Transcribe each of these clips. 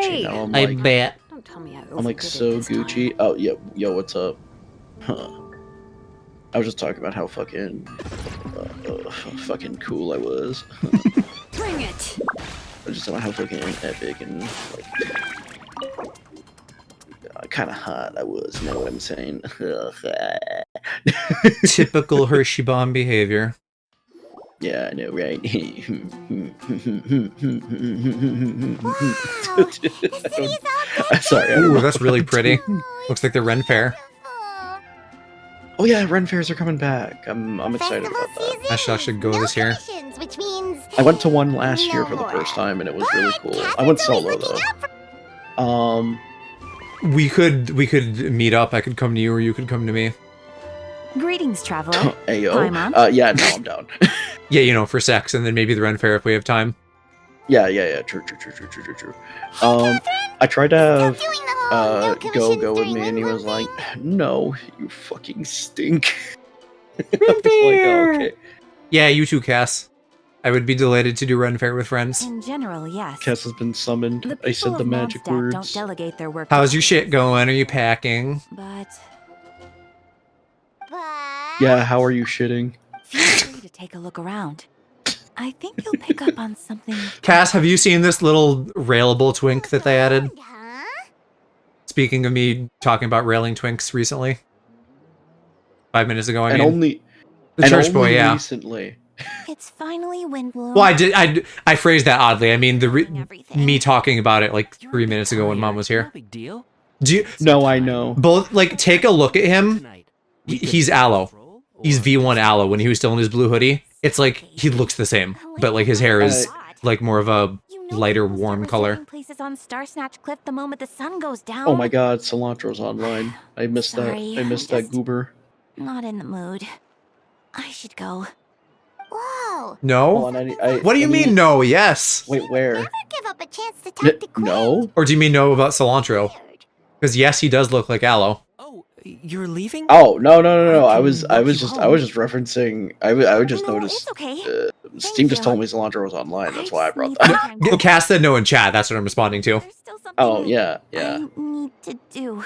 Gucci now. I bet. Don't tell me I'm like so Gucci. Oh, yo, what's up? Huh. I was just talking about how fucking cool I was. Bring it. I was just talking about how fucking epic and like kind of hot I was. You know what I'm saying? Typical Hershey bomb behavior. Yeah, I know, right? Sorry. Ooh, that's really pretty. Looks like the Ren Fair. Oh yeah, Ren Fairs are coming back. I'm excited about that. I should go this year. Which means I went to one last year for the first time, and it was really cool. I went solo though. We could meet up. I could come to you, or you could come to me. Greetings, traveler. Ayo. Hi, Mom. Yeah, no, I'm down. Yeah, you know, for sex, and then maybe the Ren Fair if we have time. Yeah. True. I tried to have go with me, and he was like, "No, you fucking stink." I was like, oh, okay. Yeah, you too, Cass. I would be delighted to do Ren Fair with friends. In general, yes. Cass has been summoned. The I said the people of magic Mondstadt words. don't delegate their work. How's your shit going? Are you packing? But Yeah, how are you shitting? feel free to take a look around. I think you'll pick up on something. Cass, have you seen this little railable twink that they added? Speaking of me talking about railing twinks recently. 5 minutes ago, I mean. Only the church boy, only yeah. recently. It's finally Windbloom. Well, I phrased that oddly. I mean, me talking about it like 3 minutes ago when Mom was here. Big deal. Do you, No, I know. both, like, take a look at him. He's Aloe. He's V1 Aloe when he was still in his blue hoodie. It's like, he looks the same, but like his hair is like more of a lighter, warm color. Places on Star Snatch Cliff the moment the sun goes down. Oh my god, Cilantro's online. I missed Sorry, that. I missed that goober. Not in the mood. I should go. Whoa! No? Hold on, What do you mean no? Yes. Wait, where? Never give up a chance to talk to Quinn. No? Or do you mean no about cilantro? Because yes, he does look like Aloe. Oh, you're leaving? Oh no! I was just referencing. I just No, noticed. it's okay. Steam just you. told me Cilantro was online. That's why I brought that. Cass said no in chat. That's what I'm responding to. There's still something Oh yeah. I need to do.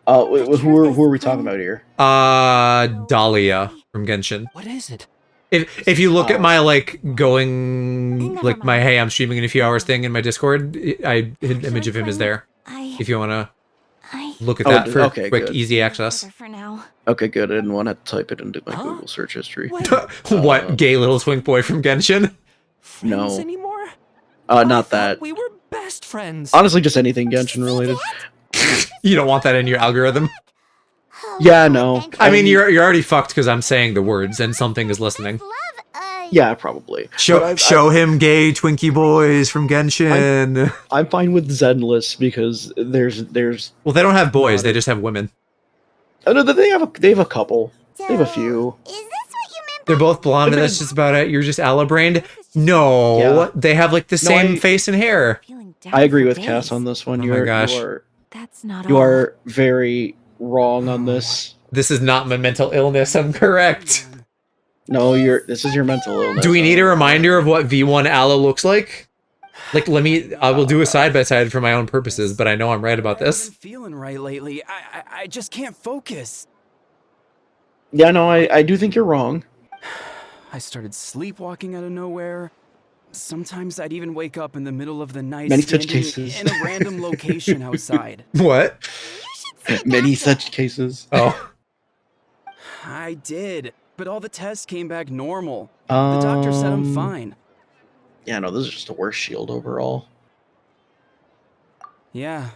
Who are we talking about here? Dahlia from Genshin. What is it? If you look at my like going like my hey I'm streaming in a few hours thing in my Discord, I hid an image of him is there. If you wanna look at that for quick good. easy access. For now. Okay, good. I didn't want to type it into my Google search history. What gay little twink boy from Genshin? No. Friends anymore? Not that. We were best friends. Honestly, just anything Genshin related. You don't want that in your algorithm. Yeah, no. I mean, you're already fucked because I'm saying the words and something is listening. Yeah, probably. Show him gay Twinkie boys from Genshin. I'm fine with Zenless because there's. Well, they don't have boys; they just have women. Oh no, they have a couple. They have a few. Is this what you meant? They're both blonde, and that's just about it. You're just Aloe brained. No, Yeah. they have like the same face and hair. I agree with Cass on this one. Oh my gosh. That's not You all. are very wrong on this. This is not my mental illness. I'm correct. No, this is your mental illness. Do we need a reminder of what V1 Aloe looks like? Like, I will do a side-by-side for my own purposes, but I know I'm right about I this. haven't feeling right lately. I just can't focus. Yeah, no, I do think you're wrong. I started sleepwalking out of nowhere. Sometimes I'd even wake up in the middle of the night Many such standing cases. in a random location outside. What? Many such cases. Oh. I did, but all the tests came back normal. The doctor said I'm fine. Yeah, no, this is just a worse shield overall. Yeah.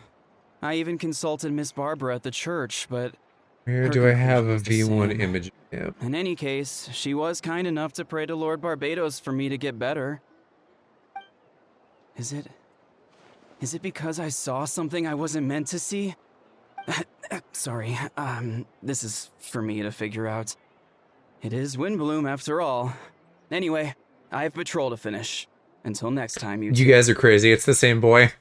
I even consulted Miss Barbara at the church, but Where her do I have a conclusion was the V1 same. image? Yeah. In any case, she was kind enough to pray to Lord Barbados for me to get better. Is it because I saw something I wasn't meant to see? Sorry, this is for me to figure out. It is Windbloom after all. Anyway, I have patrol to finish. Until next time, you guys are crazy. It's the same boy.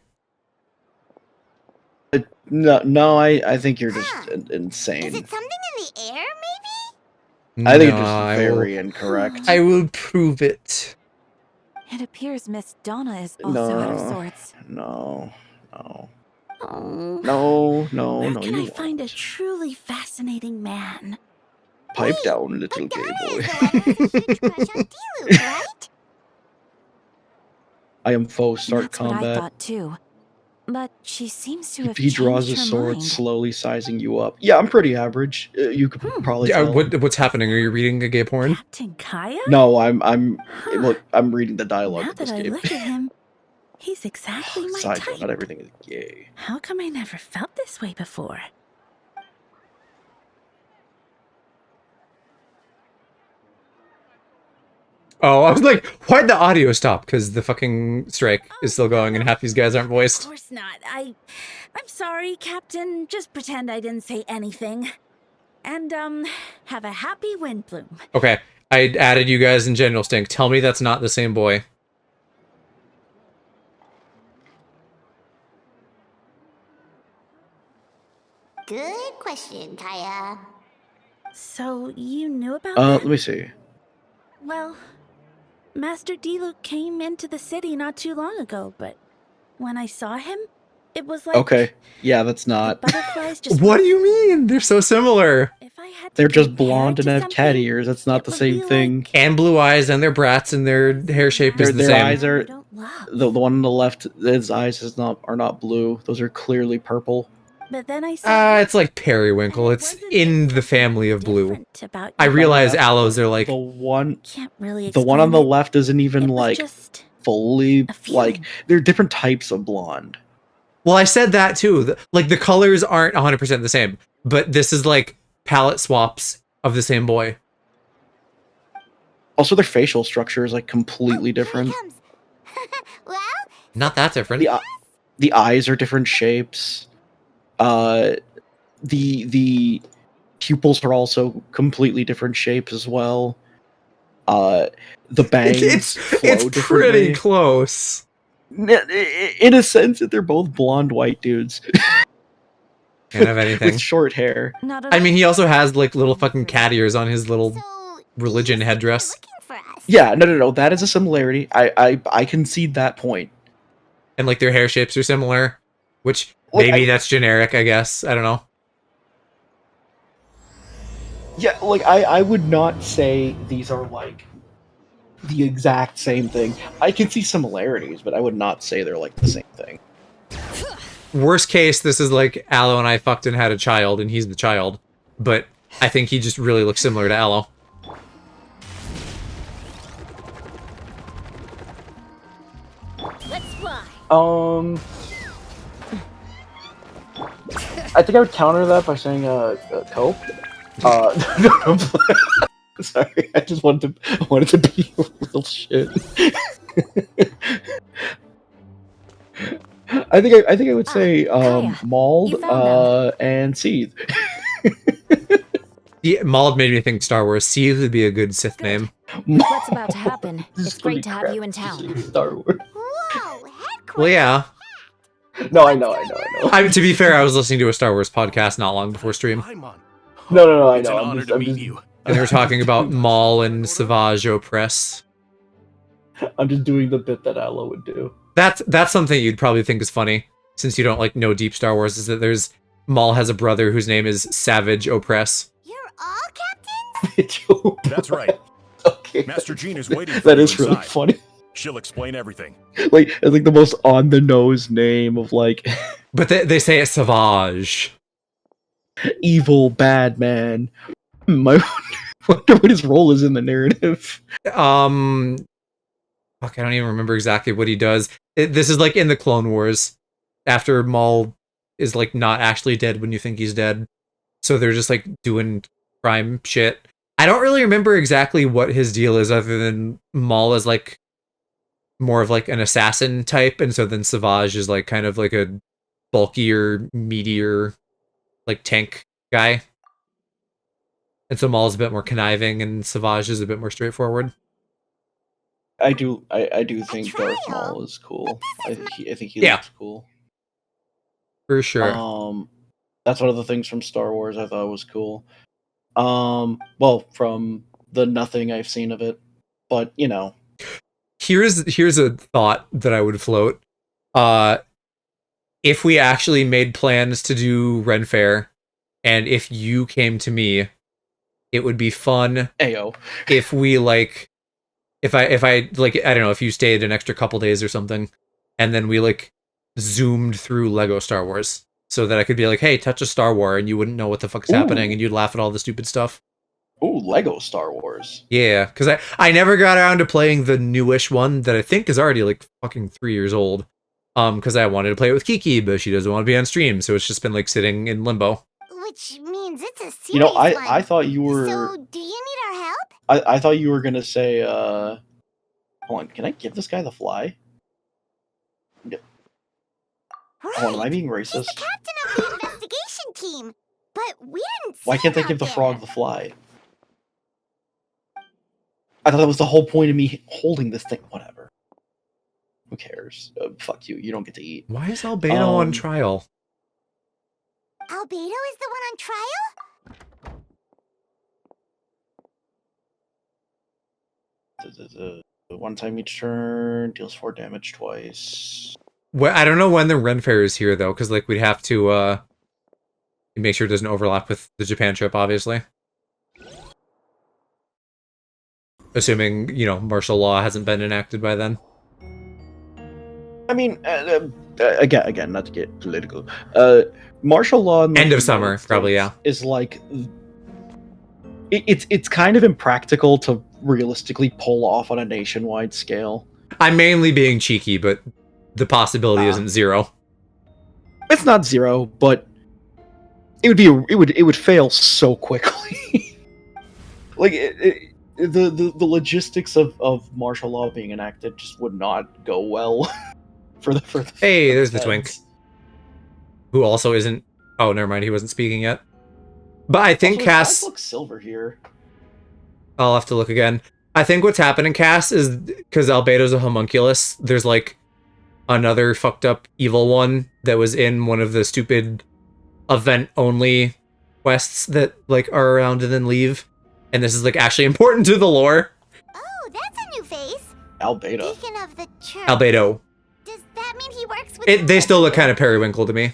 No, I think you're just insane. Is it something in the air, maybe? I think it's just very incorrect. I will prove it. It appears Miss Donna is also out of No, sorts. no, no, Oh, no, where no, can you I find a won't. truly fascinating man? Pipe Wait, down, little but gay Donna boy. is the one who has a huge crush on Diluc, right? I am foe, start That's what I combat. thought too. But she seems to have He draws changed his her sword, mind. slowly sizing you up. Yeah, I'm pretty average. You could probably Yeah, tell. what's happening? Are you reading a gay porn? Captain Kaya? No, Huh. look, I'm reading the dialogue Now of that this I game. look at him, he's exactly my Side note, type. not everything is gay. How come I never felt this way before? Oh, I was like, why'd the audio stop? Because the fucking strike is still going and half these guys aren't Of voiced. course not. I'm sorry, Captain. Just pretend I didn't say anything. And, have a happy wind bloom. Okay, I added you guys in General Stink. Tell me that's not the same boy. Good question, Kaya. So, you knew about Let that? me see. Well, Master Diluc came into the city not too long ago, but when I saw him, it was like Okay, yeah, that's the not. butterflies just What do you mean? They're so similar. If I had to They're just compare blonde it and to have cat something, ears. That's not it the would same be thing. like And blue eyes and their brats and their hair shape is the Their same. eyes are I don't love. the one on the left. His eyes are not blue. Those are clearly purple. But then I saw It's like periwinkle. and it it's wasn't in just the something family of blue. different about I you. realize left, aloes are like The one Can't really the one on explain the it. left isn't even It was like just fully a like feeling. they're different types of blonde. Well, I said that too. Like the colors aren't 100% the same, but this is like palette swaps of the same boy. Also, their facial structure is like completely different. Here he comes. Well, Not that different. The eyes are different shapes. The pupils are also completely different shapes as well. The bangs It's flow pretty differently. close. In a sense that they're both blonde white dudes Can't have anything. with short hair. Not at I mean, he all. also has like little fucking cat ears on his little so religion you headdress. looking for us. Yeah, no. That is a similarity. I concede that point. And like their hair shapes are similar, which Like, maybe that's generic, I guess. I don't know. Yeah, like I would not say these are like the exact same thing. I can see similarities, but I would not say they're like the same thing. Worst case, this is like Aloe and I fucked and had a child, and he's the child. But I think he just really looks similar to Aloe. Let's fly. I think I would counter that by saying cope. No, sorry, I just wanted to be real shit. I think I would say Kaya, mauled you found and seethe. Yeah, Mauled made me think Star Wars. Seethe would be a good Sith name. What's about to happen? This It's is gonna great be to have crap you in to town. say Star Wars. Whoa, headquarters. Well, yeah. No, I know. To be fair, I was listening to a Star Wars podcast not long before stream, No, I It's know. an honor to meet you. and they were talking about Maul and Savage Opress. I'm just doing the bit that Aloe would do. That's something you'd probably think is funny, since you don't like know deep Star Wars. Is that there's Maul has a brother whose name is Savage Opress. You're all captains? That's right. Okay. Master Jean is waiting for That you is really inside. funny. She'll explain everything. Like it's like the most on the nose name of like But they say it's Savage. evil bad man. I wonder what his role is in the narrative. Fuck, I don't even remember exactly what he does. This is like in the Clone Wars, after Maul is like not actually dead when you think he's dead. So they're just like doing crime shit. I don't really remember exactly what his deal is, other than Maul is like more of like an assassin type, and so then Savage is like kind of like a bulkier, meatier, like tank guy. And so Maul's a bit more conniving, and Savage is a bit more straightforward. I do think Darth trial? Maul is cool. I think he Yeah. looks cool. For sure. That's one of the things from Star Wars I thought was cool. Well, from the nothing I've seen of it, but you know, here's a thought that I would float. If we actually made plans to do Ren Fair, and if you came to me, it would be fun Ayo. if we like, if I like, I don't know, if you stayed an extra couple days or something, and then we like zoomed through Lego Star Wars, so that I could be like, hey, touch a Star Wars, and you wouldn't know what the fuck is happening, and you'd laugh at all the stupid stuff. Ooh, Lego Star Wars. Yeah, because I never got around to playing the newish one that I think is already like fucking 3 years old. Because I wanted to play it with Kiki, but she doesn't want to be on stream, so it's just been like sitting in limbo. Which means it's a serious You know, I one. thought you were. So, do you need our help? I thought you were gonna say. Hold on, can I give this guy the fly? Right. Hold on, am I being He's racist? the captain of the investigation team, but we didn't see Why can't they him give the out frog there. the fly? I thought that was the whole point of me holding this thing. Whatever. Who cares? Fuck you. You don't get to eat. Why is Albedo on trial? Albedo is the one on trial? One time each turn, deals 4 damage twice. Well, I don't know when the Ren Fair is here though, because like we'd have to make sure it doesn't overlap with the Japan trip, obviously. Assuming, you know, martial law hasn't been enacted by then. I mean, again, not to get political. Martial law in the End of United summer, probably, States yeah. is like it's kind of impractical to realistically pull off on a nationwide scale. I'm mainly being cheeky, but the possibility isn't zero. It's not zero, but it would fail so quickly. Like the logistics of martial law being enacted just would not go well for the Hey, there's the feds. twink. Who also isn't... Oh, never mind, he wasn't speaking yet. But I think Also, his Cass... eyes look silver here. I'll have to look again. I think what's happening, Cass, is because Albedo's a homunculus, there's like another fucked up evil one that was in one of the stupid event-only quests that like are around and then leave. And this is like actually important to the lore. Oh, that's a new face. Albedo. Speaking of the church, Albedo. does that mean he works with They still look kind of periwinkle to me.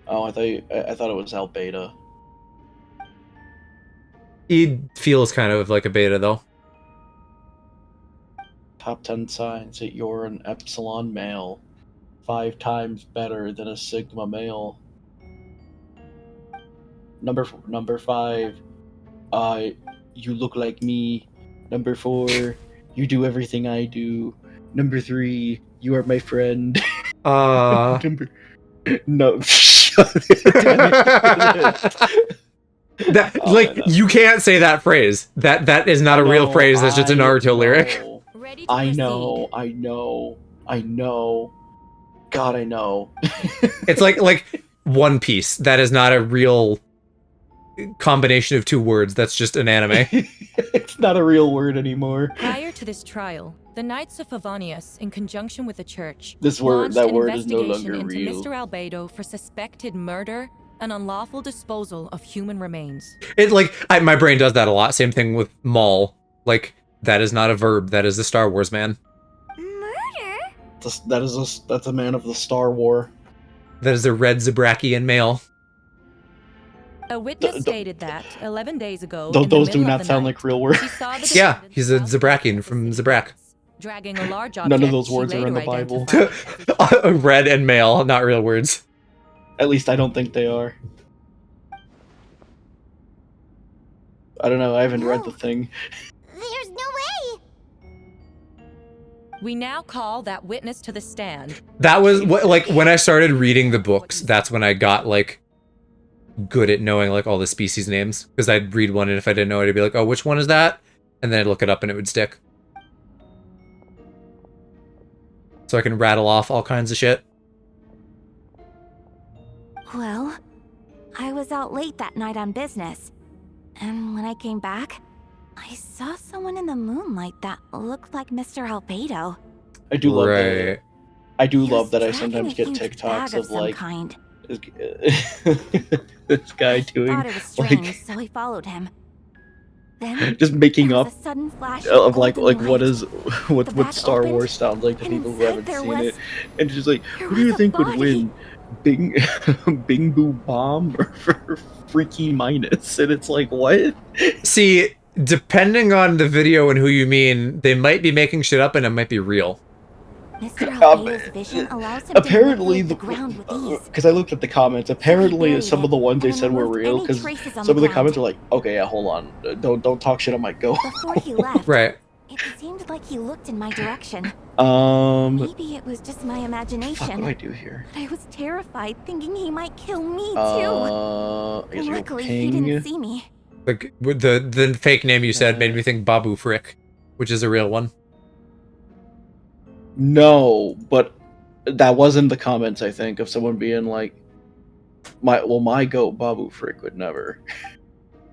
Oh, I thought it was Albedo. He feels kind of like a beta, though. Top 10 signs that you're an epsilon male. 5 times better than a sigma male. Number 5, you look like me. Number 4, you do everything I do. Number 3, you are my friend. Number... No. That, Oh, like, no. you can't say that phrase. That is not a real phrase. That's just a Naruto lyric. Ready to I proceed. know. God, I know. It's like One Piece. That is not a real combination of 2 words. That's just an anime. It's not a real word anymore. Prior to this trial, the Knights of Favonius, in conjunction with the church, That word is no investigation longer into real. Mr. Albedo for suspected murder and unlawful disposal of human remains. It like my brain does that a lot. Same thing with Maul. Like, that is not a verb. That is a Star Wars man. murder? That's a man of the Star War. That is a red Zabrakian male. A witness stated that 11 days ago, Those do not sound like real words. she saw the Yeah, defendant he's a south Zabrakian of from the Zabrak. dragging a large object. None of those she words are in later the Bible. identified. Red and male, not real words. At least I don't think they are. I don't know. I haven't read the thing. There's no way. We now call that witness to the stand. That was what, like, when I started reading the books, that's when I got like good at knowing like all the species names, because I'd read one and if I didn't know it, I'd be like, oh, which one is that? And then I'd look it up and it would stick. So I can rattle off all kinds of shit. Well, I was out late that night on business. And when I came back, I saw someone in the moonlight that looked like Mr. Albedo. I do love that. Right. I do He love was that I dragging sometimes a get huge TikToks bag of some like kind. this guy doing Thought it was like strange, so I followed him. Then just making there up was a sudden flash of like golden what light. is what The what bag Star opened, Wars sounds like to and people who inside haven't there seen was- it, and it's just like, there who do you was a think would body. win, Bing Bing Boo Bomb or Freaky Minus? And it's like, what? See, depending on the video and who you mean, they might be making shit up and it might be real. Mr. Albedo's vision allows him Apparently, to manipulate the ground with ease. because I looked at the comments, apparently buried some of it the ones they and said were removed real, any because traces on some of the ground. comments are like, okay, yeah, hold on, don't talk shit on my go. Before he left, Right. it seemed like he looked in my direction. What Maybe it was just my imagination. do I do here? But I was terrified, thinking he might kill me too. I guess we go Luckily, he didn't ping. see me. Like the fake name you said made me think Babu Frick, which is a real one. No, but that was in the comments, I think, of someone being like, my goat Babu Frick would never.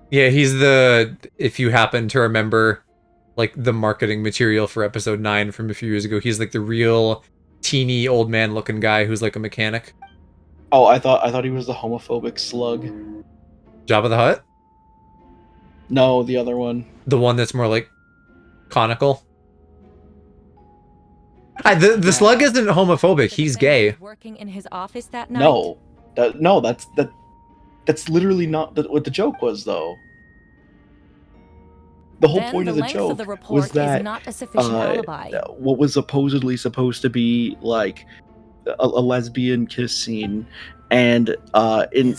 Yeah, he's the, if you happen to remember, like the marketing material for episode 9 from a few years ago, he's like the real teeny old man looking guy who's like a mechanic. Oh, I thought he was the homophobic slug. Jabba the Hutt? No, the other one. The one that's more like conical. The slug isn't homophobic, he's gay. Working in his office that night. No, that's literally not what the joke was, though. The whole Then point the of the length joke of the report was that is not a sufficient alibi. what was supposedly supposed to be like a lesbian kiss scene, and in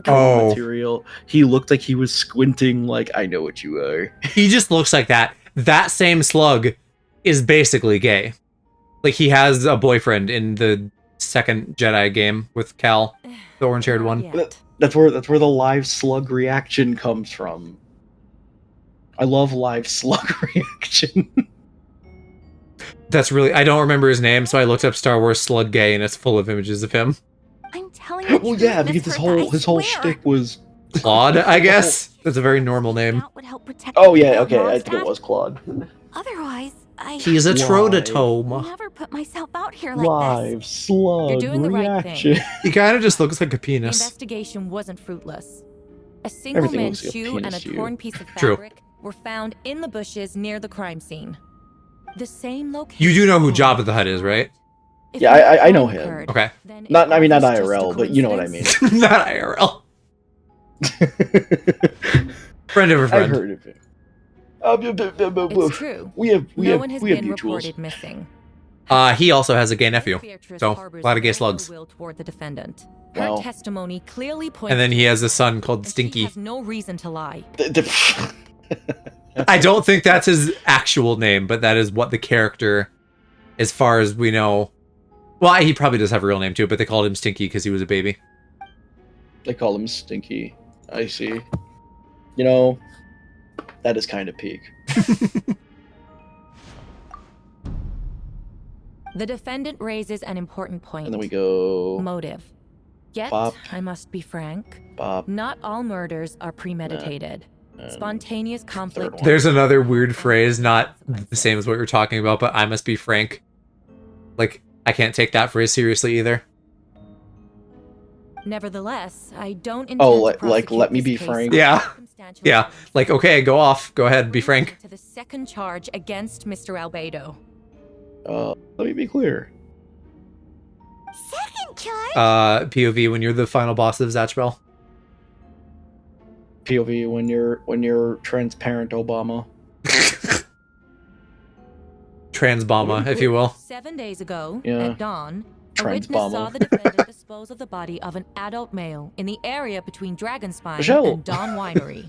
Oh. material, he looked like he was squinting, like, I know what you are. He just looks like that. That same slug is basically gay. Like, he has a boyfriend in the second Jedi game with Cal, the orange-haired one. Yet. That's where the live slug reaction comes from. I love live slug reaction. That's really, I don't remember his name, so I looked up Star Wars slug gay, and it's full of images of him. I'm telling you. Well, yeah, because his whole shtick was Claude, I guess? That's a very normal name. Would help protect Oh the yeah, people okay, I lost think it at. was Claude. Otherwise, I He's a Why? Trotatome. never put myself out here like Live slug You're doing the right reaction. thing. He kind of just looks like a The penis. investigation wasn't fruitless. A single Everything man's looks like a shoe and a penis to you. torn piece of True. fabric were found in the bushes near the crime scene. The same location. You do know who Jabba the Hutt is, right? If Yeah, no I know crime him. occurred, Okay. then Not is not this just a IRL, but you know what I mean. coincidence? Not IRL. Friend of a I've friend. heard of it. It's true. We have No one has been mutuals. reported missing. He also has a gay nephew. Beatrice So, harbors a lot of gay ill slugs. will toward the defendant. Her Wow. testimony clearly points. And then he to has a her, son called and she Stinky. has no reason to lie. I don't think that's his actual name, but that is what the character, as far as we know. Well, he probably does have a real name too, but they called him Stinky because he was a baby. They call him Stinky. I see. You know, that is kind of peak. The defendant raises an important point. And then we go Motive. Yet, Bop. I must be frank, Bob. not all murders are premeditated. and Spontaneous conflict. one. There's another weird phrase, not the same as what you're talking about, but I must be frank. Like, I can't take that phrase seriously either. Nevertheless, I don't intend Oh, to like prosecute let me this be case frank? on Yeah. circumstantial Yeah, evidence. like, okay, go off. Go ahead, be frank. To the second charge against Mr. Albedo. Let me be clear. Second charge? POV when you're the final boss of Zatchbell. POV when you're transparent Obama. Transbama, if you will. 7 days ago, Yeah. at dawn, a witness Transbama. saw the defendant dispose of the body of an adult male in the area between Dragonspine Michelle. and Dawn Winery.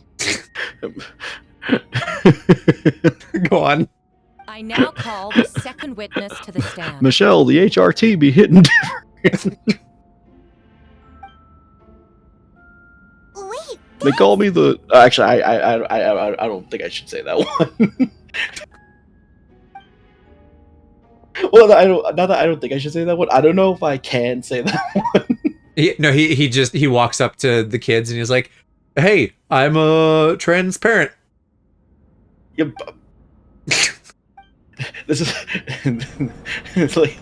Go on. I now call the second witness to the stand. Michelle, the HRT be hitting different. Wait, They call me the. Actually, I don't think I should say that one. Well, I don't. Not that I don't think I should say that one. I don't know if I can say that one. He walks up to the kids and he's like, "Hey, I'm transparent." Yep. This is it's like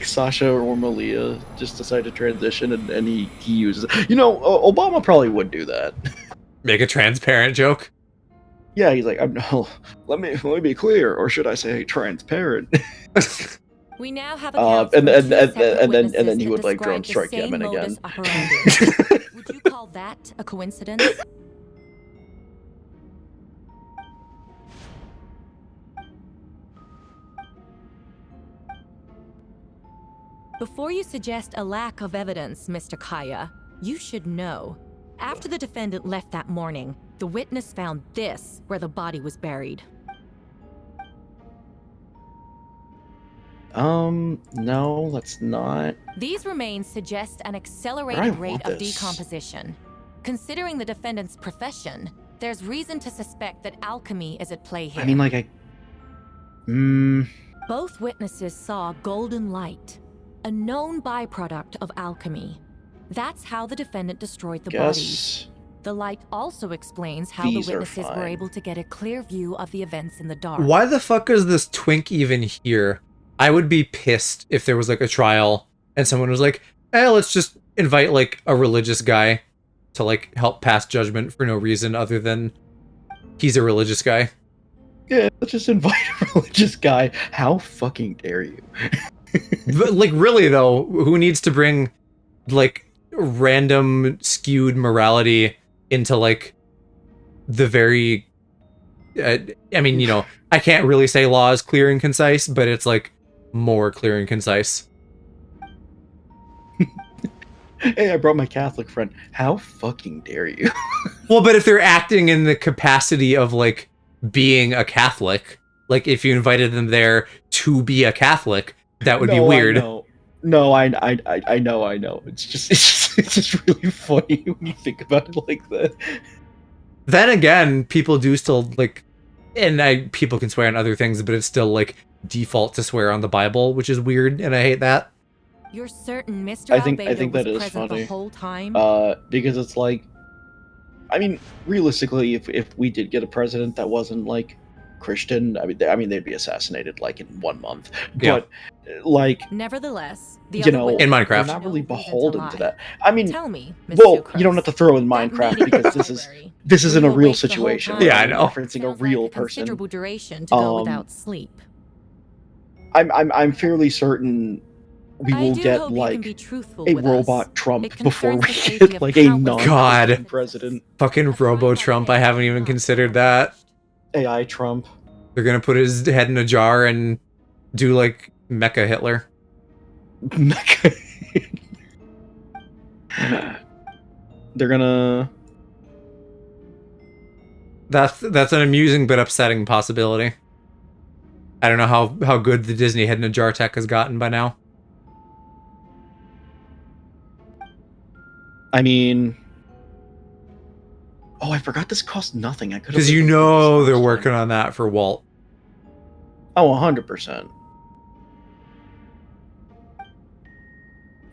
Sasha or Malia just decided to transition and he uses it. You know, Obama probably would do that. Make a transparent joke. Yeah, he's like, I'm no. Let me be clear, or should I say transparent? We now have accounts from two separate and witnesses then he that would like describe drone the strike same Yemen modus again. operandi. Would you call that a coincidence? Before you suggest a lack of evidence, Mr. Kaya, you should know. After the defendant left that morning, the witness found this where the body was buried. No, that's not. These remains suggest an I accelerated want rate of this. decomposition. Considering the defendant's profession, there's reason to suspect that alchemy is at play here. I mean, like, Both witnesses saw golden light, a known byproduct of alchemy. That's how the defendant destroyed the bodies. guess. The light also explains how These the are witnesses were fine. able to get a clear view of the events in the dark. Why the fuck is this twink even here? I would be pissed if there was like a trial and someone was like, "Eh, let's just invite like a religious guy to like help pass judgment for no reason other than he's a religious guy." Yeah, let's just invite a religious guy. How fucking dare you? But like, really though, who needs to bring like random skewed morality into like the very I mean, you know, I can't really say law is clear and concise, but it's like more clear and concise. Hey, I brought my Catholic friend. How fucking dare you? Well, but if they're acting in the capacity of like being a Catholic, like if you invited them there to be a Catholic, that would be weird. I know. No, I know. It's just really funny when you think about it like that. Then again, people do still like, and people can swear on other things, but it's still like default to swear on the Bible, which is weird, and I hate that. You're certain Mr. I think Albedo that was is present funny. the whole time? Because it's like, I mean, realistically, if we did get a president that wasn't like Christian, I mean they'd be assassinated like in 1 month. Yeah. But like, Nevertheless, the you other know, witnesses In Minecraft. we're had not no really reason beholden to lie. that. I mean, Tell me, Mr. well, Sucrose, you don't have to throw in that Minecraft meeting in because the library, this isn't were a you real awake the whole situation. time? Yeah, I know. Referencing a Sounds real like person. considerable duration to go Um, without sleep. I'm fairly certain we I will do get hope you can like be truthful a with us. robot Trump It before concerns we the safety get of like a countless non God. president. Fucking Robo Trump, I haven't even considered that. AI Trump. They're gonna put his head in a jar and do like Mecha Hitler. They're gonna. That's an amusing but upsetting possibility. I don't know how good the Disney head in a jar tech has gotten by now. I mean. Oh, I forgot this cost nothing. I could. Because you know they're working on that for Walt. Oh, 100%.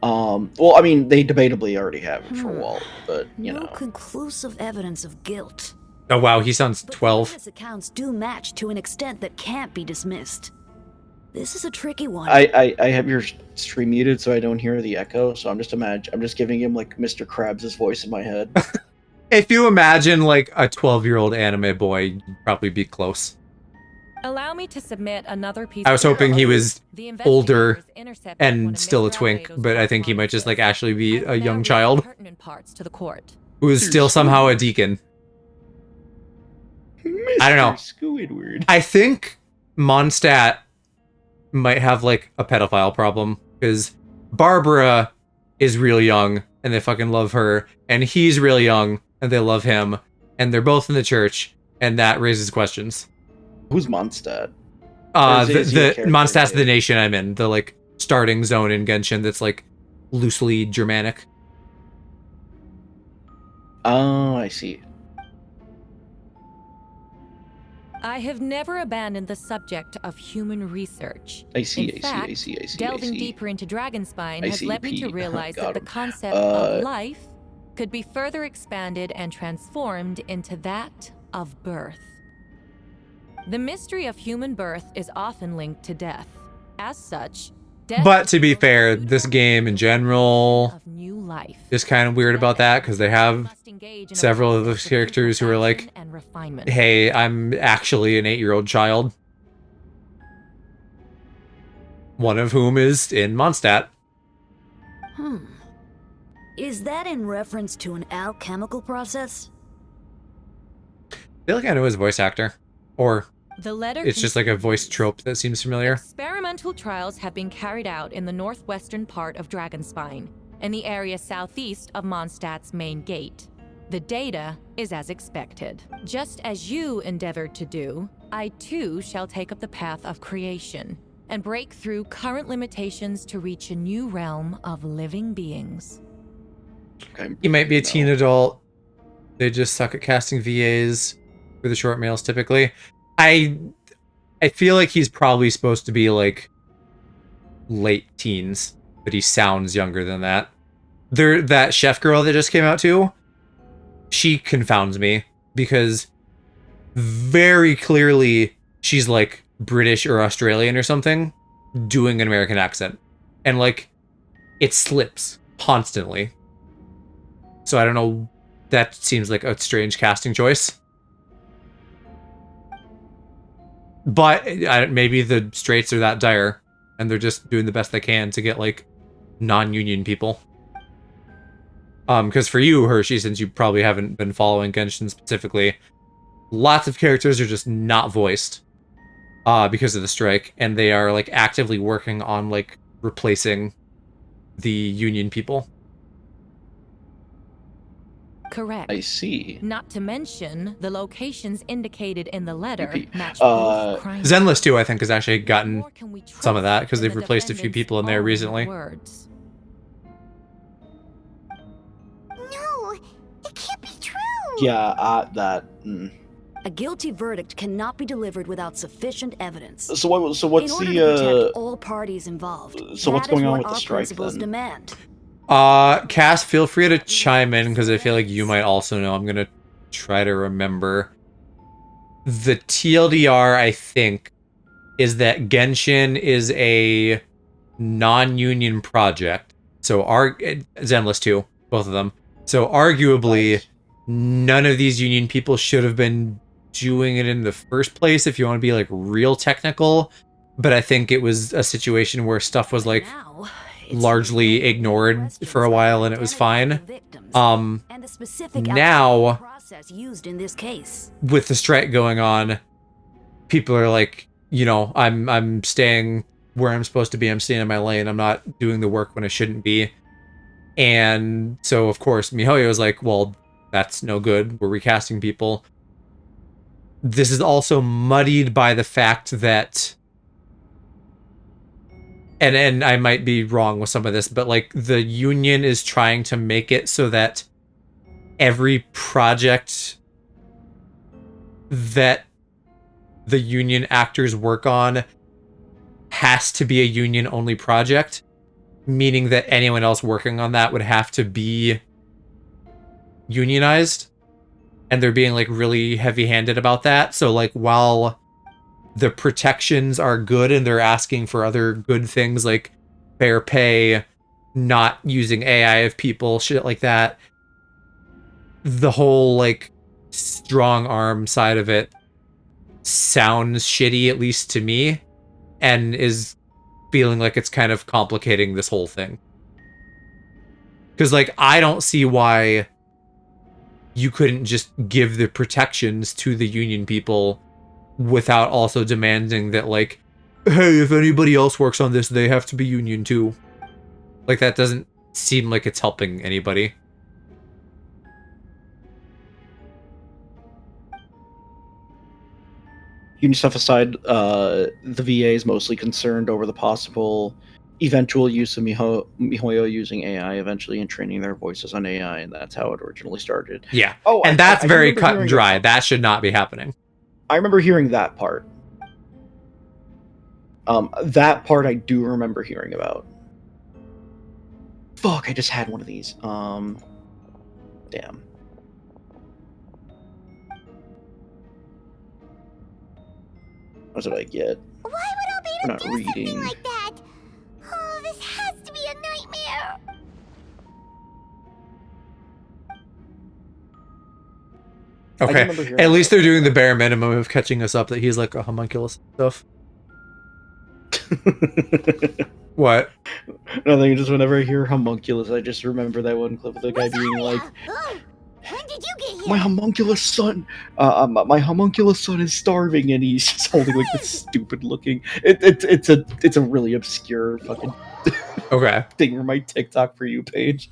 Well, I mean, they debatably already have it for Walt, but you no know. conclusive evidence of guilt. Oh wow, he sounds But 12. witness accounts do match to an extent that can't be dismissed. This is a tricky one. I have your stream muted so I don't hear the echo, so I'm just giving him like Mr. Krabs' voice in my head. If you imagine like a 12-year-old anime boy, you'd probably be close. Allow me to submit another piece I was of hoping he was The older investigators intercepted one and of still a Mr. twink, Albedo's but I think he might just like correspondences. actually be I a will now young read child pertinent parts to the court. who is still somehow a deacon. I don't know. Squidward. I think Mondstadt might have like a pedophile problem because Barbara is real young and they fucking love her, and he's real young and they love him, and they're both in the church, and that raises questions. Who's Mondstadt? Or is he a The character Mondstadt's name? the nation I'm in, the like starting zone in Genshin that's like loosely Germanic. Oh, I see. I have never abandoned the subject of human research. I see. In fact, I see. Delving I see. deeper into Dragonspine I has see, led me to Pete. realize Got that the him. concept Uh, of life could be further expanded and transformed into that of birth. The mystery of human birth is often linked to death. As such, death But to be reveals fair, the this game in general, of new life. Just kind of weird about that because they have Must engage in a several of process those characters who are like, introspection and refinement. hey, I'm actually an 8-year-old child. One of whom is in Mondstadt. Is that in reference to an alchemical process? I feel like I know his voice actor. Or The letter it's just like a voice continues. trope that seems familiar. Experimental trials have been carried out in the northwestern part of Dragonspine, in the area southeast of Mondstadt's main gate. The data is as expected. Just as you endeavored to do, I too shall take up the path of creation and break through current limitations to reach a new realm of living beings. Okay, He might be a no. teen adult. They just suck at casting VAs for the short males typically. I feel like he's probably supposed to be like late teens, but he sounds younger than that. That chef girl that just came out too, she confounds me because very clearly she's like British or Australian or something doing an American accent. And like it slips constantly. So I don't know, that seems like a strange casting choice. But maybe the straits are that dire, and they're just doing the best they can to get, like, non-union people. Because for you, Hershey, since you probably haven't been following Genshin specifically, lots of characters are just not voiced because of the strike, and they are, like, actively working on, like, replacing the union people. Correct. I see. Not to mention, the locations indicated in the letter Okay. match both crime Zenless, too, I think, has actually gotten Nor can we some of trust that, because in they've the replaced a few defendant's people in there own recently. Words. No, it can't be true. Yeah, A guilty verdict cannot be delivered without sufficient evidence. So what's In order to the protect all parties involved, so what's that is going on what with the our strike principles then? demand. Cass, feel free to chime in, because I feel like you might also know. I'm gonna try to remember. The TLDR, I think, is that Genshin is a non-union project. So, Zenless too, both of them. So, arguably, none of these union people should have been doing it in the first place, if you want to be, like, real technical. But I think it was a situation where stuff was, like, Now, it's largely revealed ignored questions for a while, and it was fine. about the victims and the specific Now- alchemical process used in this case. With the strike going on, people are like, you know, I'm staying where I'm supposed to be. I'm staying in my lane. I'm not doing the work when I shouldn't be. And so, of course, MiHoYo is like, well, that's no good. We're recasting people. This is also muddied by the fact that, and I might be wrong with some of this, but like the union is trying to make it so that every project that the union actors work on has to be a union only project, meaning that anyone else working on that would have to be unionized, and they're being like really heavy-handed about that. So like while the protections are good and they're asking for other good things like fair pay, not using AI of people, shit like that, the whole like strong arm side of it sounds shitty, at least to me, and is feeling like it's kind of complicating this whole thing. Because like I don't see why you couldn't just give the protections to the union people without also demanding that, like, hey, if anybody else works on this, they have to be union too. Like, that doesn't seem like it's helping anybody. Union stuff aside, the VA is mostly concerned over the possible eventual use of MiHoYo using AI eventually and training their voices on AI, and that's how it originally started. Yeah. Oh, and that's I very remember cut hearing and dry. That should not be happening. I remember hearing that part. That part I do remember hearing about. Fuck, I just had one of these. Damn. What did I get? Why would We're Albedo not do reading. something like that? Oh, this has to be a nightmare. Okay. remember hearing At least about they're doing the bare minimum of catching us up that he's like a homunculus and stuff. What? Nothing. Just whenever I hear homunculus, I just remember that one clip of the guy being like, Oh, when did you get here? "My homunculus son, my homunculus son is starving," and he's just holding like this stupid looking. It's a really obscure fucking Okay. thing on my TikTok for you page.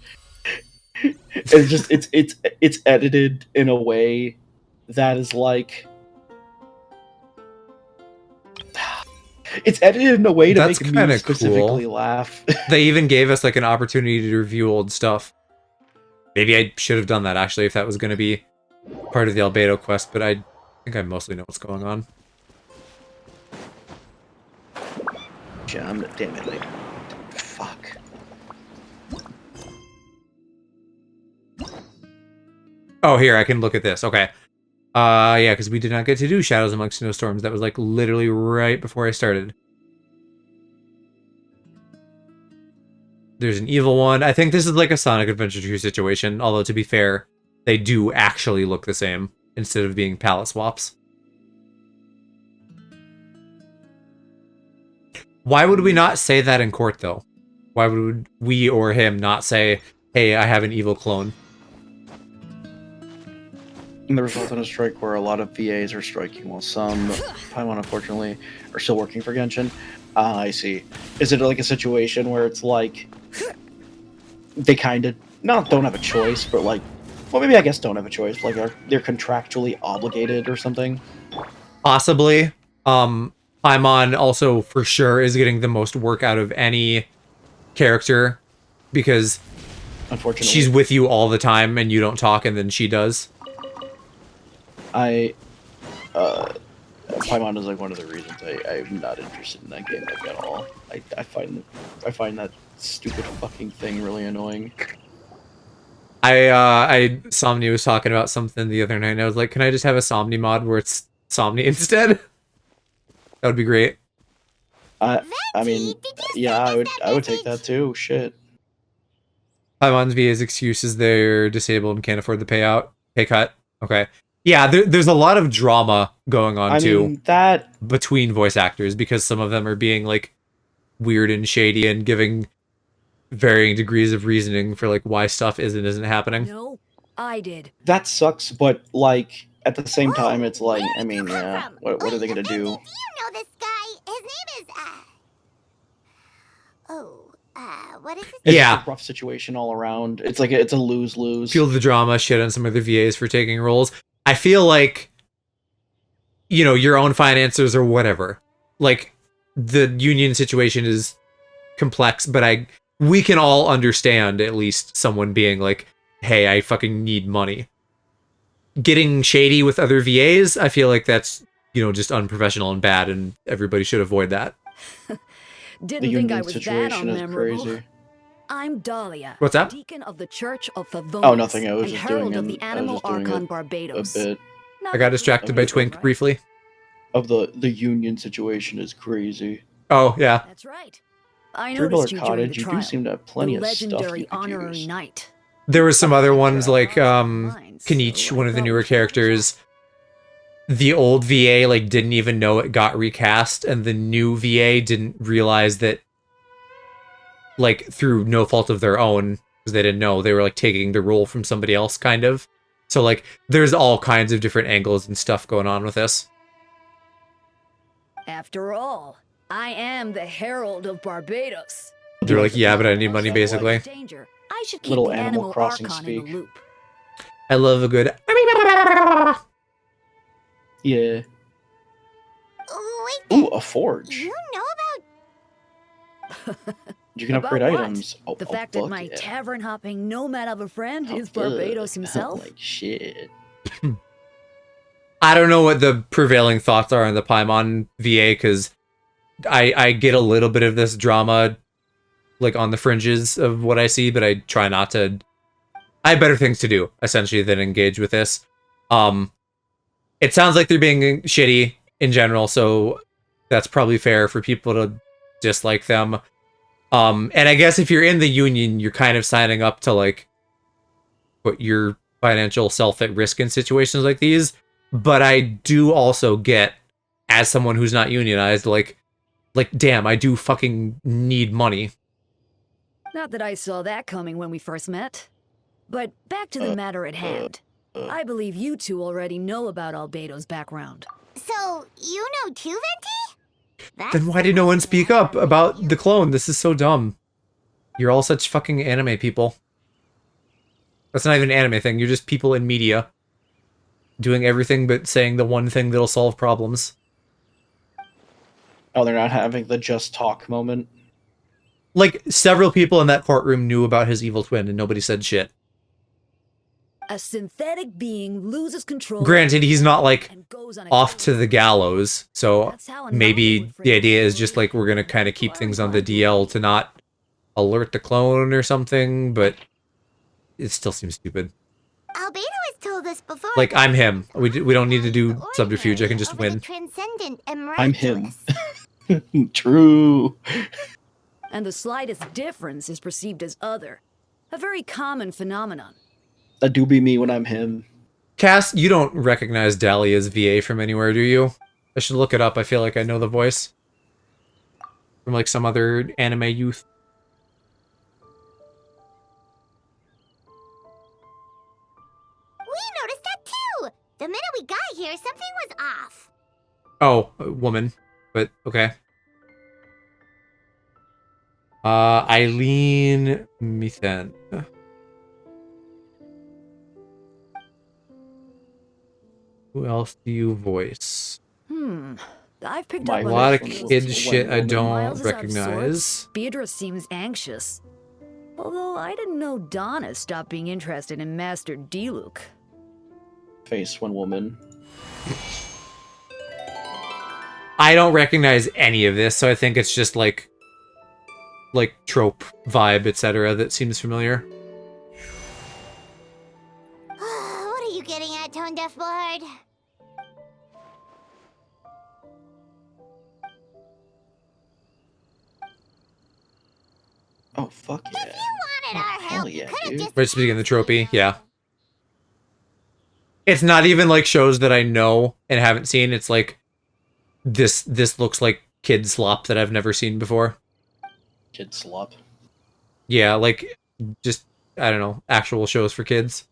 It's just it's edited in a way that is like. It's edited in a way to That's make me kinda specifically cool. laugh. They even gave us like an opportunity to review old stuff. Maybe I should have done that actually if that was going to be part of the Albedo quest, but I think I mostly know what's going on. Damn it, like, fuck. Oh, here, I can look at this. Okay. Yeah, because we did not get to do Shadows Amongst Snowstorms. That was like literally right before I started. There's an evil one. I think this is like a Sonic Adventure 2 situation, although to be fair, they do actually look the same instead of being palette swaps. Why would we not say that in court, though? Why would we or him not say, hey, I have an evil clone? And there was also a strike where a lot of VAs are striking while some, Paimon unfortunately, are still working for Genshin. I see. Is it like a situation where it's like, they kind of, not don't have a choice, but like, well, maybe I guess don't have a choice, like they're contractually obligated or something? Possibly. Paimon also for sure is getting the most work out of any character because Unfortunately. she's with you all the time and you don't talk and then she does. Paimon is like one of the reasons I'm not interested in that game like at all. I find that stupid fucking thing really annoying. Somni was talking about something the other night and I was like, can I just have a Somni mod where it's Somni instead? That would be great. I mean, yeah, I would take that too. Shit. Paimon's VA's excuse is they're disabled and can't afford the pay cut. Okay. Yeah, there's a lot of drama going on too between voice actors because some of them are being like weird and shady and giving varying degrees of reasoning for like why stuff isn't happening. No, I did. That sucks, but like at the same time, it's like, I mean, yeah, what are they gonna do? Do you know this guy? His name is, what is his It's Yeah. just a rough situation all around. It's like it's a lose-lose. Feel the drama, shit on some other VAs for taking roles. I feel like, you know, your own finances or whatever. Like, the union situation is complex, but we can all understand at least someone being like, hey, I fucking need money. Getting shady with other VAs, I feel like that's, you know, just unprofessional and bad, and everybody should avoid that. Didn't The think union I was that situation is unmemorable. crazy. I'm Dahlia. What's that? Deacon of the Church of Favonius. Oh, nothing. I was and just Herald doing of the Animal Archon a Barbados. bit I got distracted by Okay. Twink briefly. of the union situation is crazy. Oh, yeah. That's right. I $3 noticed you during the Cottage, you trial. do seem to have plenty the of stuff legendary you could honorary use. knight. There was some other ones like Mine, so Kanich, I one of the thought newer we should characters. The old VA like didn't even know it got recast, and the new VA didn't realize that, like, through no fault of their own, because they didn't know, they were like taking the role from somebody else, kind of. So like, there's all kinds of different angles and stuff going on with this. After all, I am the Herald of Barbados. They're like, yeah, but I need money, basically. Danger. I should keep Little the Animal Animal Crossing Archon in speak. the loop. I love a good. Yeah. Oh, wait Ooh, there. a forge. You know about You can upgrade About what? items. Oh, The oh, fact that fuck my yeah. tavern-hopping nomad of a friend Oh, is fuck. Barbados himself. Like shit. I don't know what the prevailing thoughts are on the Paimon VA, because I get a little bit of this drama, like, on the fringes of what I see, but I try not to. I have better things to do, essentially, than engage with this. It sounds like they're being shitty in general, so that's probably fair for people to dislike them. And I guess if you're in the union, you're kind of signing up to, like, put your financial self at risk in situations like these. But I do also get, as someone who's not unionized, like damn, I do fucking need money. Not that I saw that coming when we first met. But back to the matter at hand. I believe you two already know about Albedo's background. So, you know too, Venti? Then why did no one speak up about the clone? This is so dumb. You're all such fucking anime people. That's not even an anime thing. You're just people in media doing everything but saying the one thing that'll solve problems. Oh, they're not having the just talk moment. Like, several people in that courtroom knew about his evil twin and nobody said shit. A synthetic being loses control. Granted, he's not, like, and goes on a off to killing the gallows, so That's how a maybe novel would the phrase idea it. is just, like, we're gonna kind of keep things on the DL to not alert the clone or something, but it still seems stupid. Albedo has told us before. Like, I'm him. We don't need to do Ordinary subterfuge, I can just over the win. Transcendent and I'm him. miraculous. True. And the slightest difference is perceived as other. A very common phenomenon. That do be me when I'm him. Cass, you don't recognize Dahlia's VA from anywhere, do you? I should look it up, I feel like I know the voice. From, like, some other anime youth. We noticed that too. The minute we got here, something was off. Oh, a woman. But, okay. Eileen Mithen. Who else do you voice? I've picked My up A on lot of it from kid this shit I woman. don't Miles is out of recognize. sorts. Beatrice seems anxious. Although I didn't know Donna stopped being interested in Master Diluc. Face one woman. I don't recognize any of this, so I think it's just like trope, vibe, etc. that seems familiar. What are you getting at, Tone Deaf Board? Oh, fuck yeah. If you wanted our hell help, you yeah, could have dude. just. Right, speaking of the tropey, yeah. It's not even like shows that I know and haven't seen. It's like this looks like kid slop that I've never seen before. Kid slop. Yeah, like just I don't know, actual shows for kids.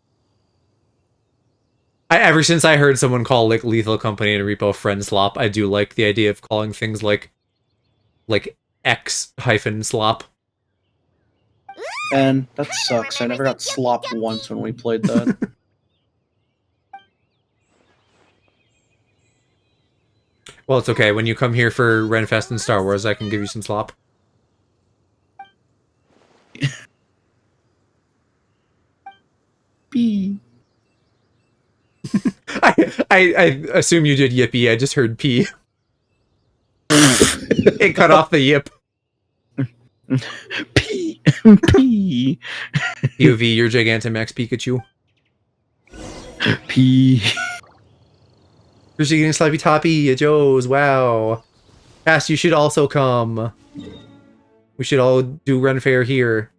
Ever since I heard someone call like Lethal Company and Repo friend slop, I do like the idea of calling things like X-slop. And that sucks. I never got slopped once when we played that. Well, it's okay. When you come here for Renfest and Star Wars, I can give you some slop. B. I assume you did yippee. I just heard P. It cut off the yip. P. P. UV, you're Gigantamax Pikachu. P. You're getting Slappy Toppy at Joe's. Wow. Cass, you should also come. We should all do Ren Fair here.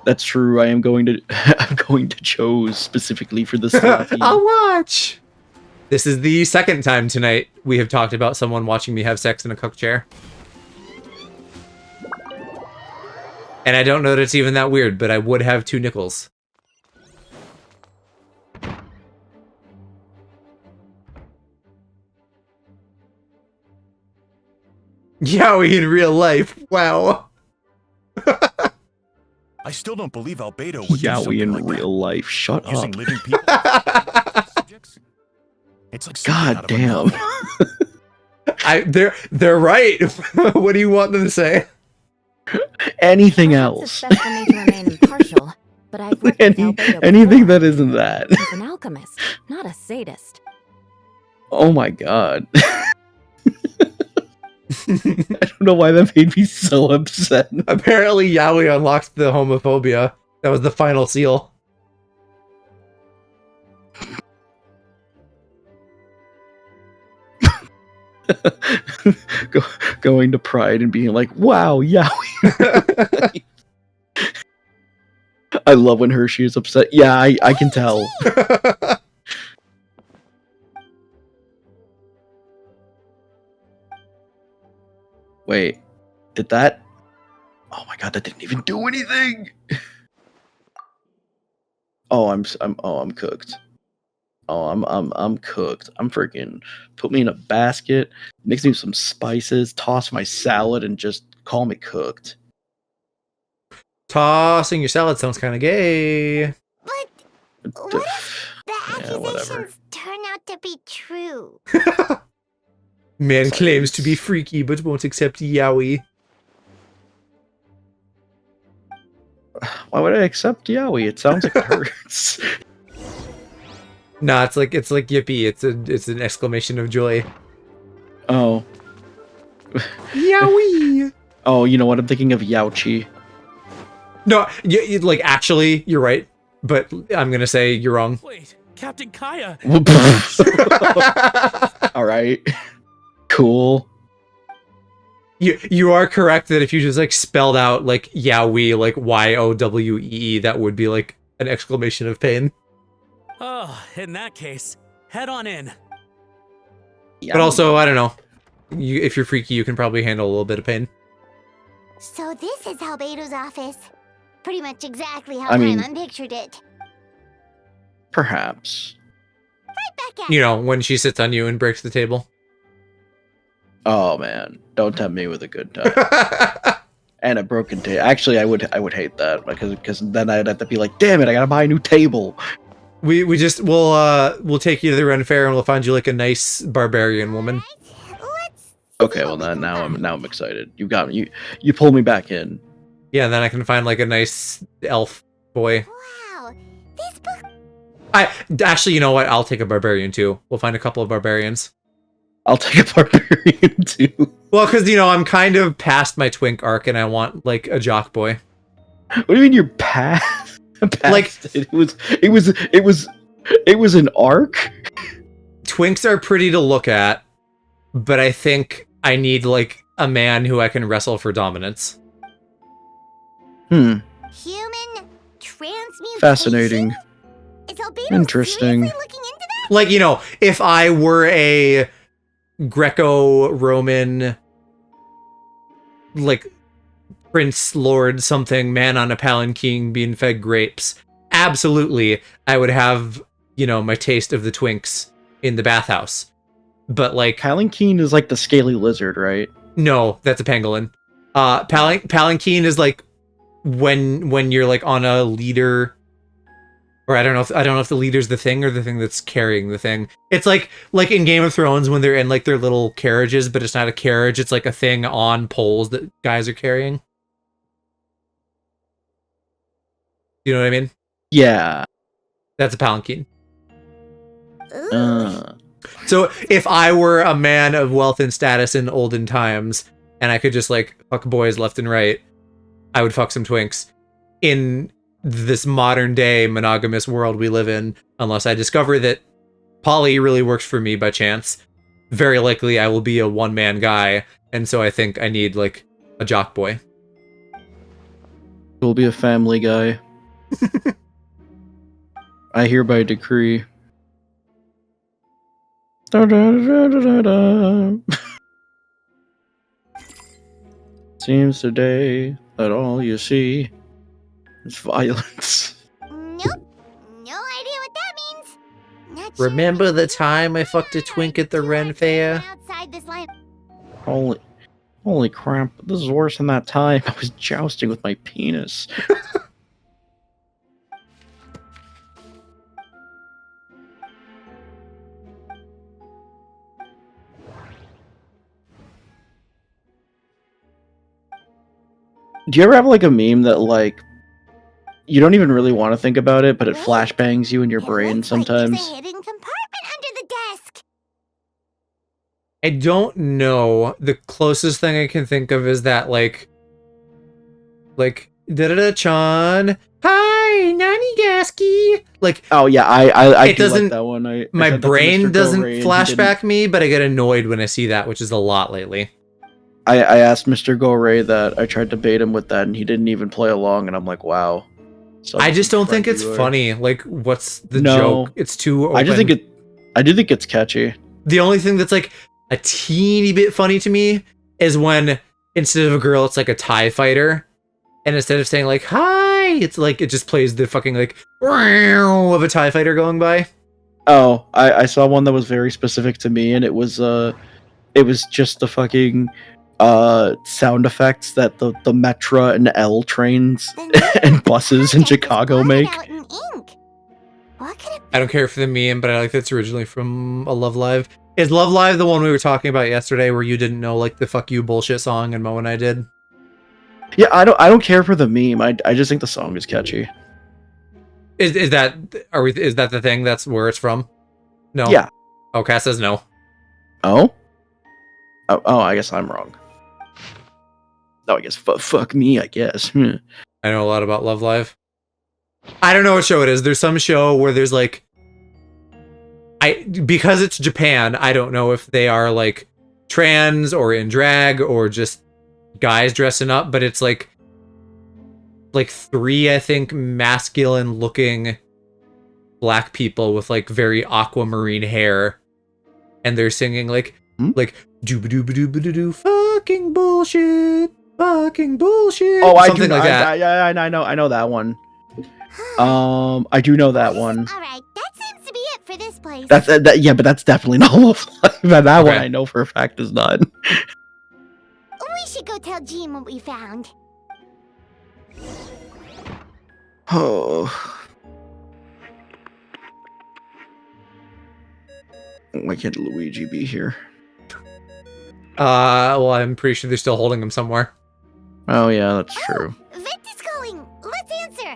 That's true. I am going to. I'm going to Joe's specifically for this. I'll watch. This is the second time tonight we have talked about someone watching me have sex in a cook chair. And I don't know that it's even that weird, but I would have 2 nickels. Yowie in real life. Wow. I still don't believe Albedo would do Yowie something in like real life. Shut that. Using up. living people. as subjects? It's like something God out of a damn. novel. They're right. What do you want them to say? Anything Perhaps else? It's best for me to remain impartial, but I've worked with Albedo Anything before. that isn't that. He's an alchemist, not a sadist. Oh my god. I don't know why that made me so upset. Apparently Yowie unlocked the homophobia. That was the final seal. Going to Pride and being like, wow, Yowie. I love when Hershey is upset. Yeah, I can tell. Wait, did that? Oh my god, that didn't even do anything. Oh, I'm cooked. Oh, I'm cooked. I'm freaking put me in a basket, mix me with some spices, toss my salad, and just call me cooked. Tossing your salad sounds kind of gay. But what if the accusations turn out to be true? Man claims to be freaky but won't accept yaoi. Why would I accept yaoi? It sounds like it hurts. Nah, it's like yippee. It's an exclamation of joy. Oh. Yowie! Oh, you know what? I'm thinking of Yauchi. No, like actually, you're right, but I'm gonna say you're wrong. Wait, Captain Kaya. All right. Cool. You are correct that if you just like spelled out like Yowie, like Yowee, that would be like an exclamation of pain. Oh, in that case, head on in. But also, I don't know. If you're freaky, you can probably handle a little bit of pain. So this is Albedo's office. Pretty much exactly how I mean- Paimon pictured it. Perhaps. Right back at You know, when she sits on you and breaks the table. Oh man, don't tempt me with a good time. And a broken table. Actually, I would hate that because then I'd have to be like, damn it, I gotta buy a new table. We'll take you to the Ren Fair and we'll find you like a nice barbarian woman. Let's Okay, well now I'm excited. You got me. You pulled me back in. Yeah, and then I can find like a nice elf boy. Wow, this book. Actually, you know what? I'll take a barbarian too. We'll find a couple of barbarians. I'll take a barbarian too. Well, because you know I'm kind of past my twink arc, and I want like a jock boy. What do you mean you're past? Like it was an arc. Twinks are pretty to look at, but I think I need like a man who I can wrestle for dominance. Human transmutation. Fascinating. Is Albedo Interesting. seriously looking into that? Like, you know, if I were a Greco-Roman, like, prince, lord, something, man on a palanquin being fed grapes, absolutely, I would have, you know, my taste of the twinks in the bathhouse. But, like... Palanquin is like the scaly lizard, right? No, that's a pangolin. Palanquin is, like, when you're, like, on a leader... Or I don't know if the leader's the thing or the thing that's carrying the thing. It's like in Game of Thrones when they're in like their little carriages, but it's not a carriage, it's like a thing on poles that guys are carrying. You know what I mean? Yeah. That's a palanquin. Ooh. So if I were a man of wealth and status in olden times and I could just like fuck boys left and right, I would fuck some twinks. In this modern day monogamous world we live in, unless I discover that poly really works for me by chance, very likely I will be a one-man guy, and so I think I need like a jock boy. We'll be a family guy. I hereby decree. Da, da, da, da, da, da. Seems today that all you see is violence. Nope. No idea what that means. Not sure Remember if the it's time I fucked a twink at the Ren Fair? outside this line. Holy crap, this is worse than that time I was jousting with my penis. Do you ever have like a meme that like you don't even really want to think about it, but it Wait, flashbangs you in your It brain looks like there's sometimes? a hidden compartment under the desk. I don't know. The closest thing I can think of is that like da-da-da-chan, hi, Nani Gaski. Like, Oh yeah, I It do doesn't- like that one. I my said that to brain Mr. doesn't Go Ray and he flashback me, but I get annoyed when I see that, which is a lot lately. I asked Mr. Go Ray that. I tried to bait him with that, and he didn't even play along. And I'm like, wow, I just don't think it's Regular. funny. Like, what's the No. joke? It's too open. I do think it's catchy. The only thing that's like a teeny bit funny to me is when instead of a girl, it's like a TIE fighter. And instead of saying like, hi, it's like, it just plays the fucking like, of a TIE fighter going by. Oh, I saw one that was very specific to me, and it was just the fucking sound effects that the Metra and L trains and buses in Chicago make. Out in ink. What could it I don't care for the meme, but I like that's originally from a Love Live. Is Love Live the one we were talking about yesterday where you didn't know like the fuck you bullshit song and Mo and I did? Yeah, I don't care for the meme. I just think the song is catchy. Is that is that the thing? That's where it's from? No. Yeah. Oh, Cass says no. Oh? Oh, I guess I'm wrong. No, I guess fuck me, I guess. I know a lot about Love Live. I don't know what show it is. There's some show where there's like because it's Japan, I don't know if they are like trans or in drag or just guys dressing up, but it's like three, I think, masculine looking black people with like very aquamarine hair, and they're singing like dooba dooba dooba doo doo fucking bullshit. Oh, I something do, like that. I know that one. I do know that one. All right, that seems to be it for this place. That's yeah, but that's definitely not Love Live. That one Okay. I know for a fact is not. We should go tell Jean what we found. Oh. Why can't Luigi be here? Well, I'm pretty sure they're still holding him somewhere. Oh yeah, that's true. Victor's calling. Let's answer.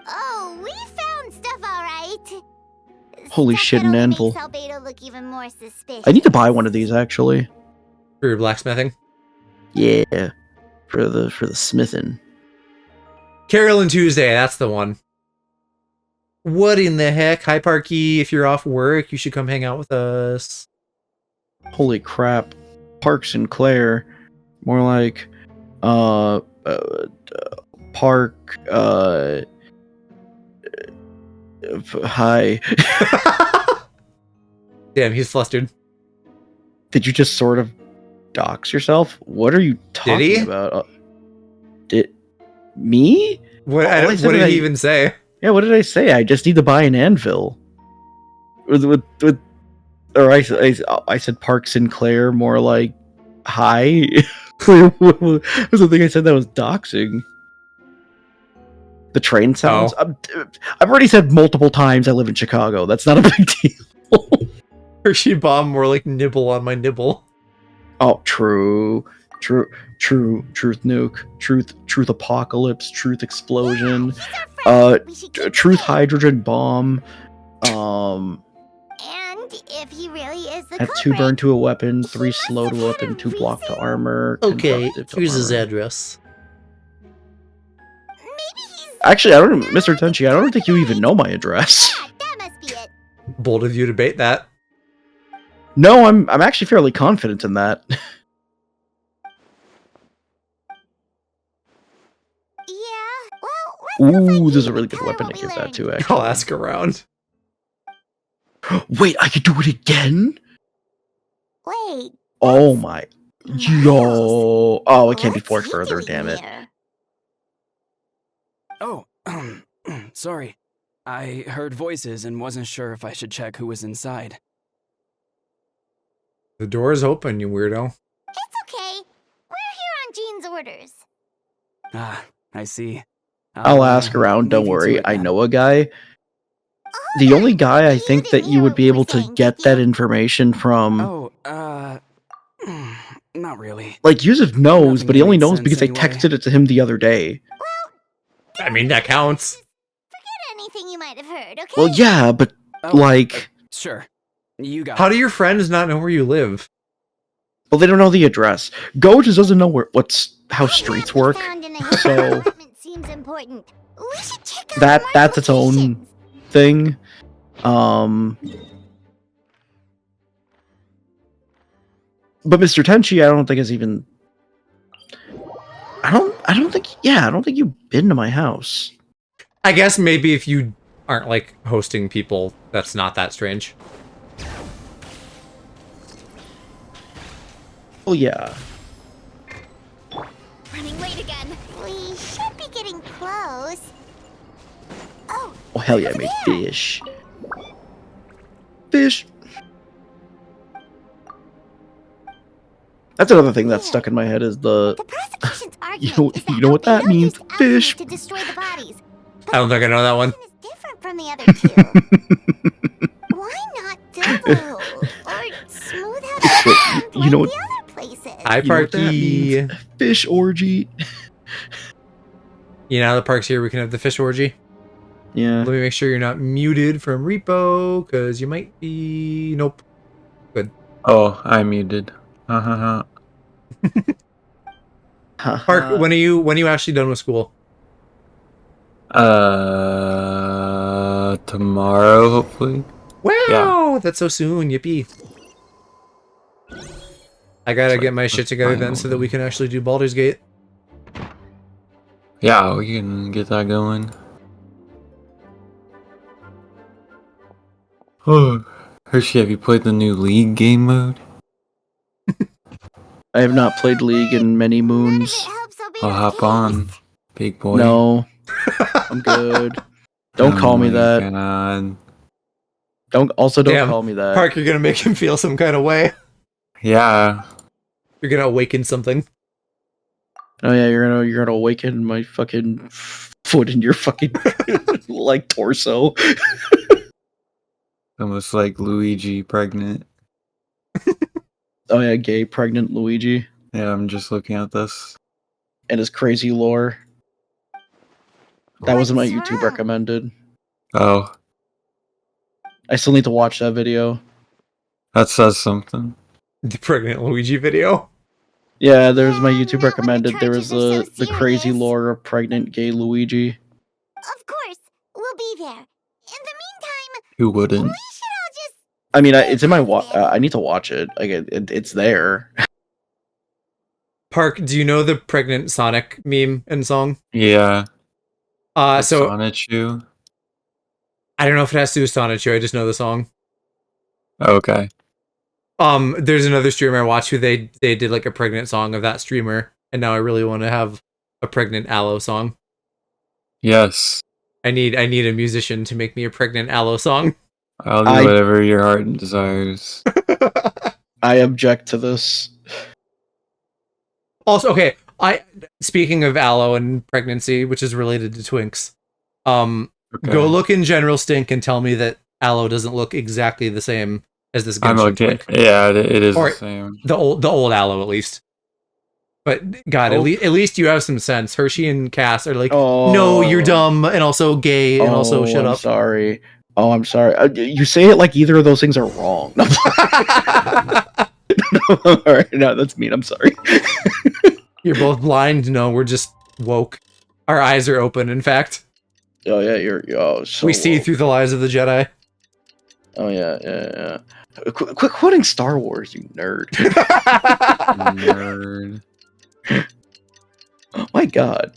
Oh, we found stuff, all right. Holy Stuff shit, that an only anvil. makes Albedo look even more suspicious. I need to buy one of these actually. For your blacksmithing. Yeah, for the smithing. Carolyn Tuesday, that's the one. What in the heck? Hi, Parky. If you're off work, you should come hang out with us. Holy crap. Park Sinclair. More like Park hi. Damn, he's flustered. Did you just sort of dox yourself? What are you talking he? about? Did me? What, Oh, what did he even say? Yeah, what did I say? I just need to buy an anvil. Or I said Park Sinclair, more like hi. Was the thing I said that was doxing? The train sounds. Oh. I've already said multiple times I live in Chicago. That's not a big deal. Hershey bomb, more like nibble on my nibble. Oh, truth nuke, truth apocalypse, truth explosion, truth hydrogen bomb. And if he really is the At 2 burn to a weapon, 3 slow to a weapon, 2 block to armor. conductive to armor. address. Maybe he's. Actually, I don't, Mr. Tenchi. I don't think you even know my address. That must be it. Bold of you to bait that. No, I'm actually fairly confident in that. Yeah. Well, let's go find Ooh, there's a Jean really and good tell her weapon what to we give that learned. to. Actually, I'll ask around. Wait, I could do it again. Wait. Oh my. Yo. Oh, it can't be what's forked he further. doing Damn it. here? Oh, sorry. I heard voices and wasn't sure if I should check who was inside. The door's open, you weirdo. It's okay. We're here on Jean's orders. Ah, I see. I'll ask around. Don't leave you to worry. it I then. know a guy. The only guy I think that you would be able to get that information from. Oh, not really. Like, Yusuf knows, Nothing but he that only made knows sense because I anyway. texted it to him the other day. I mean, that counts. Forget anything you might have heard, okay? Well, yeah, but Oh, like, Sure. You got How it. do your friends not know where you live? well, they don't know the address. Go just doesn't know how That streets we work. found in a hidden So apartment seems important. We should check out that's its own locations. thing. But Mr. Tenchi, I don't think is even. I don't think. Yeah, I don't think you've been to my house. I guess maybe if you aren't like hosting people, that's not that strange. Oh yeah. Running late again. We should be getting close. Oh. Oh hell yeah, I made fish. Fish. That's another thing that's stuck in my head is the. The prosecution's You argument know, is that you know what that Albedo means? used Fish. alchemy to destroy the bodies. I don't think I know that one. Is different from the other two. Why not double or smooth out the land You like know what? the other places? Hi, You know what that Parky. means? Fish orgy. You know, now the park's here, we can have the fish orgy. Yeah. Let me make sure you're not muted from repo, because you might be. Nope. Oh, I muted. Ha Park, when are you actually done with school? Tomorrow, hopefully. Wow, that's so soon. Yippee. I gotta It's get like my the shit together then so that we can actually do Baldur's Gate. Yeah, we can get that going. Oh, Hershey, have you played the new League game mode? I have not played League in many None of it moons. helps Albedo's I'll hop case. on, big boy. No. I'm good. Don't call me my that. God. Don't Damn, call me that. Park, you're gonna make him feel some kind of way. Yeah. You're gonna awaken something. Oh yeah, you're gonna awaken my fucking foot in your fucking like torso. Almost like Luigi pregnant. Oh yeah, gay pregnant Luigi Yeah, I'm just looking at this. and his crazy lore. That wasn't my What's YouTube wrong? recommended. Oh, I still need to watch that video. that says something. The pregnant Luigi video. Yeah, there's my Yeah, YouTube not when the recommended. There was charges are so the crazy serious. lore of pregnant gay Luigi. Of course, we'll be there. In the meantime, Who we should wouldn't? all just. I mean, stay it's in my positive. I need to watch it. Like it's there. Park, do you know the pregnant Sonic meme and song? Yeah. So Sonichu. I don't know if it has to do with Sonichu, I just know the song. Okay. There's another streamer I watch who they did like a pregnant song of that streamer, and now I really want to have a pregnant Aloe song. Yes. I need a musician to make me a pregnant Aloe song. I'll do whatever your heart desires. I object to this. Also, okay, speaking of Aloe and pregnancy, which is related to twinks, Okay. go look in General Stink and tell me that Aloe doesn't look exactly the same as this I'm Genshin okay. twink. Yeah, it is Or the same. the old Aloe at least. But God, Oh. at least you have some sense. Hershey and Cass are like, Oh. no, you're dumb, and also gay, and also shut I'm up. sorry. Oh, I'm sorry. You say it like either of those things are wrong. Alright, no, that's mean. I'm sorry. You're both blind. No, we're just woke. Our eyes are open. In fact, Oh yeah, you're so we see woke. through the lies of the Jedi. Oh yeah. Quit quoting Star Wars, you nerd. Nerd. Oh my god.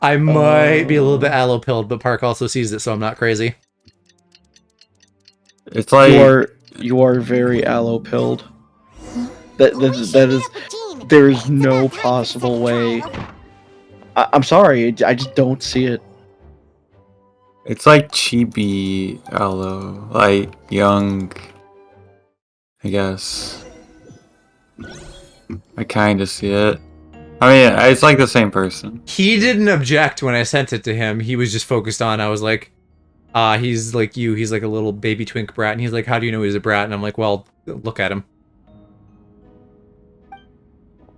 I might be a little bit aloe pilled, but Park also sees it, so I'm not crazy. It's like You are very aloe pilled. That We is should meet up with Jean. there is It's no about time for the possible second way. trial. I'm sorry. I just don't see it. it's like chibi aloe, like young. I guess. I kind of see it. I mean, it's like the same person. He didn't object when I sent it to him. He was just focused on. I was like, he's like you. He's like a little baby twink brat, and he's like, how do you know he's a brat? And I'm like, well, look at him.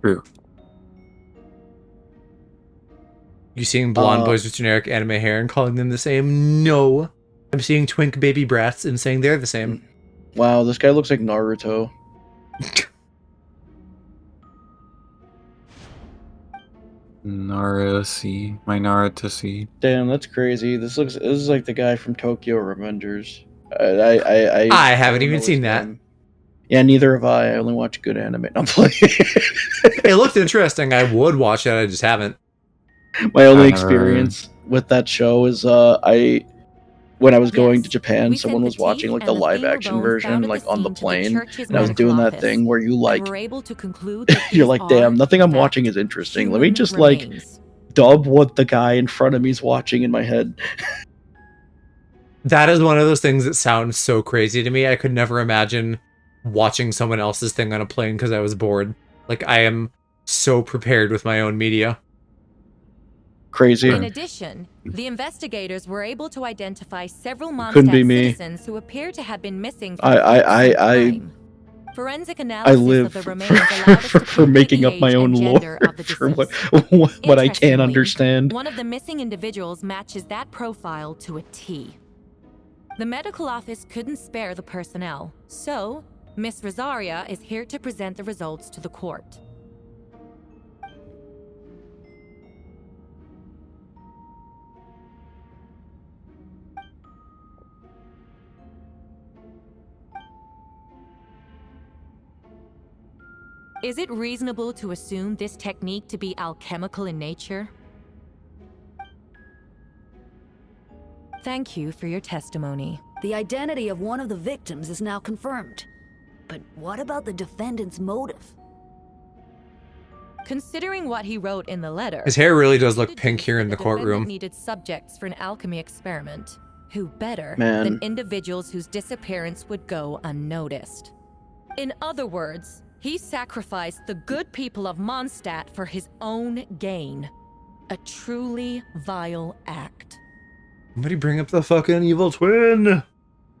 True. You seeing blonde boys with generic anime hair and calling them the same? No. I'm seeing twink baby brats and saying they're the same. Wow, this guy looks like Naruto. Naruto, my Naruto. Damn, that's crazy. This is like the guy from Tokyo Revengers. I I haven't don't even know seen his that. name. Yeah, neither have I. I only watch good anime. I'm playing. It looked interesting. I would watch it. I just haven't. My only I never- experience with that show is when I was going Yes, to Japan, we someone sent was the watching teeth like the and the live femur action bone version, found at like the on the scene to the plane, church's and I was medical doing that office, thing where you and like were able to conclude that you're these like, are, damn, nothing in I'm fact, watching is interesting. Let me human just like remains. dub what the guy in front of me is watching in my head. That is one of those things that sounds so crazy to me. I could never imagine watching someone else's thing on a plane because I was bored. Like, I am so prepared with my own media. Crazy. In addition, the investigators were able to identify several Couldn't be Mondstadt me. citizens who appear to have been missing for I- quite I- some I- time. Forensic I analysis live of the for, remains allowed us to for pinpoint making the up my age own and lore gender of the for what deceased. I can't Interestingly, understand. One of the missing individuals matches that profile to a T. The medical office couldn't spare the personnel, so Miss Rosaria is here to present the results to the court. Is it reasonable to assume this technique to be alchemical in nature? Thank you for your testimony. The identity of one of the victims is now confirmed. But what about the defendant's motive? Considering what he wrote in the letter, His hair really does look deduce pink here in that the defendant courtroom. Needed subjects for an alchemy experiment. Who better Man. than individuals whose disappearance would go unnoticed? In other words, he sacrificed the good people of Mondstadt for his own gain. A truly vile act. Somebody bring up the fucking evil twin. You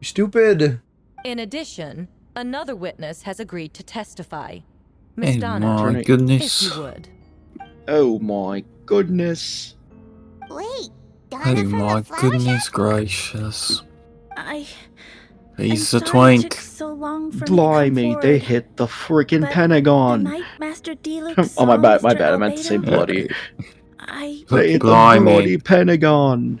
stupid. In addition, another witness has agreed to testify. Miss Oh Donna, my if goodness. you would. Oh my goodness. Wait, Donna Oh from my the flower goodness shop? gracious. He's I'm a sorry it twink. took so long for me to Blimey, come they forward, hit the freaking but Pentagon. The night Master D-Luke Oh my saw bad, my Mr. bad. I meant to say Albedo, bloody. I They hit the Blimey. bloody Pentagon.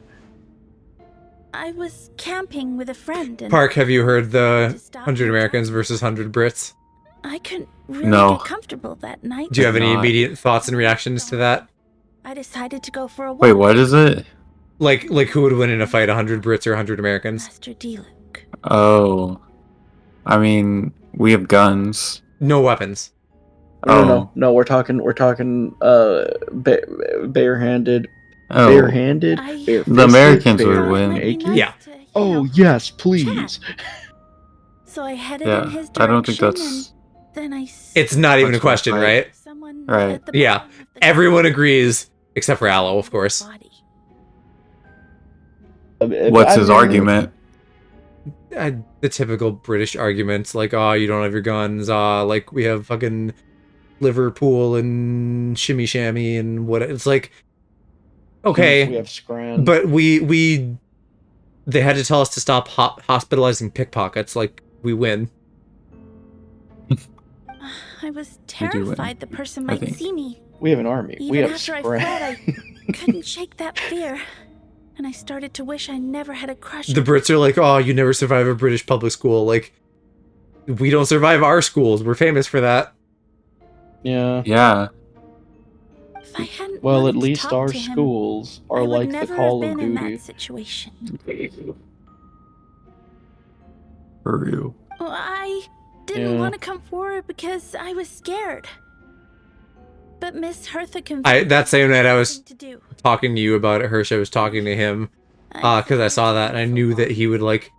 was camping with a friend and Park, have you heard the to stop 100 and Americans talk. versus 100 Brits? I couldn't really No. get comfortable that night. Do you have any Not. immediate thoughts and reactions to that? I decided to go for a walk. Wait, what is it? Like who would win in a fight, 100 Brits or 100 Americans? Master D-Luke. Oh. I mean, we have guns. No weapons. No, we're talking barehanded. Oh. Barehanded? I- Barefisted, The Americans would bare win. naked? Yeah. To, you Oh know, yes, please. So I headed Yeah, in his direction I don't think that's... and then I It's not even a That's question, right. right? someone Right. at the Yeah, bottom of the Everyone garden agrees, except for Aloe, of course. body. What's his I mean, argument? The typical British arguments, like, oh, you don't have your guns, like, we have fucking Liverpool and Shimmy Shammy and what, it's like, We okay, have Scran. but they had to tell us to stop hospitalizing pickpockets, like, we win. I was We do win, terrified the person I might think. see me. we have an army. Even we have after I Scran. fled, I couldn't shake that fear. And I started to wish I never had a crush. The Brits are like, oh, you never survive a British public school, like, we don't survive our schools, we're famous for that. Yeah. Yeah. If I hadn't Well, wanted at to least talk our to him, schools I are would like the never Call have of been in Duty. that situation. For real. Well, I didn't Yeah. want to come forward because I was scared. But Miss Hertha convinced That same night I was something to do. talking to you about it, Hirsch, I was talking to him, because I saw that and I knew that he would, like,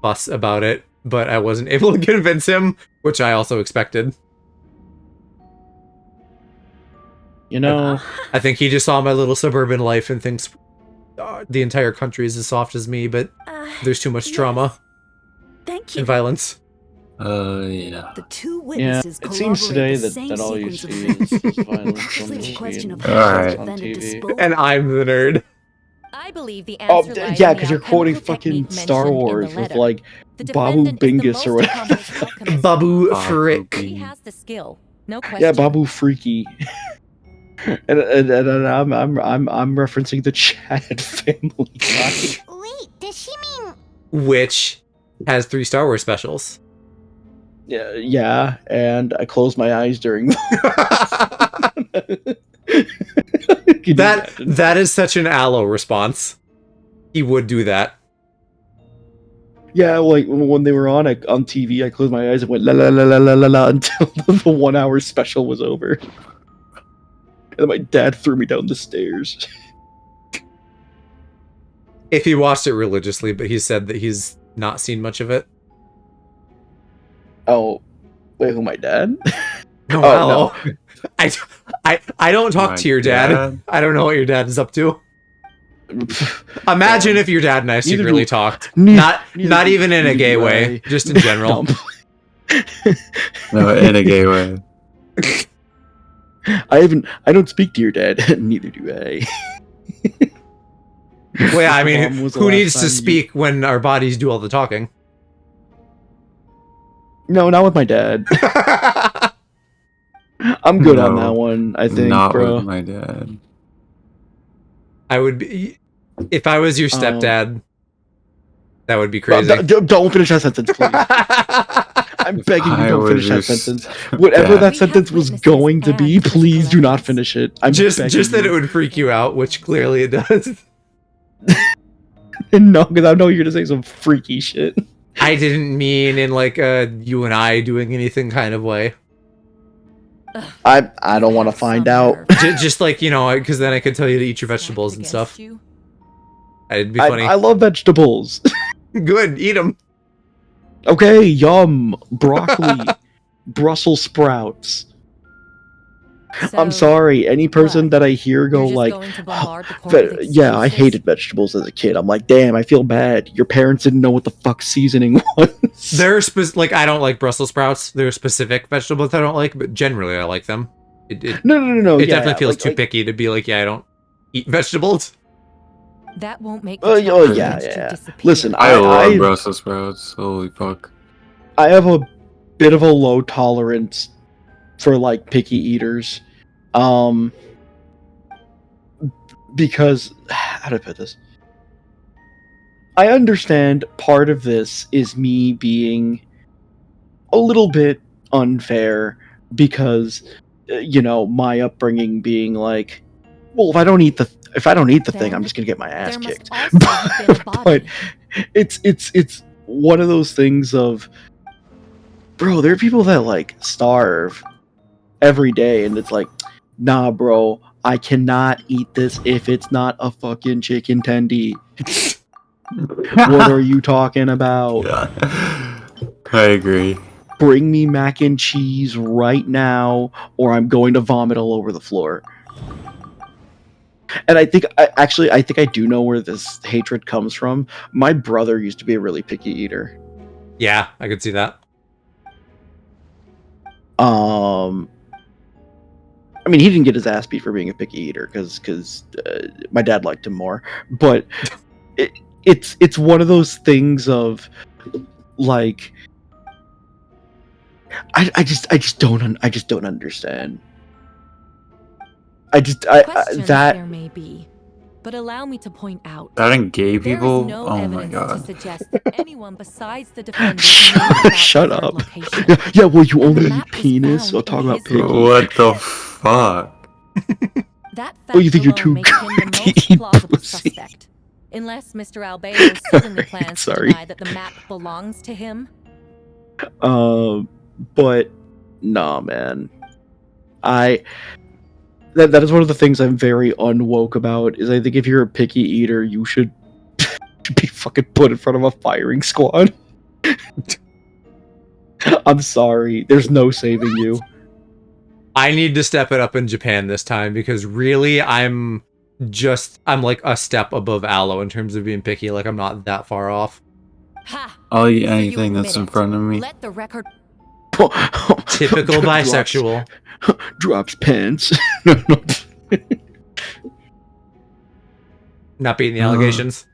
fuss about it, but I wasn't able to convince him, which I also expected. You know, I think he just saw my little suburban life and thinks the entire country is as soft as me, but there's too much yes. trauma Thank you. and violence. Yeah. The two yeah. witnesses It seems today corroborate the same that all you sequence see of is events. violence Just on leaves the the question of screen. how the Alright. On defendant TV. disposed And I'm the nerd. I believe the Oh, answer lies yeah, in the because you're quoting alchemical fucking technique Star mentioned in the Wars with letter. like The Babu defendant is the Bingus most or whatever. accomplished alchemist. Babu Babu Frick. He has the skill, no question. Yeah, Babu Freaky. and I'm referencing the Chad Family Guy. Wait, does she mean Which has 3 Star Wars specials. Yeah, and I close my eyes during. That is such an Aloe response. He would do that. Yeah, like when they were on TV, I closed my eyes and went la la la la la la la until the 1 hour special was over. And then my dad threw me down the stairs. If he watched it religiously, but he said that he's not seen much of it. Oh, wait, who, my dad? No, Oh, no. I don't talk My to your dad. dad? I don't know what your dad is up to. Imagine if your dad and I secretly talked. Not even in a gay way, just in general. No, in a gay way. I don't speak to your dad. Neither do I. Well, yeah, I mean, When was the who last needs to time speak when our bodies do all the talking? No, not with my dad. I'm good on No, that one, I think, Not bro. with my dad. I would be... If I was your stepdad, that would be crazy. Don't finish that sentence, please. I'm begging you, I don't was finish that your sentence. stepdad. Whatever that We sentence have was witnesses going to be, and please do not evidence. finish it. I'm Just begging that it you. would freak you out, which clearly it does. No, because I know you're gonna say some freaky shit. I didn't mean in like a you and I doing anything kind of way. I don't want to find out. Just like, you know, because then I could tell you to eat your vegetables and stuff. It'd be funny. I love vegetables. Good, eat them. Okay, yum. Broccoli. Brussels sprouts. I'm sorry. Any person that I hear go like, yeah, I hated vegetables as a kid. I'm like, damn, I feel bad. Your parents didn't know what the fuck seasoning was. There are like, I don't like Brussels sprouts. There are specific vegetables I don't like, but generally I like them. No. It yeah, definitely feels like- too like- picky to be like, yeah, I don't eat vegetables. That won't make Oh, the challenge yeah. to disappear. Listen, I love I Brussels sprouts. Holy fuck. I have a bit of a low tolerance for like picky eaters. Because how do I put this? I understand part of this is me being a little bit unfair because you know, my upbringing being like, well, if I don't eat the thing, I'm just gonna get my ass There must kicked. also have been a But body. it's one of those things of, bro, there are people that like starve every day, and it's like, nah, bro, I cannot eat this if it's not a fucking chicken tendy. What are you talking about? Yeah. I agree. Bring me mac and cheese right now, or I'm going to vomit all over the floor. And I think I do know where this hatred comes from. My brother used to be a really picky eater. Yeah, I could see that. I mean, he didn't get his ass beat for being a picky eater because my dad liked him more. But it's one of those things of like, I just don't understand. Questions that there may be, but allow me to point out That and gay there people? is no Oh my evidence to god. suggest that anyone besides the defendant knew about shut the third up. location. Yeah, well, you And only the eat map was penis. Or found talk in about his picky. room. What the fuck? That fact Oh, you think you're alone too makes him the good to most eat plausible pussy. suspect. Unless Mr. Albedo suddenly plans to Sorry. deny that the map belongs to him. But nah, man. That is one of the things I'm very unwoke about. Is I think if you're a picky eater, you should be fucking put in front of a firing squad. I'm sorry. There's no saving you. I need to step it up in Japan this time because really I'm like a step above Aloe in terms of being picky. Like I'm not that far off. Ha! I'll eat So you anything that's in admit it. front of me. Let the record Typical bisexual. Drops pants. Not beating the allegations.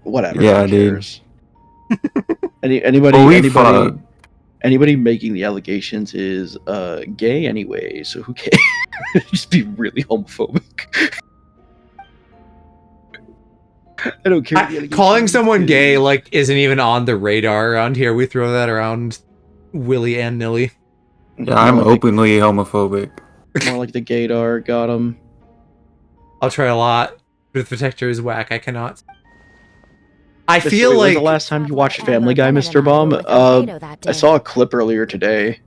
Whatever. Yeah, who dude. cares? Anybody Well, we fought. anybody making the allegations is gay anyway, so who cares? Just be really homophobic. I don't care. Calling someone gay like isn't even on the radar around here. We throw that around willy and nilly. Yeah, I'm More like openly homophobic. more like the gaydar got him. I'll try a lot, but if the texture is whack, I cannot. I Mr. feel Wait, when's like the last time you watched Family Guy, Mr. Bomb? I saw a clip earlier today.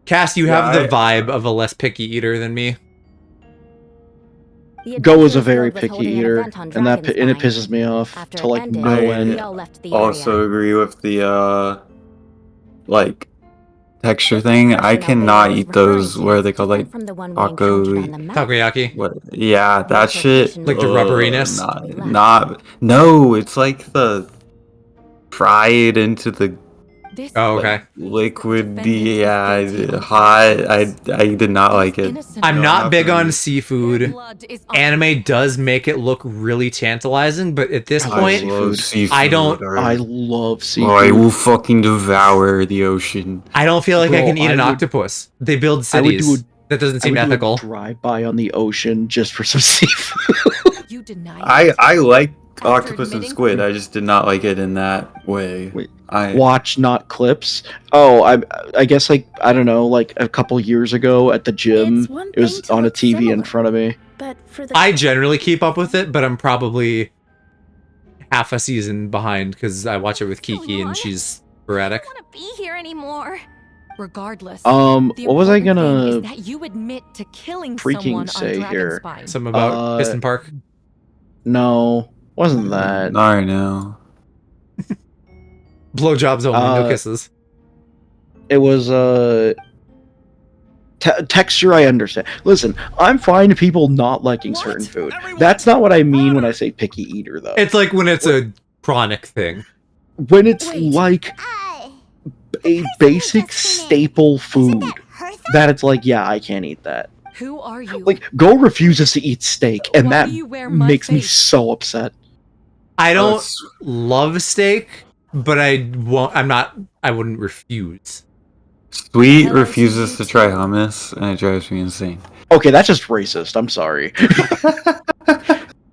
Cass, you Yeah, have the vibe of a less picky eater than me. Go is a very picky eater, and it pisses me off to like no end. Also agree with the like texture thing. I cannot eat those. What are they called? Like Takoyaki. what? Yeah, that shit. Like the rubberiness? No. It's like the fried into the Oh, okay. liquid. Yeah, hot. I did not like it. I'm No, not big on me. seafood. Anime does make it look really tantalizing, but at this point, I love seafood. I don't- I love seafood. I will fucking devour the ocean. I don't feel like I Bro, can eat I an would- octopus. They build I would do cities. That doesn't seem ethical. Drive by on the ocean just for some seafood. You deny I like octopus and admitting- squid. I just did not like it in that way. Wait, I Watch, not clips. Oh, I guess like I don't know, like a couple years ago at the gym, It's one it was thing to on a look TV in similar. front of me. But for the I generally keep up with it, but I'm probably half a season behind because I watch it with Kiki and she's sporadic. I don't want to be here anymore. Regardless, What was I important thing gonna is that you admit to killing freaking someone say on here? Dragonspine. Something about Piston Park. No, wasn't that? not right now. Blowjobs only, no kisses. It was texture. I understand. Listen, I'm fine with people not liking certain food. That's not what I mean when I say picky eater, though. It's like when it's a chronic thing. When it's Wait. like Uh, a basic staple food her thing? that it's like, yeah, I can't eat that. Who are you? Like, Go refuses to eat steak, and Why that do you wear mud makes me face? so upset. I don't That's- love steak, but I won't. I wouldn't refuse. Sweet Hello to refuses you to try too. hummus, and it drives me insane. Okay, that's just racist. I'm sorry.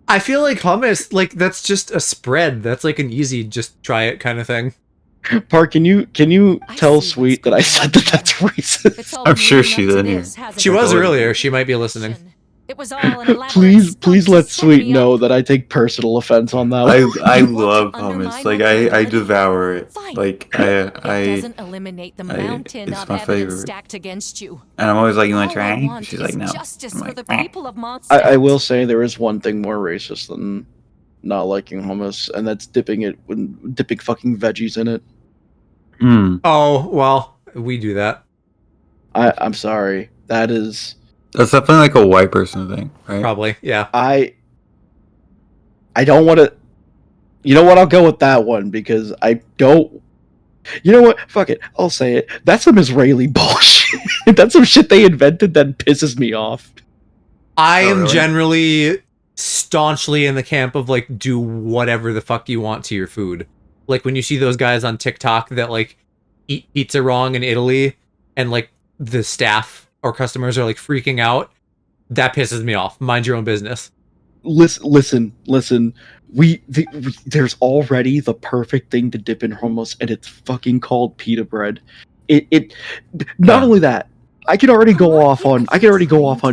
I feel like hummus, like that's just a spread. That's like an easy, just try it kind of thing. Park, can you I tell see Sweet what's that I going said on that here. that's racist? It's all I'm sure leading she up to did. this, hasn't She it? was Recorded. earlier. She might be listening. It was all an elaborate Please stunt to let set Sweet me know up. that I take personal offense on that one. I You want love to undermine hummus. my Like I credibility? devour it. Fine. Like It I doesn't eliminate the mountain it's of my evidence favorite. stacked against you. And I'm always like, you want All to I try? want She's is like, no. justice I'm for like, the "Meh." people of Mondstadt. I will say there is one thing more racist than not liking hummus, and that's dipping fucking veggies in it. Hmm. Oh well, we do that I'm sorry. That is That's definitely like a white person thing, right? probably. Yeah. I don't want to. You know what? I'll go with that one because I don't. You know what? Fuck it. I'll say it. That's some Israeli bullshit. That's some shit they invented that pisses me off. I Oh, am really? generally staunchly in the camp of like do whatever the fuck you want to your food. Like when you see those guys on TikTok that like eat pizza wrong in Italy and like the staff or customers are like freaking out, that pisses me off. Mind your own business. Listen. There's already the perfect thing to dip in hummus, and it's fucking called pita bread. Not Yeah. only that, I can already go Are off you on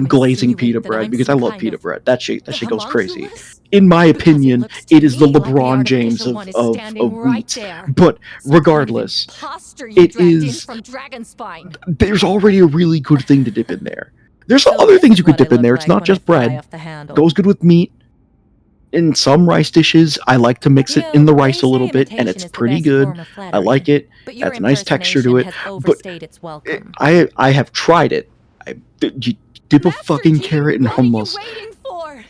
glazing insinuate pita that bread I'm because I some love kind pita of bread. That shit goes crazy. homunculus? In my Because it opinion, looks to it is the me like the LeBron James artificial one is of standing right wheat. there. But Some kind of regardless, imposter you it dragged in is- from Dragonspine. there's already a really good thing to dip in there. There's So other this things is you could what I dip in look there. It's like not when I just fly bread. off the handle. Goes good with meat. In some rice dishes, I like to mix You it in know, the rice they a little say bit, and imitation it's is the pretty best good. form of I flattery. like it. But your Adds a nice texture to it. impersonation has But overstayed its welcome. I have tried it. You dip a Master fucking G, carrot in what are you hummus, waiting for?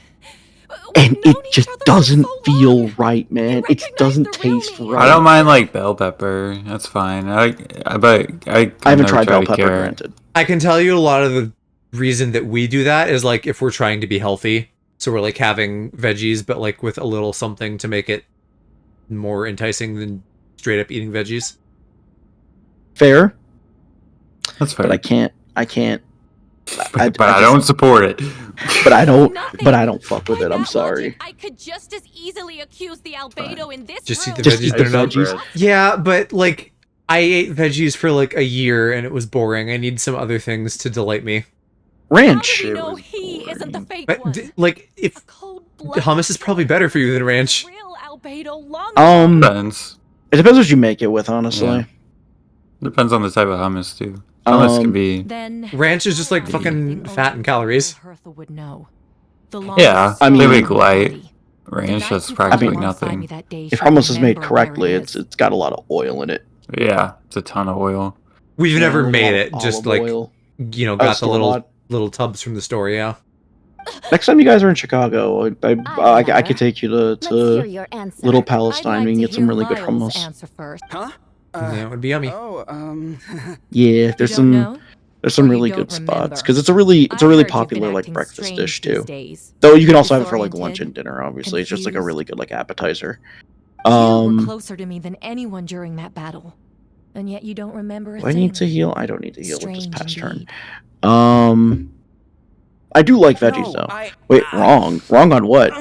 and We've it known each just other for doesn't so feel long. right, man. You It recognize doesn't the real taste me. right. I don't mind like bell pepper. That's fine. But I I haven't never tried bell pepper, carrot. granted. I can tell you a lot of the reason that we do that is like if we're trying to be healthy. So we're like having veggies, but like with a little something to make it more enticing than straight up eating veggies. Fair, That's fair. but I can't. But I don't support it. But I don't. Nothing. But I don't fuck with By it. I'm that sorry. logic, I could just as easily accuse the albedo in this Just eat room. the Just veggies eat that the are not. veggies. Yeah, but like I ate veggies for like a year and it was boring. I need some other things to delight me. Ranch. How do we It know was he isn't the boring. fake But, one? like, if A cold-blooded hummus is probably better for you than ranch. real albedo long Depends. It depends what you make it with, honestly. Yeah. Depends on the type of hummus too. Hummus can be. Then Ranch is just like I fucking think fat and calories. Hertha would know. The Yeah, I mean- they make light. body. Ranch, The that's night you practically fell alongside me nothing. that day If should hummus is made remember where correctly, it it's is. it's got a lot of oil in it. Yeah, it's a ton of oil. We've Yeah, never a lot made of it, just olive like, oil. you know, got the store-bought. little tubs from the store, yeah. Next time you guys are in Chicago, I remember. could take you Let's hear to your answer. Little I'd Palestine. like We can to get some hear really good Miles' hummus. answer first. Huh? Yeah, it would be yummy. Oh, Yeah, there's You don't some know? there's some Or you really don't good spots remember? because it's a I really heard you've been popular like acting breakfast strange dish these too. days. Though you can also have it for like lunch Disoriented, and dinner. Obviously, it's just like a confused. really good like appetizer. You were Um, closer to me than anyone during that battle, and yet you don't remember a do I thing. need to heal? I don't need to heal with this Strange past turn. indeed. I do like veggies though. Wait, wrong on what?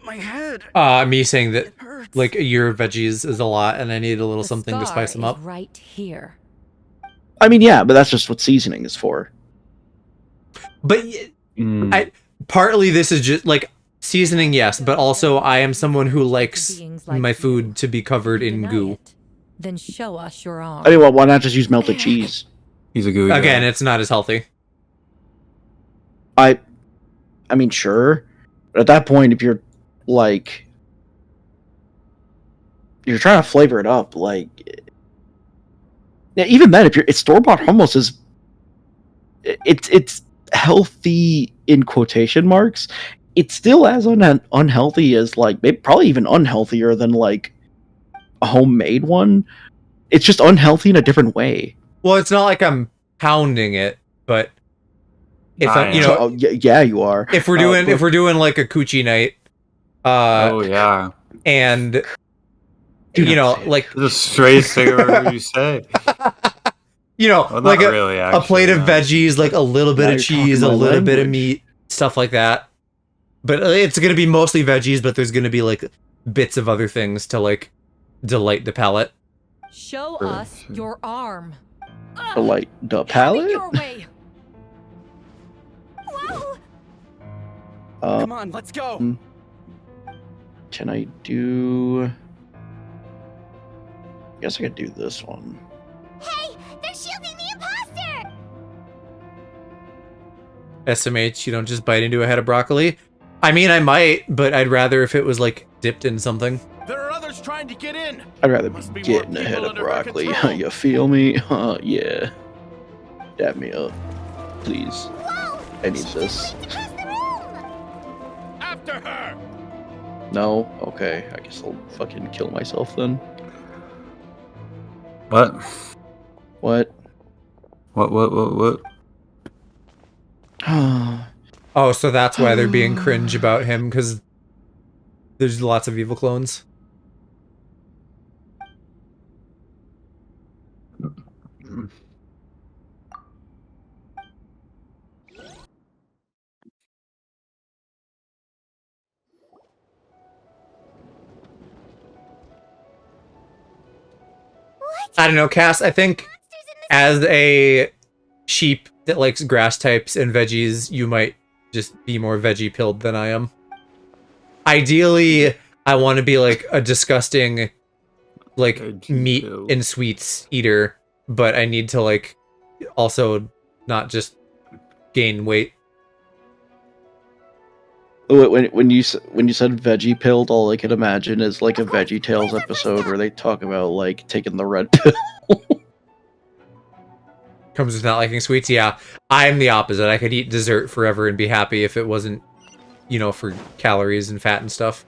My head. Me saying that, It hurts. like, a year of veggies is a lot and I need a little The something to spice scar them is up. right here. I mean, yeah, but that's just what seasoning is for. But partly this is just, like, seasoning, yes, but also I am someone who likes Beings like my you. food to be covered You in deny goo. it. Then show us your arm. I mean, well, why not just use melted cheese? He's a gooey guy. Again, it's not as healthy. I mean, sure, but at that point, if you're like, you're trying to flavor it up, like, yeah, even then, if it's store bought hummus is, it's healthy in quotation marks. It's still as unhealthy as like maybe probably even unhealthier than like a homemade one. It's just unhealthy in a different way. Well, it's not like I'm pounding it, but if I you am. know, Oh, yeah, you are. if we're doing like a coochie night, Oh yeah. and Do you not know, say like, The straightest thing I've ever heard you say. you know, Well, like not a, really, a plate actually, of no. veggies, like a little bit Now of you're cheese, a talking my little bit of language. meat, stuff like that. But it's gonna be mostly veggies, but there's gonna be like bits of other things to like delight the palate. Show Sure, us sure. your arm. So, like the Have it palate. your way. Whoa! Come on, let's go. Can I do? I guess I could do this one. Hey, they're shielding the imposter! SMH, you don't just bite into a head of broccoli. I mean, I might, but I'd rather if it was like dipped in something. There are others trying to get in. I'd rather Must be be more getting a head people of under her broccoli. control. You feel me? Yeah. Dab me up, please. Whoa! I need She's this. going to pass the room! After her. No? Okay, I guess I'll fucking kill myself then. What? What? What? Oh, so that's why they're being cringe about him, because there's lots of evil clones. I don't know, Cass, I think as a sheep that likes grass types and veggies, you might just be more veggie pilled than I am. Ideally, I want to be like a disgusting, like, Veggie meat pilled. and sweets eater, but I need to like also not just gain weight. When you said veggie pilled, all I could imagine is like a Veggie Tales episode where they talk about like taking the red pill. Comes with not liking sweets. Yeah, I'm the opposite. I could eat dessert forever and be happy if it wasn't, you know, for calories and fat and stuff.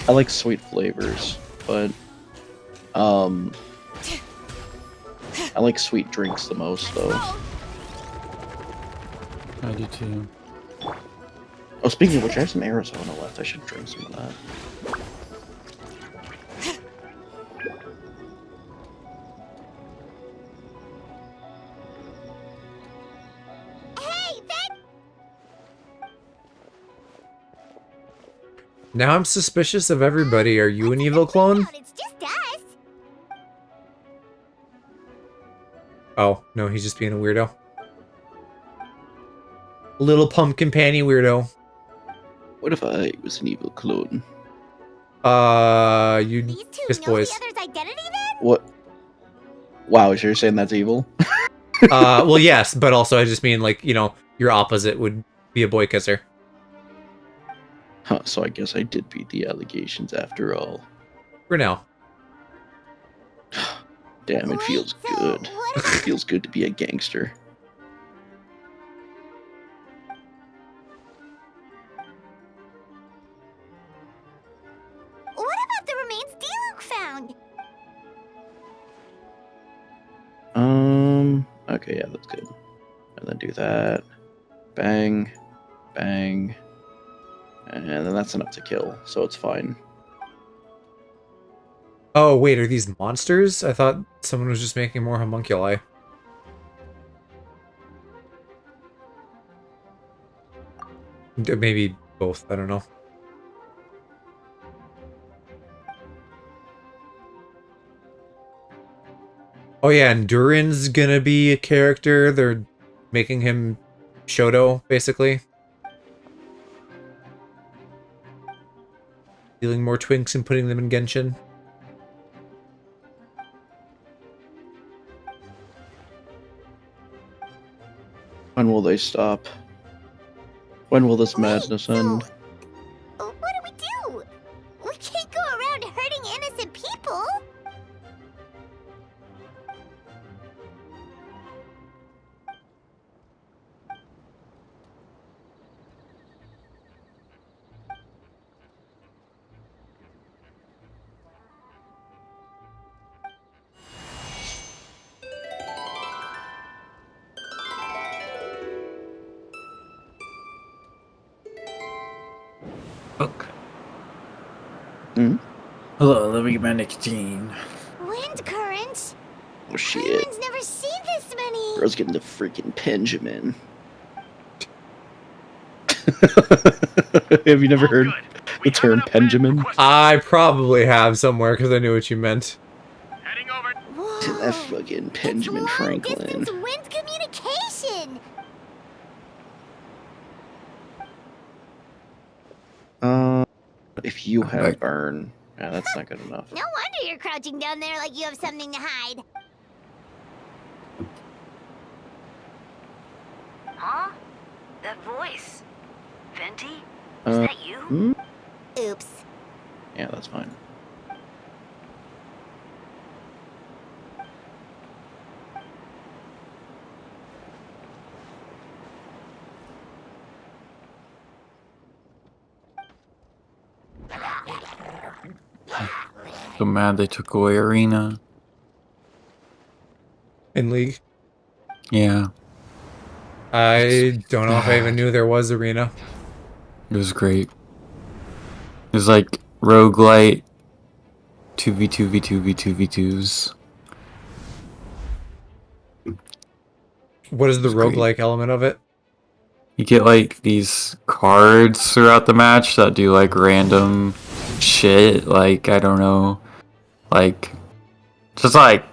I like sweet flavors, but I like sweet drinks the most though. I do too. Oh, speaking of which, I have some Arizona left. I should drink some of that. Hey, Now I'm suspicious of everybody. Are you an evil clone? It's just us. Oh, no, he's just being a weirdo. Little pumpkin panty weirdo. What if I was an evil clone? You These two kiss know boys. the other's identity then? What? Wow, so you're saying that's evil? Well, yes, but also I just mean, like, you know, your opposite would be a boy kisser. Huh, so I guess I did beat the allegations after all. For now. Damn, it Wait, feels so good. what It feels good to be a gangster. What about the remains Diluc found? Okay, yeah, that's good. And then do that. Bang. Bang. And then that's enough to kill, so it's fine. Oh, wait, are these monsters? I thought someone was just making more homunculi. Maybe both, I don't know. Oh yeah, and Durin's gonna be a character. They're making him Shoto, basically. Stealing more twinks and putting them in Genshin. When will they stop? When will this madness end? What do we do? We can't go around hurting innocent people. Look. Hmm? Hello, let me get my nicotine. Wind currents? Oh shit. Everyone's never seen this many. Girl's getting the freaking Benjamin. Have you never heard the term Benjamin? I probably have somewhere because I knew what you meant. To that fucking Benjamin Franklin. Distance wind communication. If you have burn, yeah, that's not good enough. No wonder you're crouching down there like you have something to hide. Huh? That voice. Venti? Is that you? Oops. Yeah, that's fine. So mad they took away Arena. In League. Yeah. I don't know if I even knew there was Arena. It was great. It was like roguelite 2v2 v2 v2 v2s. What is the It's great. roguelike element of it? You get like these cards throughout the match that do like random shit, like I don't know, like just like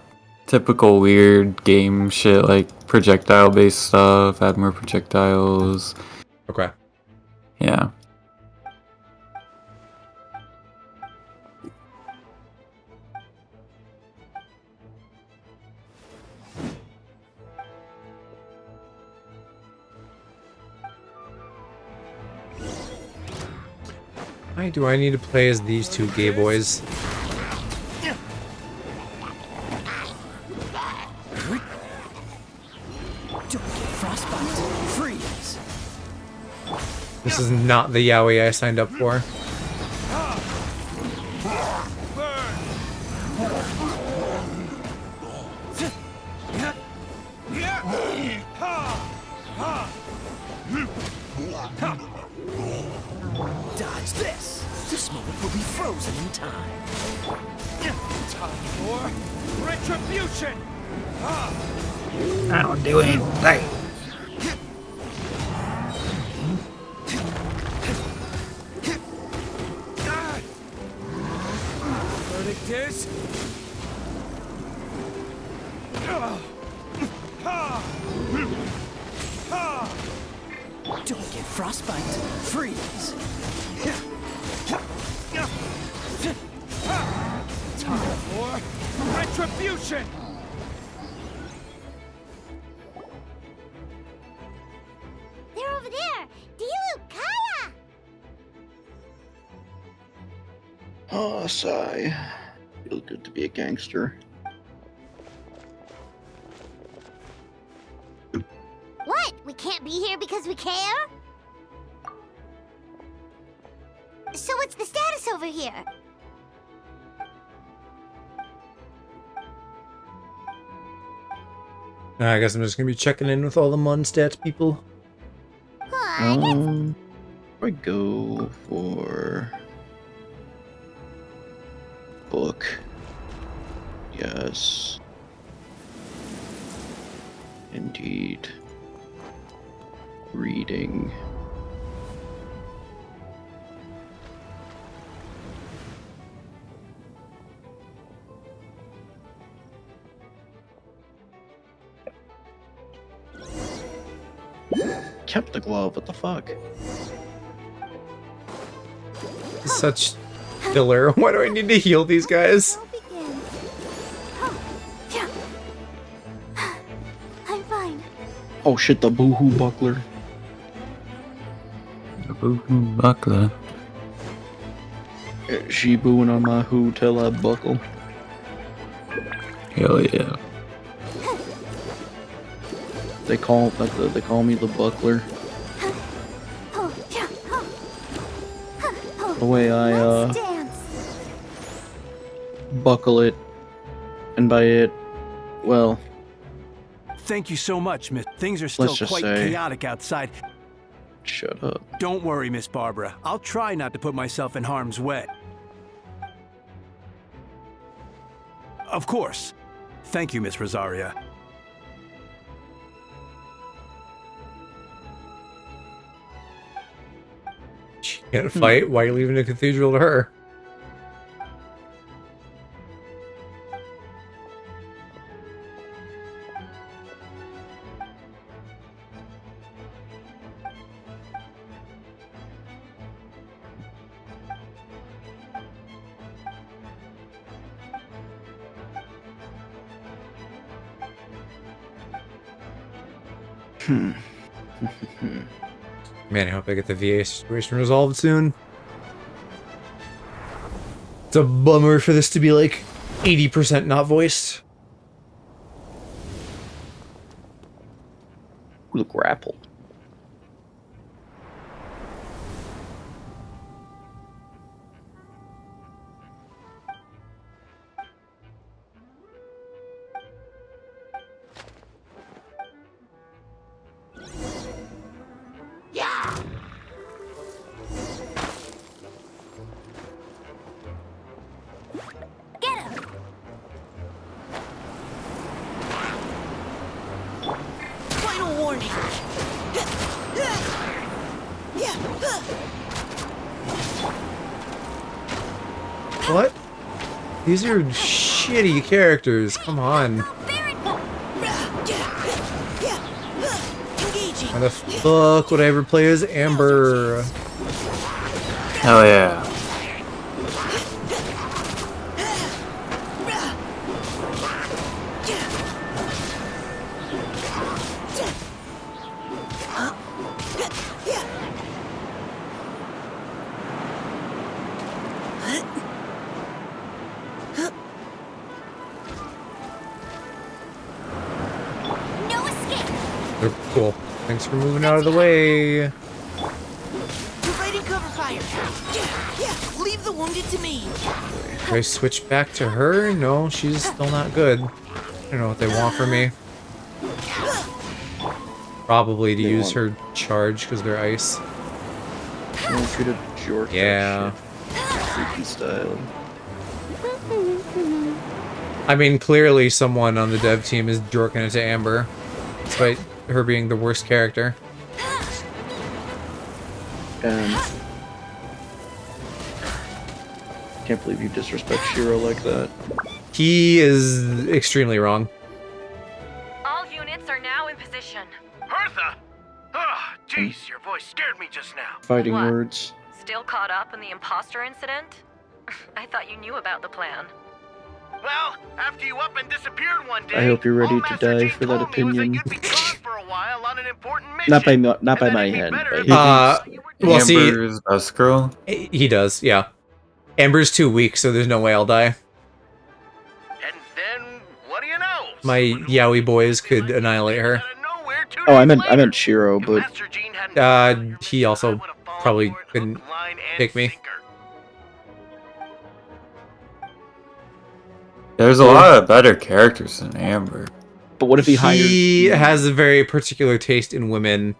typical weird game shit, like projectile based stuff, add more projectiles. Okay. Yeah. Why do I need to play as these two gay boys? Don't get frostbite. Freeze. This is not the yaoi I signed up for. Dodge this. This moment will be frozen in time. Time for retribution. I don't do anything. Verdict is. Don't get frostbite. Freeze. Time for retribution. They're over there! Dilu, Kaya! Oh, sigh. Feels good to be a gangster. What? We can't be here because we care? So what's the status over here? I guess I'm just gonna be checking in with all the Mondstadt people. I go for book. Yes. Indeed. Reading. Kept the glove, what the fuck? Such filler. Why do I need to heal these guys? I'm fine. Oh shit, the boohoo buckler. The boo-hoo buckler. She booing on my who till I buckle. Hell yeah. They call me the buckler. The way I buckle it, and by it, well. Thank you so much, Miss. Things are still quite chaotic outside. Shut up. Don't worry, Miss Barbara. I'll try not to put myself in harm's way. Of course. Thank you, Miss Rosaria. She can't fight. Why are you leaving the cathedral to her? Man, I hope I get the VA situation resolved soon. It's a bummer for this to be like 80% not voiced. The grapple. What? These are shitty characters. Come on. Why the fuck would I ever play as Amber? Hell yeah. They're cool. Thanks for moving out of the way. Providing cover fire. Yeah, leave the wounded to me. Do I switch back to her? No, she's still not good. I don't know what they want from me. Probably to use her charge because they're ice. I want you to jerk yeah. Freaky style. I mean, clearly someone on the dev team is jerking it to Amber, despite her being the worst character. And can't believe you disrespect Shiro like that. He is extremely wrong. All units are Jeez, your voice scared me just now. Fighting What? words. Still caught up in the imposter incident? I thought you knew about the plan. Well, after you up and disappeared one day, I hope you're ready all to Master die Gene for that told me was opinion. you'd be gone for a while on an important mission. Not by And my that it'd be hand. better By if his. Well, see, Amber's best girl. he does, yeah. Amber's too weak, so there's no way I'll die. And then, what do you know? My Yowie boys could annihilate her. Out of nowhere, 2 Oh, I days meant later, Shiro, if but Master Gene hadn't He also I would've fallen probably for it couldn't hook, line, and pick me. sinker. There's a lot of better characters than Amber. but what if he hired? He has a very particular taste in women,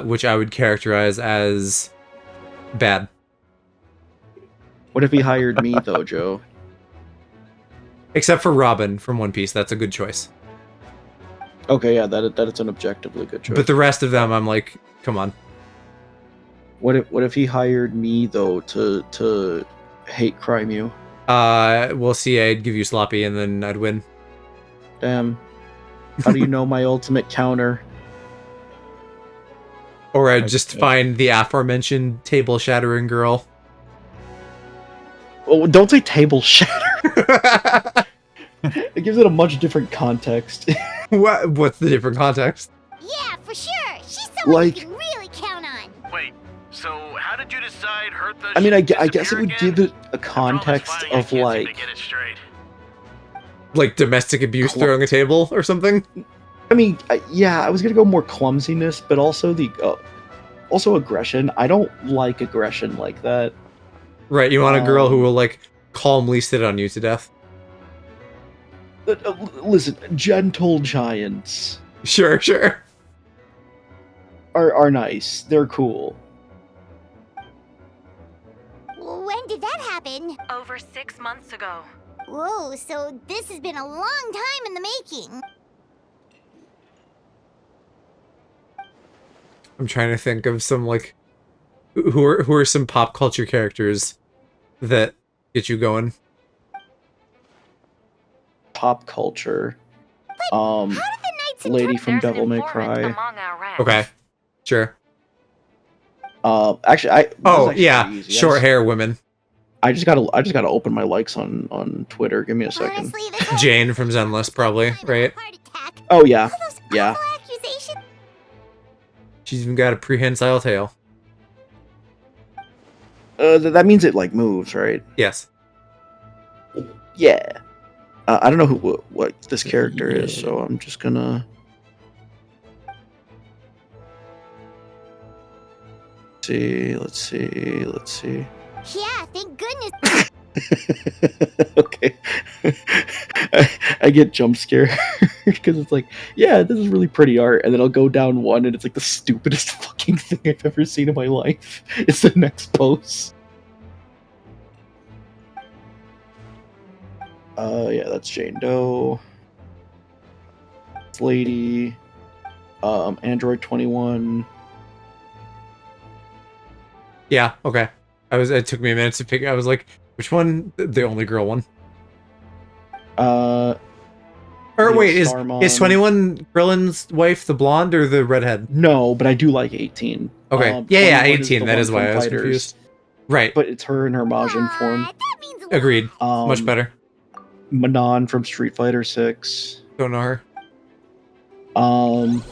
which I would characterize as bad. What if he hired me though, Joe? Except for Robin from One Piece, that's a good choice. Okay, yeah, that is an objectively good choice. But the rest of them, I'm like, come on. What if he hired me though to hate crime you? We'll see. I'd give you sloppy, and then I'd win. Damn. How do you know my ultimate counter? Or I'd just find the aforementioned table shattering girl. Oh, don't say table shatter. It gives it a much different context. What's the different context? Yeah, for sure. She's someone Like- you can really count on. Wait, so how did you decide Hertha I mean, should I guess it disappear would again? give it a After all this context fighting, I of can't seem to like. get it straight. Like domestic abuse throwing a table or something? I mean, yeah, I was gonna go more clumsiness, but also also aggression. I don't like aggression like that. Right, you want a girl who will like calmly sit on you to death. Listen, gentle giants Sure. are nice. They're cool. When did that happen? Over 6 months ago. Whoa, so this has been a long time in the making. I'm trying to think of some like who are some pop culture characters that get you going. Pop culture. How did the Knights and Lady from There's an Devil May informant Cry. among our ranks. Okay, sure. Actually, this is Oh actually yeah, pretty easy. short hair women. I just gotta open my likes on Twitter. Give me a second. Honestly, this whole Jane from Zenless, probably, time of right? heart attack. Oh yeah, All those yeah. awful accusations. She's even got a prehensile tail. That means it like moves, right? Yes. Yeah. I don't know what this character is, so I'm just gonna. Let's see. Yeah, thank goodness. Okay. I get jump scared because it's like, yeah, this is really pretty art, and then I'll go down one, and it's like the stupidest fucking thing I've ever seen in my life. It's the next post. Yeah, that's Jane Doe. It's Lady. Android 21. Yeah. Okay. It took me a minute to pick. I was like, which one? The only girl one. Uh, Or Leo wait, is Starmon. 21 Krillin's wife the blonde or the redhead? No, but I do like 18. Okay. Yeah, 21 is 18. the That one is why from I was Fighters, confused. Right. But it's her in her Majin form. That means a lot. Agreed. Much better. Manon from Street Fighter 6. Don't know her. Um,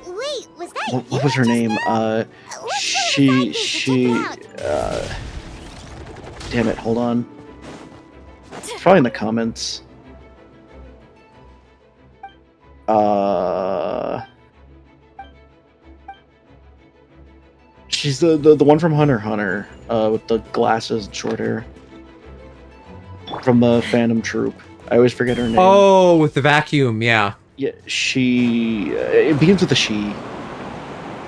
Wait, was that what you was her just name? now? Let's go to the She, side gate to check it out. damn it, hold on. It's probably in the comments. She's the one from Hunter x Hunter, with the glasses and short hair. From the Phantom Troop. I always forget her name. Oh, with the vacuum. Yeah. Yeah, she. It begins with a she.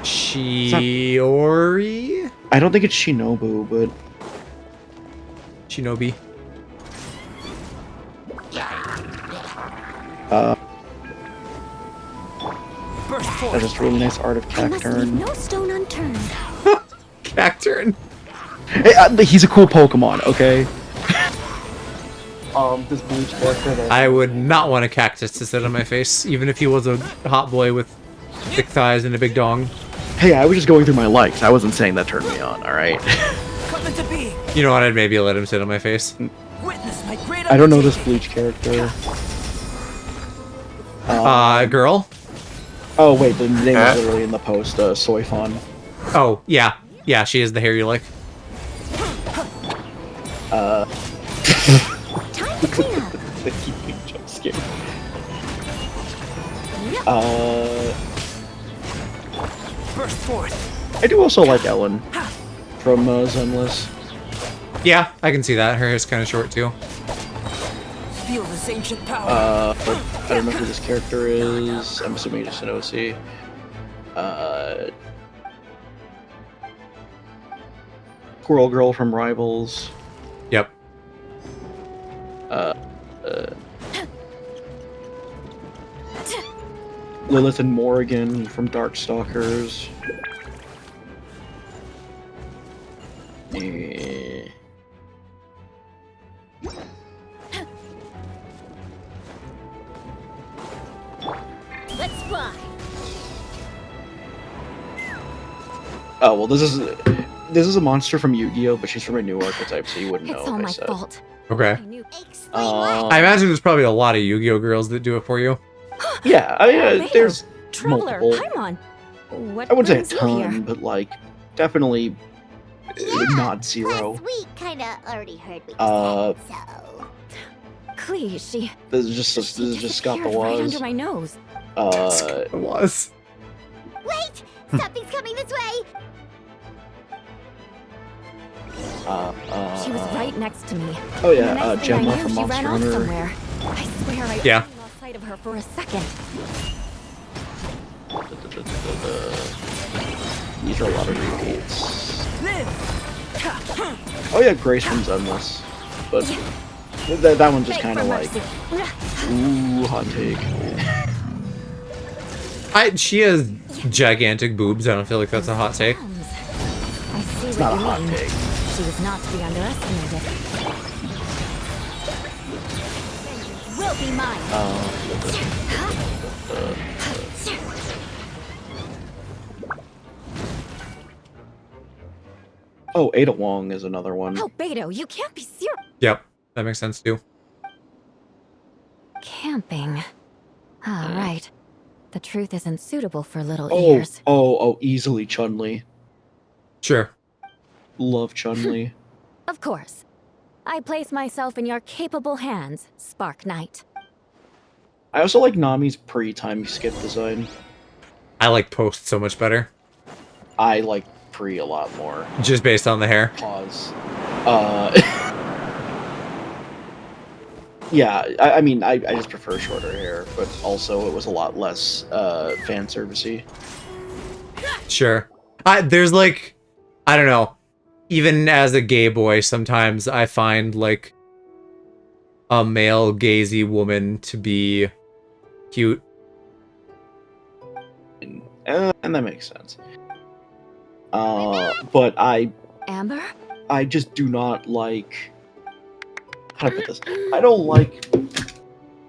Shiori? I don't think it's Shinobu, but Shinobi. that's just really nice art of I must leave Cacturn. no stone unturned. Cacturn. Hey, he's a cool Pokemon, okay? This bleach character that I would not want a cactus to sit on my face, even if he was a hot boy with thick thighs and a big dong. Hey, I was just going through my likes. I wasn't saying that turned me on. All right. Come into being. You know what? I'd maybe let him sit on my face. Witness my great I don't know this undertaking. Bleach character. Girl. Oh wait, the name is literally in the post. Soifon. Oh yeah, yeah. She has the hair you like. Time to clean up. They keep being jump scared. Burst forth. I do also like Ellen from Zenless. Yeah, I can see that. Her hair's kind of short too. Feel this ancient power. I don't know who this character is. I'm assuming it's an OC. Squirrel Girl from Rivals. Yep. Lilith and Morrigan from Darkstalkers. Eh. Let's fly. Oh well, this is a monster from Yu-Gi-Oh, but she's from a new archetype, so you wouldn't know. It's all if I my said. fault. Okay. I knew. Explain what? I imagine there's probably a lot of Yu-Gi-Oh girls that do it for you. Yeah, I mean, Albedo, there's Traveler, multiple. Paimon. What I wouldn't say a brings you ton, here? but like definitely not zero. Plus, we kinda already heard what Uh, you said, so... Clee, she This is just Scott the disappeared right Was. under my nose. It was. Wait! Something's coming this way! She was right next to me. Oh And yeah, the next thing Gemma I knew, from she Monster ran off Hunter. somewhere. I swear I Yeah. only lost sight of her for a second. These are a lot of repeats. Live. Oh yeah, Grace from Zenless. But that one's just Beg kind of for like, mercy. ooh, hot take. She has gigantic boobs. I don't feel like that's a hot take. I see It's what not a you hot mean. take. She was not to be underestimated. Will be mine. Oh, Ada Wong is another one. Albedo, you can't be serious. Yep, that makes sense too. Camping. Ah, right. The truth isn't suitable for little Oh, ears. easily Chun-Li. Sure. Love Chun-Li. Of course. I place myself in your capable hands, Spark Knight. I also like Nami's pre-time skip design. I like Post so much better. I like pre a lot more. Just based on the hair. Pause. Yeah, I mean, I just prefer shorter hair, but also it was a lot less fan servicey. Sure. There's like, I don't know. Even as a gay boy, sometimes I find like a male gazy woman to be cute. And that makes sense. But Amber? I just do not like. How do I put this? I don't like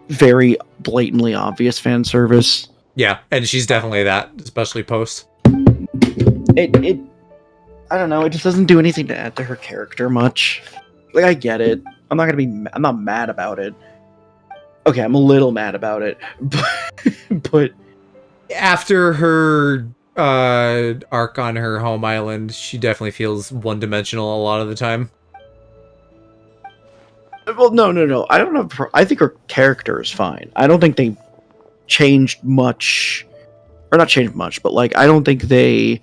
very blatantly obvious fan service. Yeah, and she's definitely that, especially Post. It I don't know. It just doesn't do anything to add to her character much. Like I get it. I'm not mad about it. Okay, I'm a little mad about it, but After her arc on her home island, she definitely feels one-dimensional a lot of the time. well, no. I don't know. I think her character is fine. I don't think they changed much, or not changed much, but like I don't think they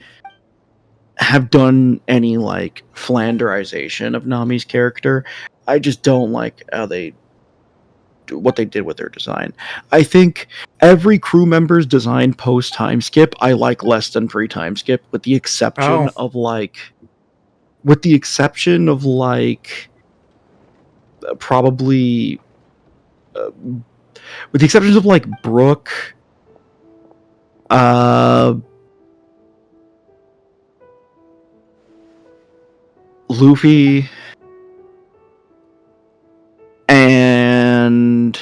have done any like Flanderization of Nami's character. I just don't like how what they did with their design. I think every crew member's design post time skip I like less than pre time skip, with the exception of like probably with the exceptions of like Brooke, Luffy, and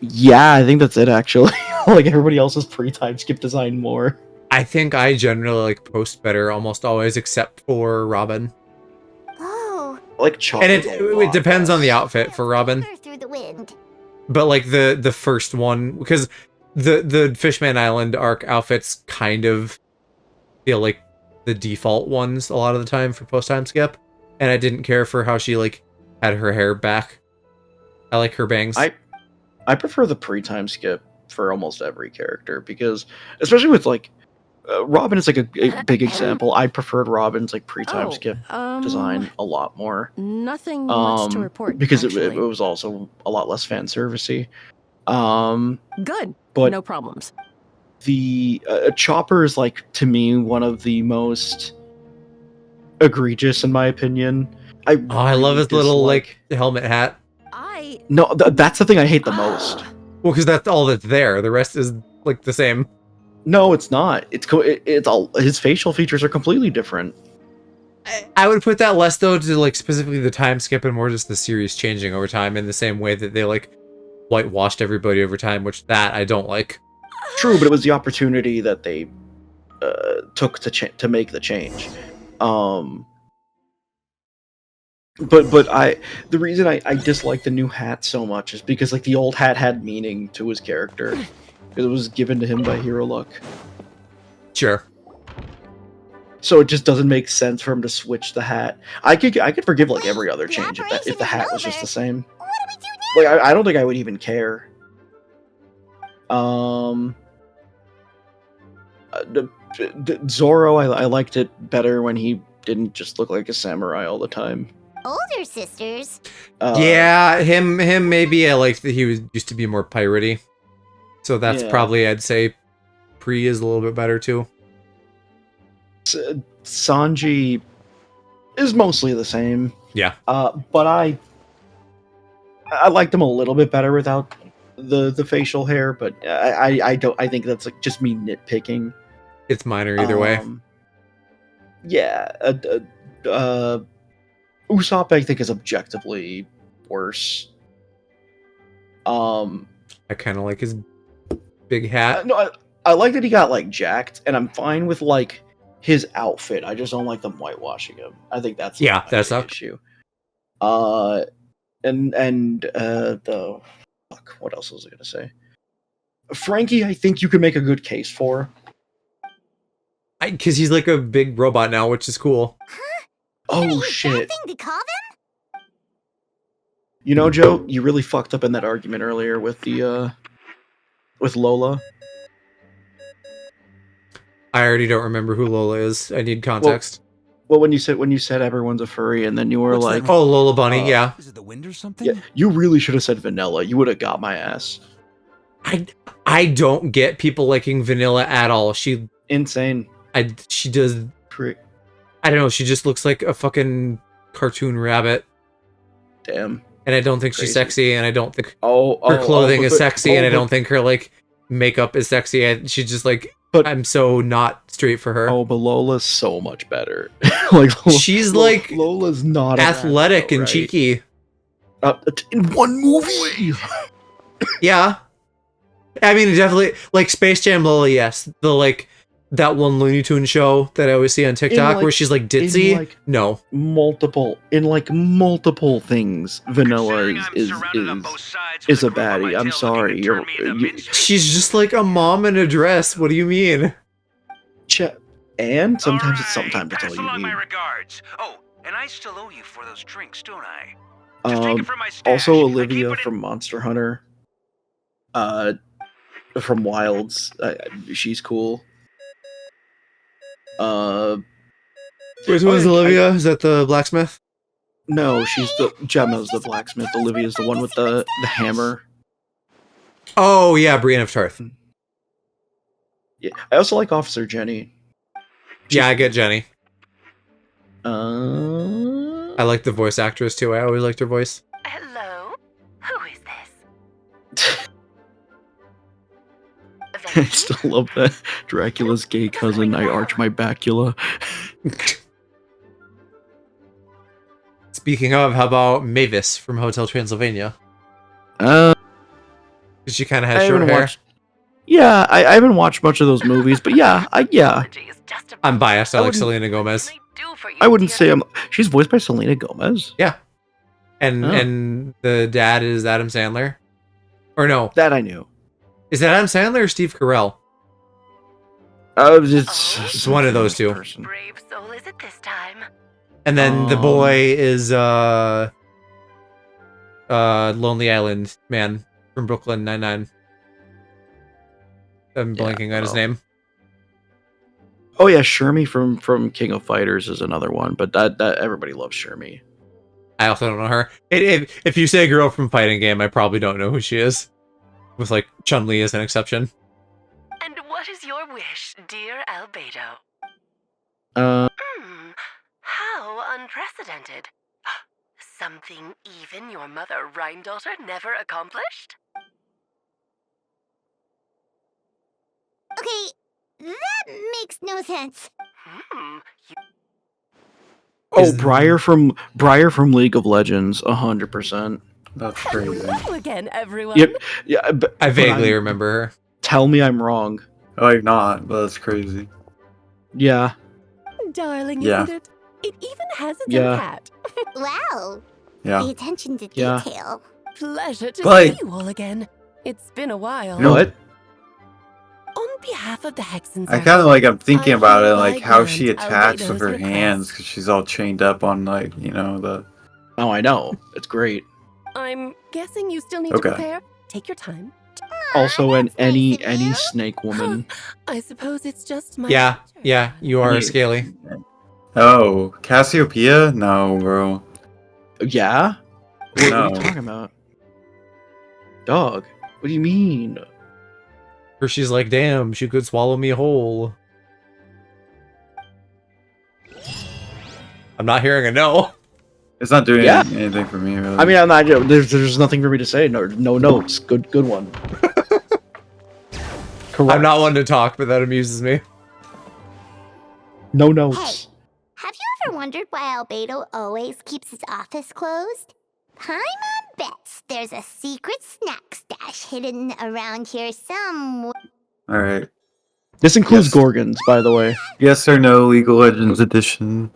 Yeah, I think that's it actually. Like everybody else's pre-time skip design more. I think I generally like post better almost always, except for Robin. Oh, I like Chopper. And it depends on the outfit for Robin. through the wind. But like the first one, because the Fishman Island arc outfits kind of feel like the default ones a lot of the time for post time skip, and I didn't care for how she like had her hair back. I like her bangs. I prefer the pre-time skip for almost every character because, especially with like Robin is like a big example. I preferred Robin's like pre-time skip design a lot more. Nothing much to report because it actually. was also a lot less fan servicey. Good, but no problems. The Chopper is like to me one of the most egregious in my opinion. I love his little like helmet hat. No, that's the thing I hate the most. Well, because that's all that's there. The rest is like the same. No, it's not. It's all his facial features are completely different. I would put that less though to like specifically the time skip and more just the series changing over time in the same way that they like whitewashed everybody over time, which that I don't like. True, but it was the opportunity that they took to make the change. But the reason I dislike the new hat so much is because like the old hat had meaning to his character. It was given to him by Hero Luck. Sure. So it just doesn't make sense for him to switch the hat. I could forgive like every other change if the hat was just the same. What do we do now? Like I don't think I would even care. Zoro, I liked it better when he didn't just look like a samurai all the time. Older sisters. Yeah, him maybe I liked that he used to be more piratey. So that's probably I'd say Pre is a little bit better too. Sanji is mostly the same. Yeah. But I liked him a little bit better without the facial hair, but I think that's like just me nitpicking. It's minor either way. Yeah. Usopp I think is objectively worse. I kind of like his big hat. No, I like that he got like jacked, and I'm fine with like his outfit. I just don't like them whitewashing him. I think that's that's the issue. The fuck. What else was I gonna say? Frankie, I think you can make a good case for. Because he's like a big robot now, which is cool. Oh shit! Thing to call them? You know, Joe, you really fucked up in that argument earlier with the with Lola. I already don't remember who Lola is. I need context. Well, when you said everyone's a furry, and then you were like, "Oh, Lola Bunny, yeah." Is it the wind or something? Yeah, you really should have said vanilla. You would have got my ass. I don't get people liking vanilla at all. She insane. She does. I don't know. She just looks like a fucking cartoon rabbit. Damn. And I don't think she's sexy, and I don't think her clothing is sexy, and I don't think her like makeup is sexy. She's just like, I'm so not straight for her. Oh, but Lola's so much better. Like she's like Lola's not athletic and cheeky. In one movie. Yeah. I mean, definitely like Space Jam Lola. Yes, the like. That one Looney Tunes show that I always see on TikTok where she's like ditzy. No, multiple things. Vanilla is a baddie. I'm sorry. She's just like a mom in a dress. What do you mean? And sometimes it's sometimes that's all you need. My regards. Oh, and I still owe you for those drinks, don't I? Just take it from my stash. Also Olivia from Monster Hunter. From Wilds. She's cool. Which one's Olivia? Is that the blacksmith? No, she's Gemma's the blacksmith. Olivia's the one with the hammer. Oh yeah, Brienne of Tarth. Yeah, I also like Officer Jenny. Yeah, I get Jenny. I like the voice actress too. I always liked her voice. Hello? Who is this? I still love that. Dracula's gay cousin, I arch my bacula. Speaking of, how about Mavis from Hotel Transylvania? She kind of has short hair. Yeah, I haven't watched much of those movies, but yeah. I'm biased. I like Selena Gomez. I wouldn't say she's voiced by Selena Gomez. Yeah. And the dad is Adam Sandler. Or no. That I knew. Is it Adam Sandler or Steve Carell? It's one of those two. Brave soul is it this time? And then the boy is Lonely Island man from Brooklyn Nine-Nine. I'm blanking on his name. Oh yeah, Shermie from King of Fighters is another one, but that everybody loves Shermie. I also don't know her. If you say girl from fighting game, I probably don't know who she is. With like Chun-Li as an exception. And what is your wish, dear Albedo? How unprecedented. Something even your mother Rhine-daughter never accomplished? Okay, that makes no sense. Briar from League of Legends, 100%. That's crazy. Hello again, everyone. Yep. Yeah, I vaguely remember her. Tell me I'm wrong. Like not, but that's crazy. Yeah. Darling, Yeah. isn't it? It even has its Yeah. own hat. Wow. Yeah. The attention to Yeah. detail. Pleasure to Like- see you all again. It's been a while. What? On behalf of the Hexens, I kind of like. I'm thinking I about it, hereby like how she grant attacks Albedo's with her request. hands because she's all chained up on like the. Oh, I know. It's great. I'm guessing you still need Okay. to prepare. Take your time. Also, that's any nice of you. snake woman. I suppose it's just my Yeah, nature. yeah, you are scaly. Oh, Cassiopeia? No, bro. Yeah. What are No. you talking about? Dog. What do you mean? Or she's like, damn, she could swallow me whole. I'm not hearing a no. It's not doing Yeah. anything for me, really. I mean, I'm not. There's nothing for me to say. No notes. Good one. Correct. I'm not one to talk, but that amuses me. No notes. Have you ever wondered why Albedo always keeps his office closed? Paimon bets there's a secret snack stash hidden around here somewhere. All right. This includes Yes. Gorgons, by the way. Yes or no? League of Legends edition.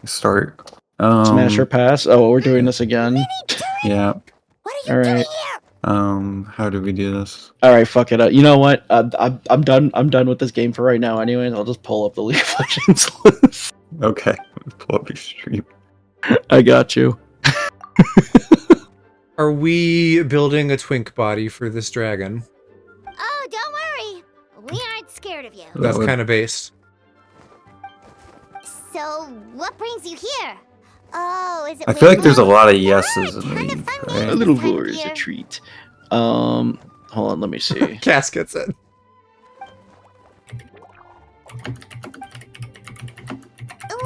Start. Smash or pass. Oh, we're doing this again. Yeah. What are All you doing right. here? How do we do this? All right, fuck it. You know what? I'm done. I'm done with this game for right now. Anyways, I'll just pull up the League of Legends list. Okay. Pull up your stream. I got you. Are we building a twink body for this dragon? Oh, don't worry. We aren't scared of you. That's would- kind of based. So, what brings you here? Oh, is it I feel like there's a Wimbledon? lot of yeses in Kind of League, fun A right? games. little This time lure of is a year. treat. Hold on. Let me see. Casket's in.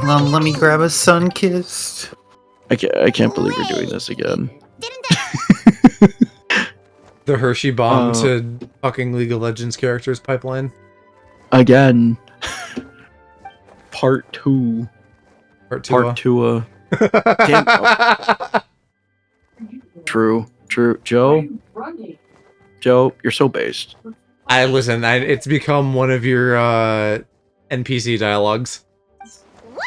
Let me grab a sun kissed. I can't believe we're doing this again. Didn't I? The Hershey bomb Uh, to fucking League of Legends characters pipeline. Again. Part 2. Part Part 2. Damn. True. Joe, you're so based. It's become one of your NPC dialogues.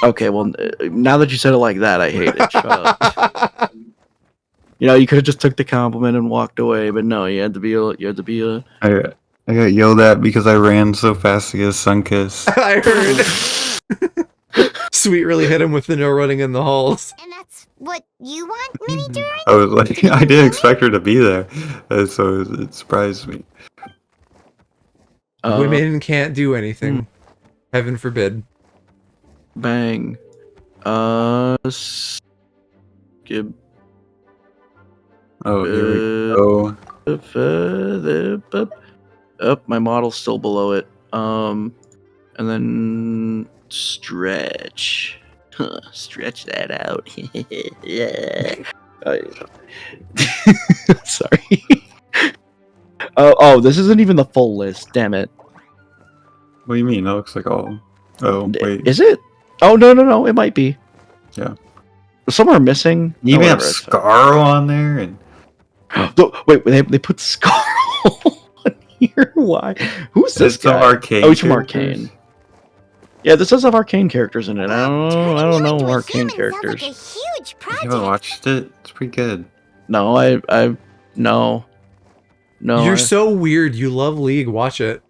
Okay, well, now that you said it like that, I hate it. Shut up. You know, you could have just took the compliment and walked away, but no, you had to be a. I got yelled at because I ran so fast to get a sun kiss. I heard. Sweet really hit him with the no running in the halls. And that's what you want Minnie during? I was like, I didn't expect her to be there, so it surprised me. Women can't do anything. Heaven forbid. Bang. Skip. Oh, here we go. Up, my model's still below it. And then stretch. Stretch that out. Yeah. Sorry. Oh, this isn't even the full list. Damn it. What do you mean? That looks like all. Oh, wait. Is it? Oh, no. It might be. Yeah. Some are missing. You Oh, even have whatever, it's fine. Scarl on there, and Wait, they put Scarl Here, why? Who's this It's some guy? Arcane Oh, he's from characters. Arcane. Yeah, this does have Arcane characters in it. I don't know Arcane Sounds like a characters. huge You haven't project. watched it? It's pretty good. No, no. You're so weird. You love League. Watch it.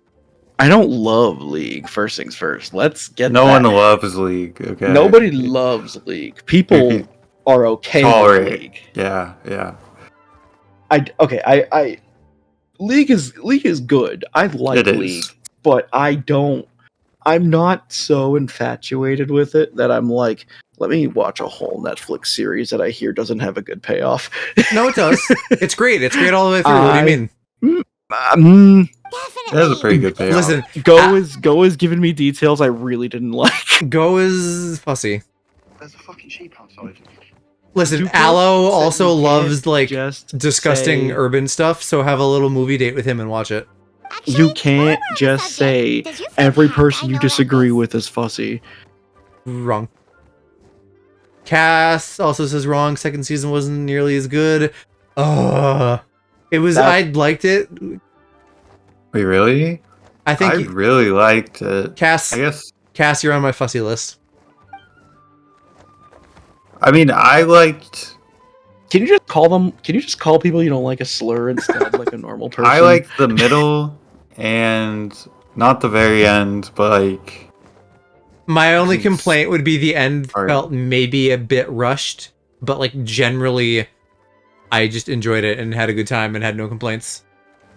I don't love League. First things first. Let's get No that. one loves League. Okay. Nobody loves League. People are okay Tolerate. with League. Yeah, yeah. I League is good. I like It is. League, but I'm not so infatuated with it that I'm like, let me watch a whole Netflix series that I hear doesn't have a good payoff. No, it does. It's great. It's great all the way through. What do you mean? That was a pretty good payoff. Listen, Go is giving me details I really didn't like. Go is fussy. There's a fucking sheep outside. Listen, Zuko Aloe said also you loves can't like just disgusting say- urban stuff, so have a little movie date with him and watch it. You can't just say every person you disagree with is fussy. Wrong. Cass also says wrong. Second season wasn't nearly as good. It was. I liked it. Wait, really? I think I really liked it. Cass. I guess. Cass, you're on my fussy list. I mean, I liked. Can you just call people you don't like a slur instead of like a normal person? I liked the middle and not the very end, but like. My only complaint would be the end felt maybe a bit rushed, but like generally, I just enjoyed it and had a good time and had no complaints.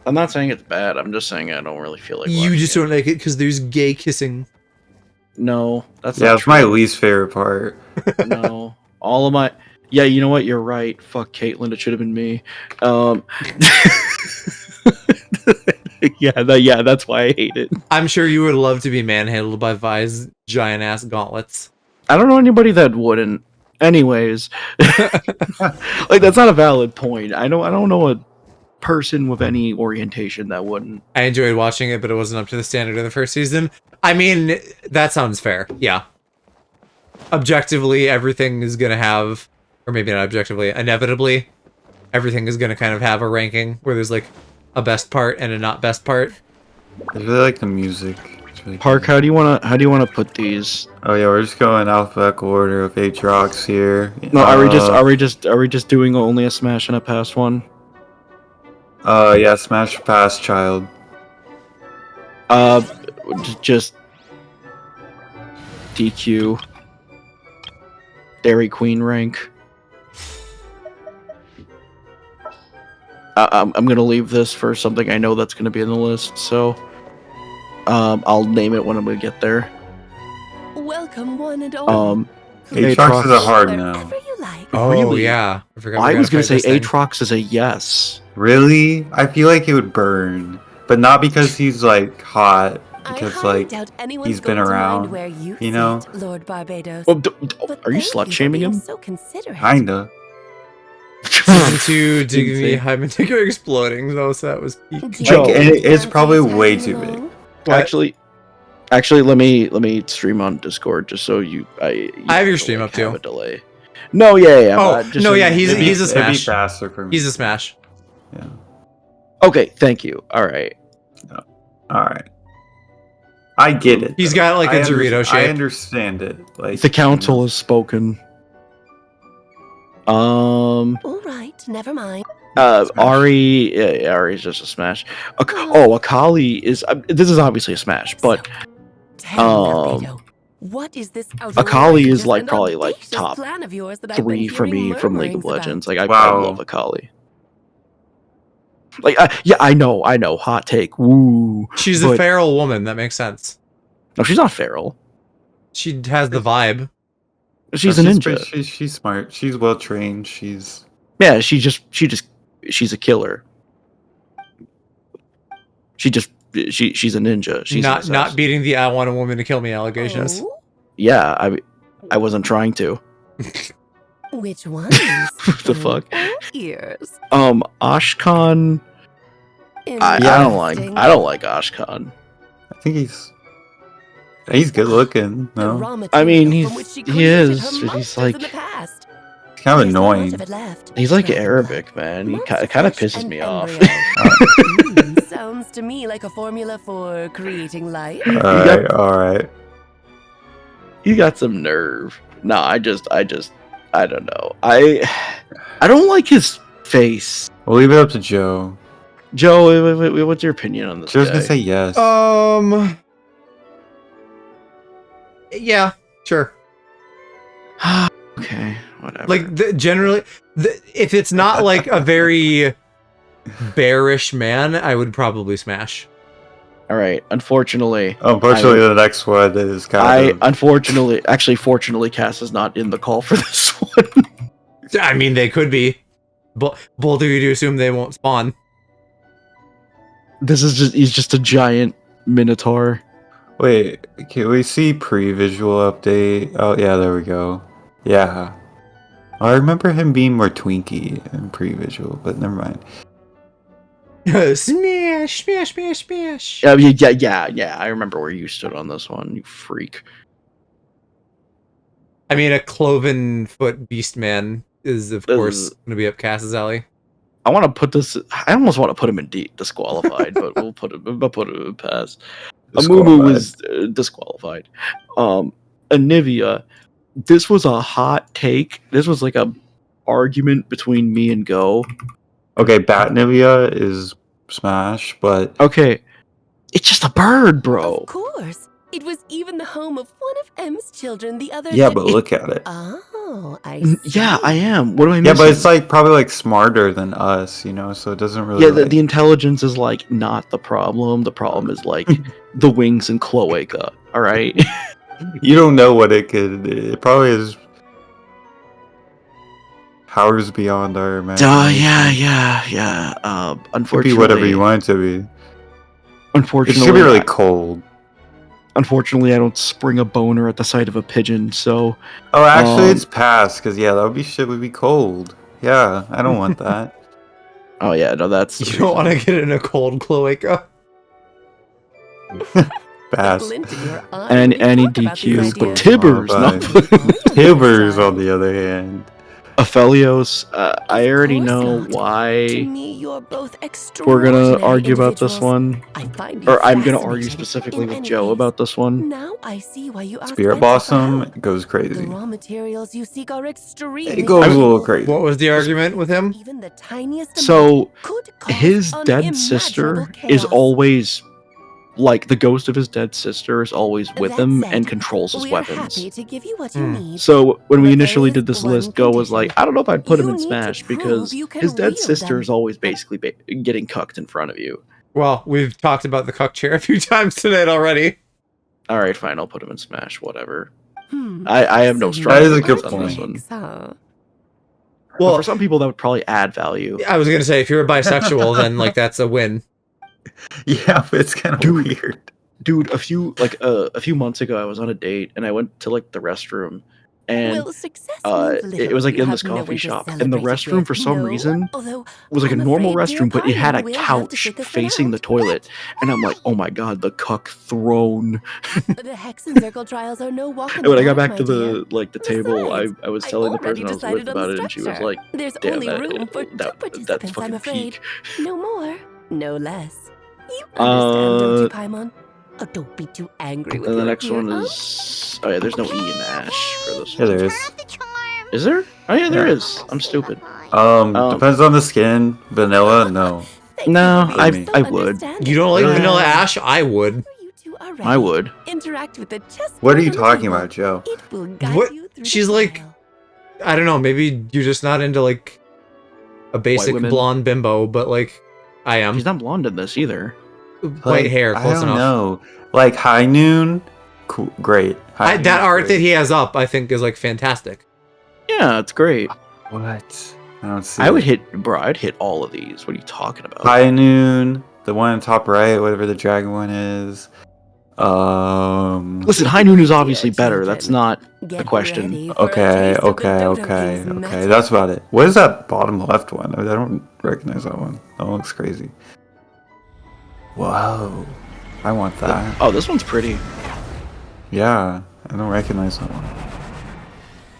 I'm not saying it's bad. I'm just saying I don't really feel like You just don't like it because there's gay kissing. No, that's Yeah, not it's my least favorite part. No, all of my. Yeah, you know what? You're right. Fuck Caitlyn. It should have been me. Yeah, that's why I hate it. I'm sure you would love to be manhandled by Vi's giant ass gauntlets. I don't know anybody that wouldn't. Anyways, like that's not a valid point. I don't know a person with any orientation that wouldn't. I enjoyed watching it, but it wasn't up to the standard of the first season. I mean, that sounds fair. Yeah. Objectively, everything is gonna have, or maybe not objectively, inevitably, everything is gonna kind of have a ranking where there's like a best part and a not best part. I really like the music. It's really Park, how do you wanna put these? Oh yeah, we're just going alphabetical order of Aatrox here. No, are we just doing only a smash and a pass one? Yeah, smash pass child. Just DQ. Dairy Queen rank. I'm gonna leave this for something I know that's gonna be in the list, so I'll name it when I'm gonna get there. Welcome, one and all. Aatrox is a hard no. Oh Really? yeah, I was gonna say Aatrox is a yes. Really? I feel like it would burn, but not because he's like hot, because like he's been around. You know? Lord Barbados. Well, are you slut shaming him? So considerate. Kinda. Season 2, Dignity Hymendigo exploding, though, so that was peak. Joe, Like, it's probably way too big. Actually, let me stream on Discord just so I have your stream up too. A delay. No, yeah. Oh just no, so yeah, you- he's a It'd be smash. faster for me. He's a smash. Yeah. Okay, thank you. All right. All right. I get it. He's though. got, like, a I Dorito I shape. understand it. Like The council has spoken. All right, never mind. Ari's just a smash. Akali is. This is obviously a smash, but What is this Akali is outrageous like and probably like audacious top plan of yours that I've been 3 for me hearing from League of murmurings Legends. about? Like I Wow. love Akali. Like yeah, I know. Hot take. Woo. She's a feral woman. That makes sense. No, she's not feral. She has the vibe. She's a ninja. She's smart. She's well trained. She's she's a killer. She's a ninja. She's an not beating the "I want a woman to kill me" allegations. Oh, Yeah, I wasn't trying to. which ones? What the fuck? Ears. Ashkan. I don't like Ashkan. I think he's good looking. No, I mean, from which she he created is. her He's monsters like in the past. kind of There's not much annoying. of it left. He's like Dragon Arabic, man. He Monster kind of flesh pisses and me off. embryo. Sounds to me like a formula for creating life. Alright. You got some nerve. No, I don't know. I don't like his face. We'll leave it up to Joe. Joe, what's your opinion on this Joe's guy? gonna say yes. Yeah, sure. Okay, whatever. Like generally, if it's not like a very bearish man, I would probably smash. All right. Unfortunately, the next one is kind of. Fortunately, Cass is not in the call for this one. I mean, they could be. Both of you do assume they won't spawn. He's just a giant minotaur. Wait, can we see pre-visual update? Oh yeah, there we go. Yeah. I remember him being more twinky in pre-visual, but never mind. Smash. Yeah. I remember where you stood on this one, you freak. I mean, a cloven foot beast man is, of course, going to be up Cass's alley. I want to put this. I almost want to put him in disqualified, but we'll put him in pass. Amumu was disqualified. Anivia, this was a hot take. This was like a argument between me and Go. Okay, Batnivia is smash, but okay, it's just a bird, bro. Of course. It was even the home of one of M's children the other yeah, day. but look at it. Oh, I see. Yeah, I am. What do I mean? Yeah, but it's like probably like smarter than us, you know, so it doesn't really. Yeah, the intelligence is like not the problem. The problem is like the wings and cloaca. All right. You don't know what it could. It probably is powers beyond our imagination. Yeah. Unfortunately, Could be whatever you want it to be. Unfortunately, it should be really cold. Unfortunately, I don't spring a boner at the sight of a pigeon. So. Oh, actually, it's past because that would be shit. Would be cold. Yeah, I don't want that. Oh yeah, no, that's. You don't want to get in a cold cloaca. Pass. And any DQ. Tibbers, Tibbers, on the other hand. Aphelios, I already know why we're gonna argue about this one. Or I'm gonna argue specifically with Joe about this one. Now I see why you Spirit Blossom goes crazy. The raw materials you seek are extremely. It goes a little crazy. What was the argument with him? Even the tiniest So his dead sister is always like the ghost of his dead sister is always with him and controls his weapons. To give you what you need. So when we initially did this list, Go was like, I don't know if I'd put him in Smash because his dead sister is always basically getting cucked in front of you. Well, we've talked about the cuck chair a few times tonight already. All right, fine, I'll put him in Smash. Whatever. I have no strong That is a good on this point. one. Well, for some people, that would probably add value. I was gonna say, if you're a bisexual, then like that's a win. Yeah, but it's kind of weird. Dude, a few months ago, I was on a date and I went to like the restroom, and it was like in this coffee shop, and the restroom for some reason was like a normal restroom, but it had a couch facing the toilet, and I'm like, oh my god, the cuck throne. The Hex and Circle trials are no walk in And when I the got park, back to my dear. the table, I was telling the person I was with about it, and she was like, There's damn, only room for two that's participants, I'm fucking afraid. peak. No more, no less. You understand, don't you, Paimon? Oh, don't be too angry with And the your next one dear is yeah, there's no E in Ash for this Yeah, one. there is. Is there? Oh yeah, there is. I'm stupid. Depends on the skin. Vanilla, no. No, I would. You don't like Vanilla Ash? I would. I would. Interact with the chess. What are you talking about, Joe? It will guide What? you through She's the like, trial. I don't know. Maybe you're just not into like a basic women? blonde bimbo, but like I am. She's not blonde in this either. White hair, close I don't enough. know. Like High Noon, cool, great. High That Noon's art great. that he has up, I think, is like fantastic. Yeah, it's great. What? I don't see. I would it. I'd hit all of these. What are you talking about? High Noon, the one on top right, whatever the dragon one is. Listen, High Noon is obviously better. That's not the question. Okay. That's about it. What is that bottom left one? I don't recognize that one. That one looks crazy. Whoa. I want that. Oh, this one's pretty. Yeah, I don't recognize that one.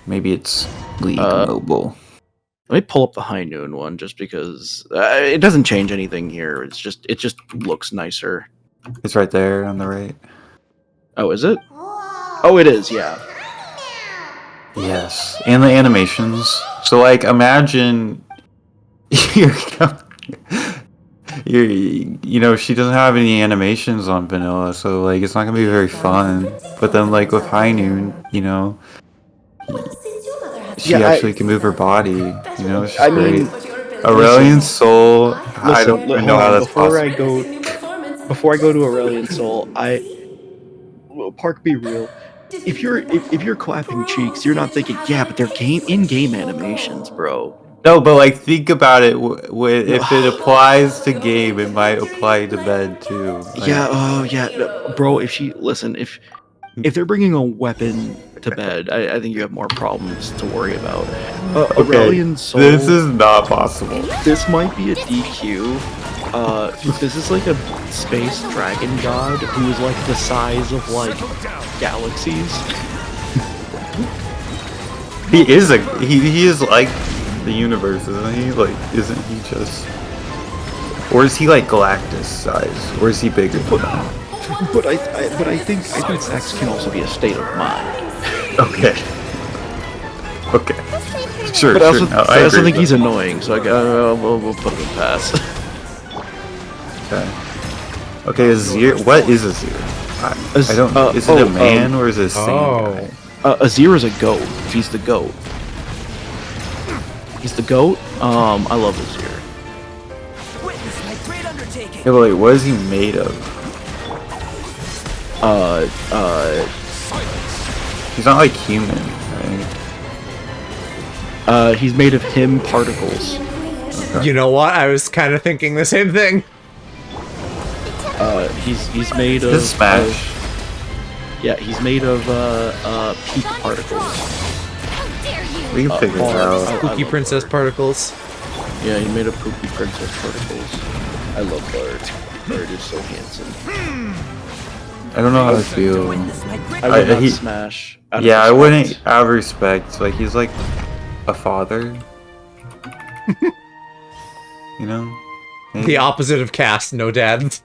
Maybe it's League Mobile. Let me pull up the High Noon one just because it doesn't change anything here. It just looks nicer. It's right there on the right. Oh, is it? Oh, it is. Yeah. Yes, and the animations. So like, imagine you know, she doesn't have any animations on vanilla, so like it's not gonna be very fun. But then like with High Noon, you know, she actually can move her body. You know, it's just great. Aurelian Soul. I don't even know how that's possible. Before I go to Aurelian Soul, Park, be real. If you're clapping cheeks, you're not thinking, yeah, but they're in-game animations, bro. No, but like think about it. If it applies to game, it might apply to bed too. Like, Yeah. Oh, yeah, bro. If they're bringing a weapon to bed, I think you have more problems to worry about. Aurelian Soul. This is not possible. This might be a DQ. This is like a space dragon god who is like the size of like galaxies. He is like the universe, isn't he? Like, isn't he just? Or is he like Galactus size? Or is he bigger than that? But I think sex can also be a state of mind. Okay. Okay. Sure. But sure. I also think he's annoying, so we'll put him in pass. Okay. Okay, Azir. What is Azir? I don't. Is it a man or is it a same guy? Azir is a goat. He's the goat. He's the goat. I love Azir. Yeah, but like, what is he made of? He's not like human, right? He's made of him particles. Okay. You know what? I was kind of thinking the same thing. He's made of. This Smash. Yeah, he's made of peak particles. We can figure it out. Pookie Princess particles. Yeah, he made of Pookie Princess particles. I love Bard. Bard is so handsome. I don't know how to feel. I would not smash. Yeah, I wouldn't have respect. Like, he's like a father. You know? Maybe. The opposite of Cass, no dad.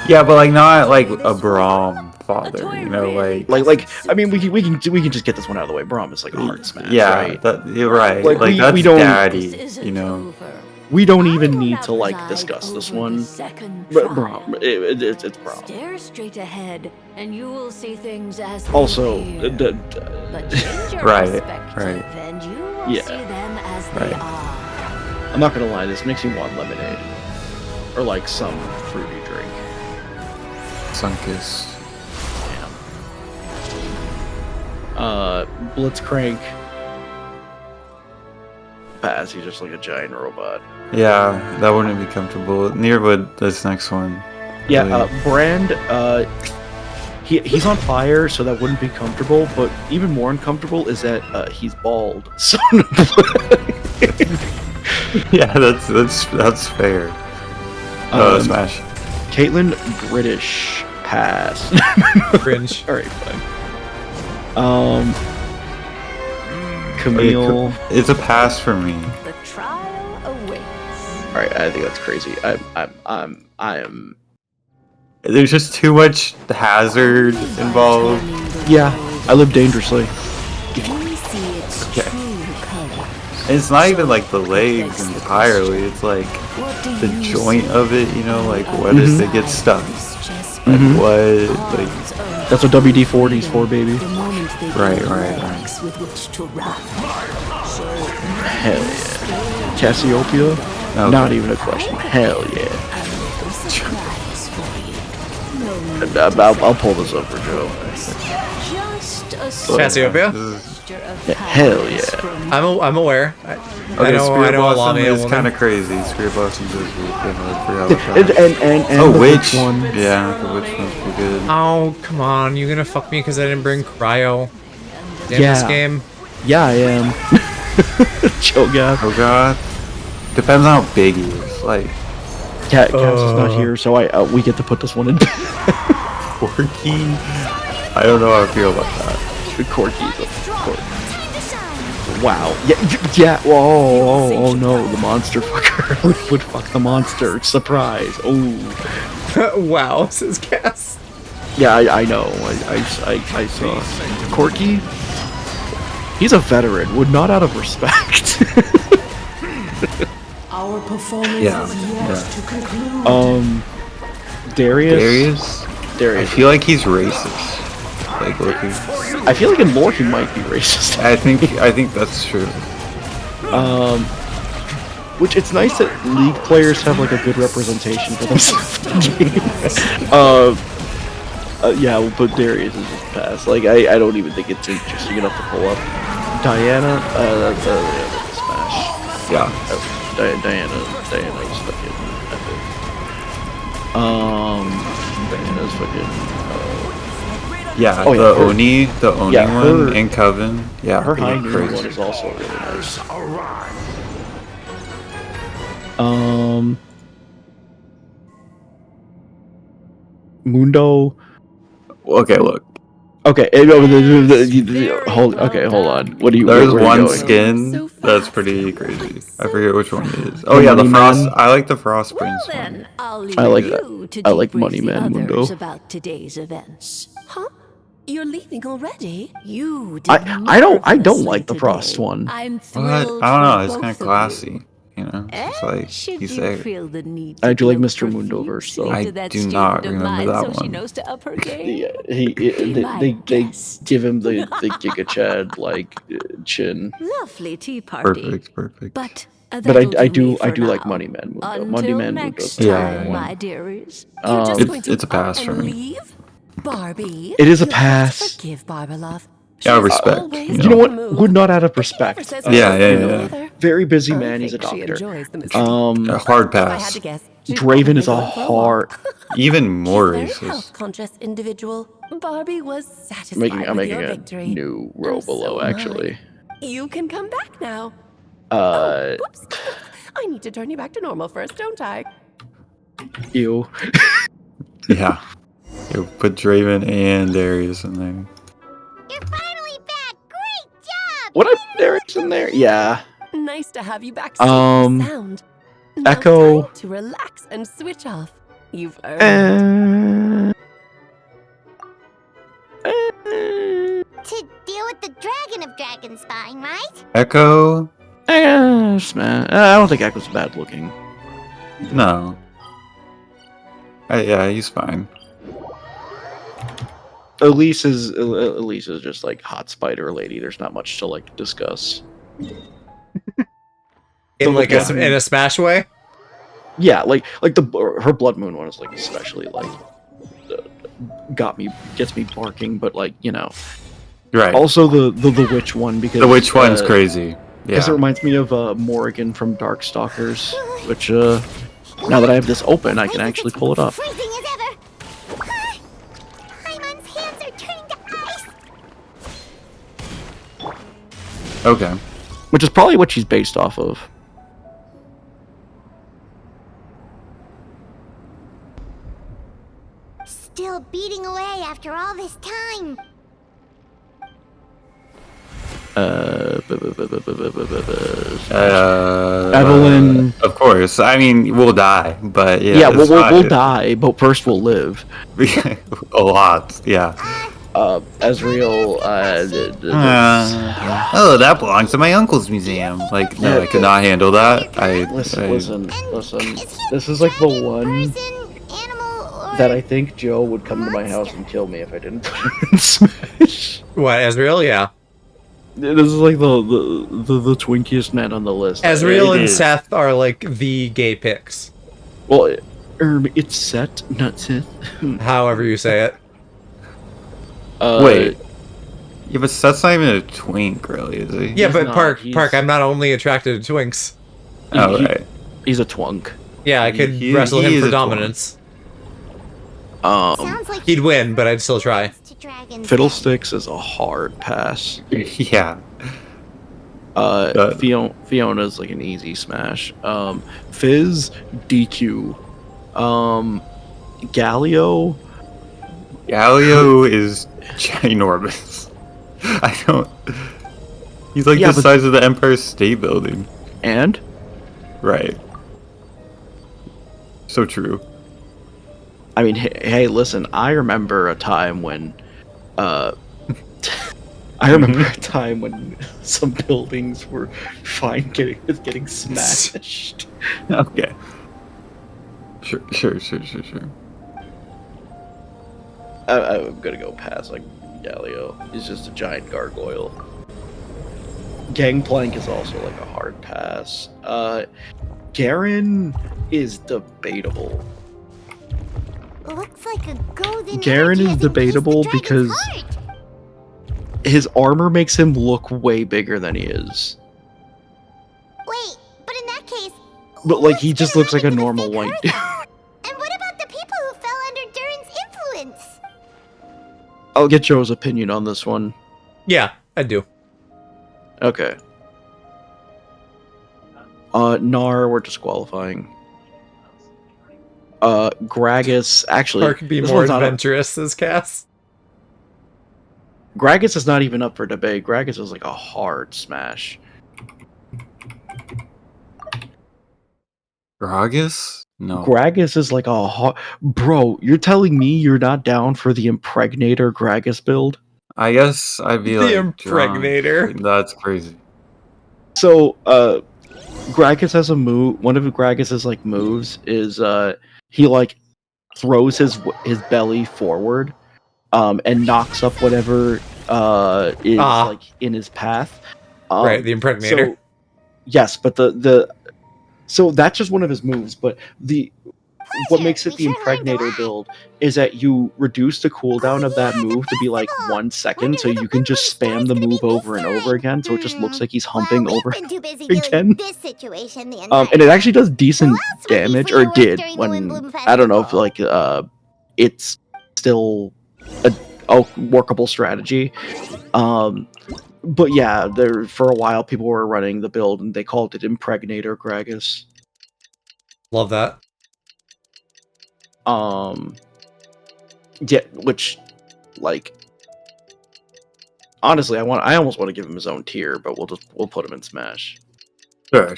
Yeah, but like not like a Braum father, you know, like I mean we can just get this one out of the way. Braum is like a hard smash. Yeah, right? You're right. Like that's we don't, daddy, you know. We don't even need to like discuss this one. But Braum, it's Braum. Stare straight ahead, and you will see things as also, right. and you will see them as they are. I'm not gonna lie, this makes me want lemonade, or like some fruity drink. Sunkiss. Damn. Blitzcrank. Pass. He's just like a giant robot. Yeah, that wouldn't be comfortable. Nearwood, this next one. Yeah, really. Brand. He's on fire, so that wouldn't be comfortable. But even more uncomfortable is that he's bald. So. Yeah, that's fair. Smash. Caitlyn, British, pass. Cringe. All right, fine. Camille. It's a pass for me. The trial awaits. All right, I think that's crazy. I am. There's just too much hazard involved. Yeah, I live dangerously. Okay. And it's not even like the legs entirely, it's like the joint of it, you know, like what if it gets stuck? Like what, like... That's what WD-40's for, baby. Right. Hell yeah. Cassiopeia? Okay. Not even a question. Hell yeah. I'll pull this up for Joe. Cassiopeia? Yeah, hell yeah. I'm aware. I know Blossom is kind of crazy. Spirit Blossom is and Witch one. Yeah, the Witch one's pretty good. Oh, come on. You gonna fuck me because I didn't bring Cryo in this game? Yeah, I am. Cho'Gath. Cho'Gath. Depends on how big he is. Like, Cass is not here, so we get to put this one in. Porky? I don't know how I feel about that. Corky's Wow. Yeah. Oh no, the monster fucker would fuck the monster. Surprise. Oh. Wow, says Cass. Yeah, I know. I saw. Corky. He's a veteran. Would not out of respect. Our performance Yeah, is yet to conclude. Darius. I feel like he's racist. Like looking. I feel like in lore he might be racist. I think that's true. Which it's nice that League players have like a good representation for themselves in the game. Yeah, we'll put Darius as just pass. Like I don't even think it's interesting enough to pull up. Diana, Smash. Yeah. Diana's fucking epic. Diana's fucking. Yeah, Oh, yeah, the Oni yeah, one in Coven. Yeah, her high pretty noon crazy. one is also really nice. Mundo. Okay, look. Okay, hold on. What do you? There's where are you one going? skin that's pretty crazy. I forget which one it is. Oh yeah, the Money Frost. Man? I like the Frost Prince one. Then I'll leave I like you that. to I like debrief Money the Man others Mundo. about today's events. Huh? You're leaving already? You did I don't marvelously like the Frost today. one. I'm But thrilled I don't know. for It's kind both of of classy. you. You know, it's like Should he's you there. feel the need I to do like gloat Mr. Mundo verse though. I to that do not student of remember mine that so she one. knows to up her game? Yeah, they guest. give him the Giga Chad like chin. Lovely tea party. Perfect. But But I do like Money Man Mundo. Until Money Man next Mundo's time, yeah. my dearies. You're just going to It's a pass up for and me. leave? Barbie. It is a You'll have to pass. Forgive Barbara, love. Yeah, She's respect, always you You know on what? the move. Would not out of But she never respect. says Yeah, no yeah. either. Very busy I man. He's a think she doctor. enjoys the mystery. A hard If I had pass. to guess, she's Draven is a probably going for walk. hard. Even more She's a very racist. health-conscious individual. Barbie was satisfied I'm with making your a victory. new row And so below am I. actually. You can come back now. Whoops. I need to turn you back to normal first, don't I? Ew. Yeah. You put Draven and Darius in there. You're finally back. Great job. What if Darius in there? Yeah. Nice to have you back safe and sound. Now Echo. time to relax and switch off. You've earned To deal with the dragon of Dragonspine, right? Echo? Man. I don't think Echo's bad looking. No. Yeah, he's fine. Elise is just like hot spider lady. There's not much to like discuss. In like in a Smash way. Yeah, like her Blood Moon one is like especially like gets me barking, but like you know. Right. Also the witch one because The witch one's crazy. Because Yeah. it reminds me of Morrigan from Darkstalkers, which now that I have this open, I can actually pull it up. Freezing as ever. Paimon's hands are turning to ice. Okay. Which is probably what she's based off of. Still beating away after all this time. Evelyn. Of course. I mean, we'll die, but yeah. Yeah, it's we'll fine. die, but first we'll live. A lot. Yeah. Ezreal. Oh, that belongs to my uncle's museum. Like, no, I could not handle that. Listen. This is like the one that I think Joe would come to my house and kill me if I didn't put him in Smash. What, Ezreal? Yeah. This is like the twinkiest man on the list. Ezreal and Seth are like the gay picks. Well, it's Set, not Seth. However you say it. Wait. Yeah, but Seth's not even a twink, really, is he? Yeah, but not, Park, he's- I'm not only attracted to twinks. Oh, right. He's a twunk. Yeah, I could wrestle he him is for a twunk. dominance. Sounds like He'd win, but I'd still try. to dragons. Fiddlesticks is a hard pass. Yeah. Fiona's like an easy smash. Fizz, DQ. Galio. Galio is ginormous. I don't. He's like the size of the Empire State Building. And? Right. So true. I mean, hey, listen, I remember a time when, I remember a time when some buildings were fine getting smashed. Okay. Sure. I'm gonna go past, like, Galio. He's just a giant gargoyle. Gangplank is also, like, a hard pass. Garen is debatable. Looks like a golden. Garen is debatable because his armor makes him look way bigger than he is. Wait, but in that case. But like he just looks like a normal white dude. And what about the people who fell under Durin's influence? I'll get Joe's opinion on this one. Yeah, I do. Okay. Nar, we're disqualifying. Gragas, actually... Or could be more adventurous as Cass. Gragas is not even up for debate. Gragas is like a hard smash. Gragas? No. Gragas is like a hard... Bro, you're telling me you're not down for the Impregnator Gragas build? I guess I'd be like... The Impregnator. That's crazy. So, Gragas has a move... One of Gragas's, like, moves is, he, like, throws his belly forward, and knocks up whatever, is, like, in his path. Right, the Impregnator. So, yes, but so that's just one of his moves, but what makes it the Impregnator build is that you reduce the cooldown of that move to be like 1 second, so you can just spam the move over and over again, so it just looks like he's humping over again. And it actually does decent damage, or it did, when, I don't know if like, it's still a workable strategy. But yeah, for a while people were running the build and they called it Impregnator Gragas. Love that. Yeah, which, like, honestly, I almost want to give him his own tier, but we'll put him in Smash. Sure.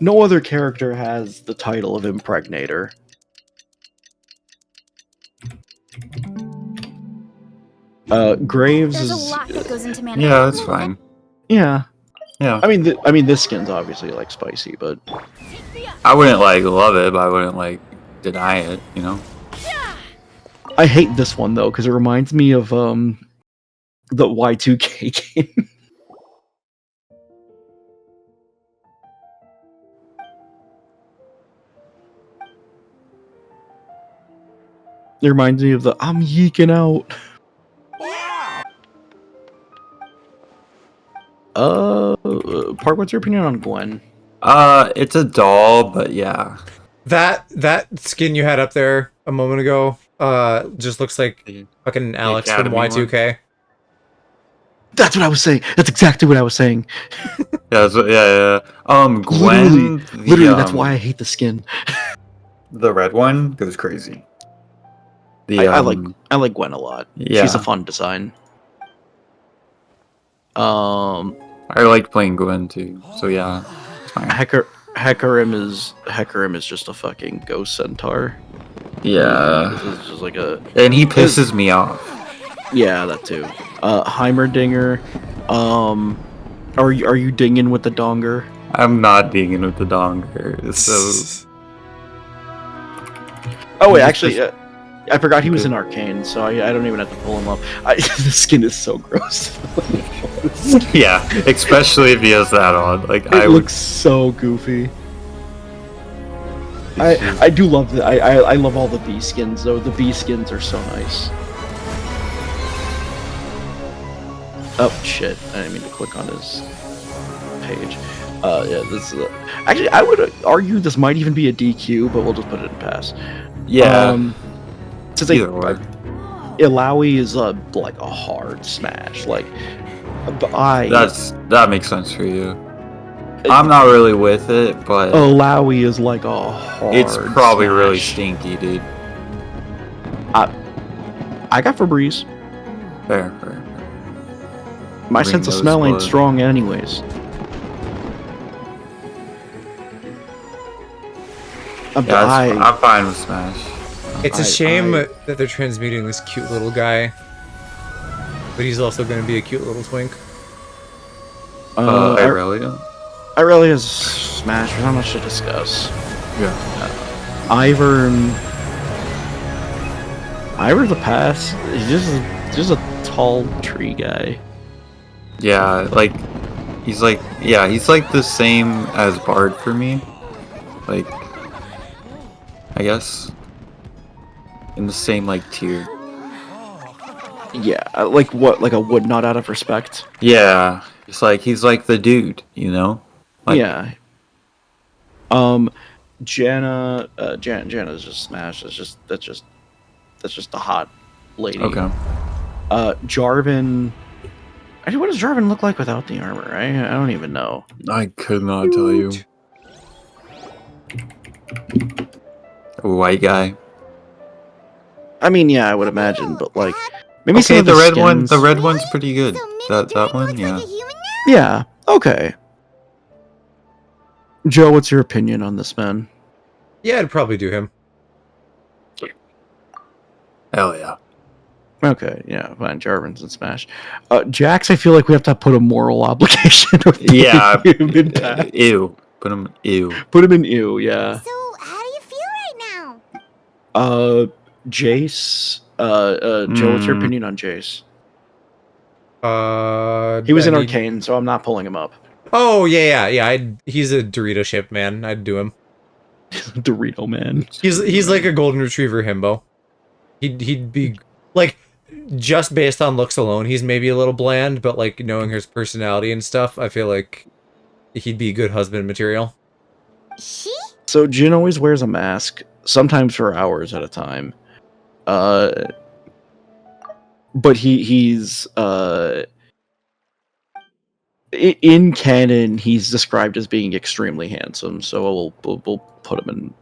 No other character has the title of Impregnator. Graves There's is... a lot that goes into managing. Yeah, that's fine. Yeah. Yeah. I mean, this skin's obviously, like, spicy, but... I wouldn't, like, love it, but I wouldn't, like, deny it, you know? I hate this one, though, because it reminds me of, the Y2K game. It reminds me of the I'm yeeking out. Park, what's your opinion on Gwen? It's a doll, but yeah. That skin you had up there a moment ago, just looks like fucking Alex from Y2K. One? That's what I was saying. That's exactly what I was saying. Yeah. Gwen. Literally, that's why I hate the skin. The red one goes crazy. I like Gwen a lot. Yeah. She's a fun design. I like playing Gwen too, so yeah. Hecarim is just a fucking ghost centaur. Yeah. It's just like a... And he pisses me off. Yeah, that too. Heimerdinger. Are you dinging with the donger? I'm not dinging with the donger. So... Oh wait, actually, I forgot he was in Arcane, so I don't even have to pull him up. The skin is so gross. Yeah, especially if he has that on. Like, it looks so goofy. I do love the I love all the bee skins though. The bee skins are so nice. Oh shit! I didn't mean to click on his page. Yeah, this is actually I would argue this might even be a DQ, but we'll just put it in pass. Yeah. Since Illaoi is like a hard smash, like that makes sense for you. I'm not really with it, but Illaoi is like a hard. It's probably smash. really stinky, dude. I got Febreze. Fair. My Green sense of nose smell ain't blood. strong anyways. I'm fine with Smash. It's a shame that they're transmuting this cute little guy, but he's also going to be a cute little twink. Irelia? Irelia's Smash. There's not much to discuss. Yeah. Ivor the pass. He's just a tall tree guy. Yeah, like he's like the same as Bard for me. Like, I guess in the same like tier. Yeah, like what? Like a wood not out of respect. Yeah, it's like he's like the dude, you know? Like, yeah. Jana's just Smash. That's just a hot lady. Okay. Jarvan. Actually, what does Jarvan look like without the armor? I don't even know. I could not tell you. A white guy. I mean, yeah, I would imagine, but like maybe some Okay, of the red skins... one. The red one's pretty good. That one, yeah. Yeah. Okay. Joe, what's your opinion on this man? Yeah, I'd probably do him. Hell yeah. Okay, yeah, fine. Jarvan's in Smash. Jax, I feel like we have to put a moral obligation of Yeah. putting him in pass. Ew. Put him. Ew. Put him in ew. Yeah. So, how do you feel right now? Jace. Joe, what's your opinion on Jace? He was in Arcane, so I'm not pulling him up. Oh yeah. He's a Dorito ship man. I'd do him. Dorito man. He's like a golden retriever himbo. He'd be like, just based on looks alone, he's maybe a little bland, but like knowing his personality and stuff, I feel like he'd be good husband material. So Jin always wears a mask, sometimes for hours at a time. But he's in canon, he's described as being extremely handsome. So we'll put him in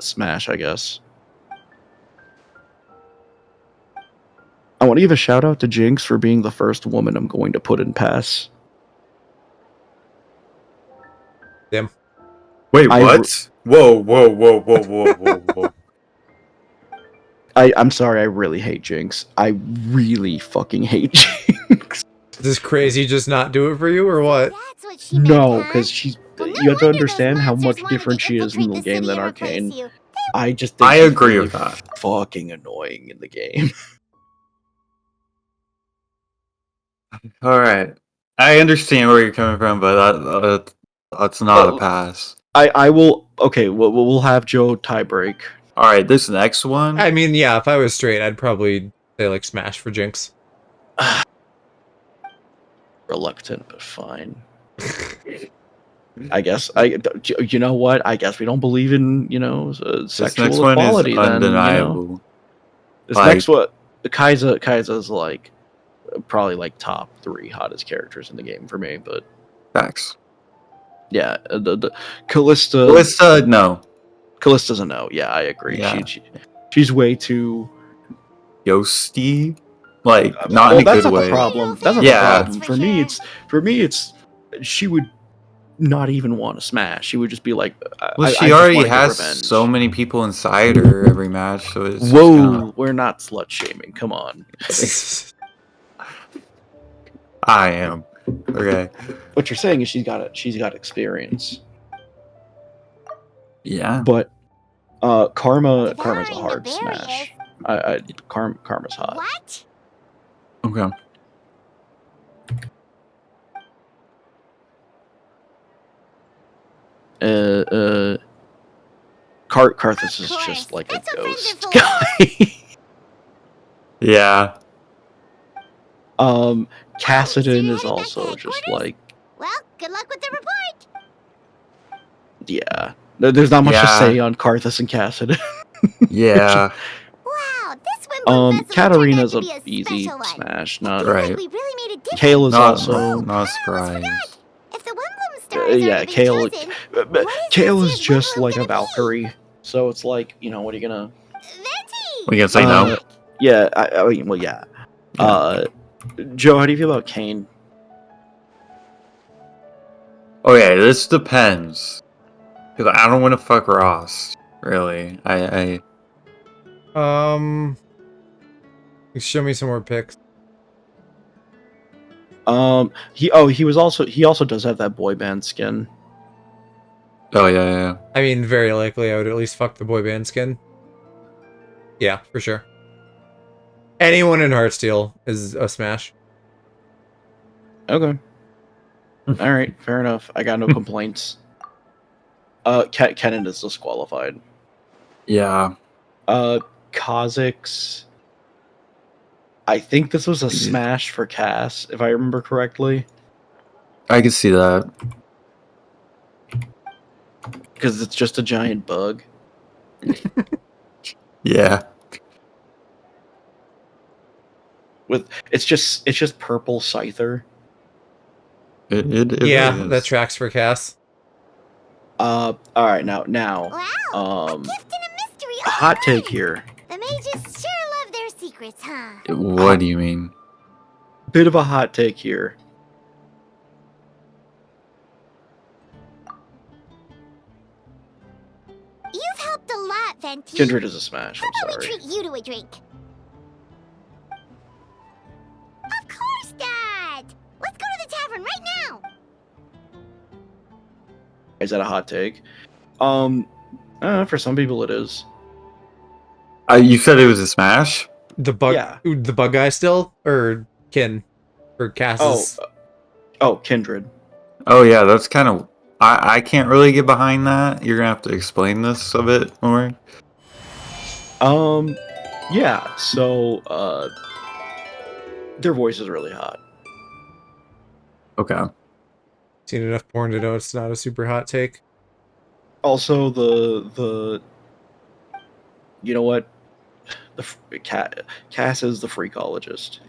Smash, I guess. I want to give a shout out to Jinx for being the first woman I'm going to put in pass. Damn. Wait, what? Whoa. I'm sorry, I really hate Jinx. I really fucking hate Jinx. Is this crazy just not do it for you, or what? No, because she's... you have to understand how much different she is in the game than Arcane. I just think I she's agree really with that. fucking annoying in the game. Alright. I understand where you're coming from, but that's not a pass. I will... Okay, we'll have Joe tiebreak. Alright, this next one... I mean, yeah, if I was straight, I'd probably say like Smash for Jinx. Reluctant, but fine. I guess you know what? I guess we don't believe in sexual equality. This next one is undeniable. This next one, Kaisa's like probably like top 3 hottest characters in the game for me. But facts. Yeah, the Callista. No. Callista's a no. Yeah, I agree. Yeah. She's way too ghosty. Like, not in a good way. The problem. That's not the problem. For me, it's she would not even want to smash. She would just be like, she already has so many people inside her every match. So it's we're not slut shaming. Come on. I am. Okay. What you're saying is she's got experience. Yeah. But Karma's a hard smash. Karma's hot. What? Okay. Karthus is just like a ghost guy. Yeah. Cassidon is also just like... Well, good luck with the report. Yeah. There's not much to say on Karthus and Cassidon. Yeah. Wow, this Wimbledon Katarina's an easy smash, not right. We really made a difference. Kale is also not a surprise. If the Wimbledon stars yeah, Kale is just like a Valkyrie. So it's like, what are you gonna... We gonna say no? Yeah, I mean, well, yeah. Joe, how do you feel about Kane? Okay, this depends. Because I don't want to fuck Ross, really. Show me some more pics. He also does have that boy band skin. Oh, yeah. I mean, very likely I would at least fuck the boy band skin. Yeah, for sure. Anyone in Heartsteel is a smash. Okay. Alright, fair enough. I got no complaints. Kennen is disqualified. Yeah. Kha'Zix. I think this was a smash for Cass, if I remember correctly. I can see that. Because it's just a giant bug. Yeah. It's just purple Scyther. It Yeah, really is. that tracks for Cass. Alright, now, Wow, a gift and a mystery. a hot take here. The mages sure love their secrets, huh? What do you mean? Bit of a hot take here. You've helped a lot, Venti. Kindred is a smash, How I'm about we sorry. treat you to a drink? Of course, Dad! Let's go to the tavern right now! Is that a hot take? For some people it is. You said it was a smash? The bug, Yeah. the bug guy still, or Kin, or Cass's. Kindred. Oh, yeah, that's kind of... I can't really get behind that. You're gonna have to explain this a bit more. Yeah, so, their voice is really hot. Okay. Seen enough porn to know it's not a super hot take. Also, the you know what? Cass is the freakologist.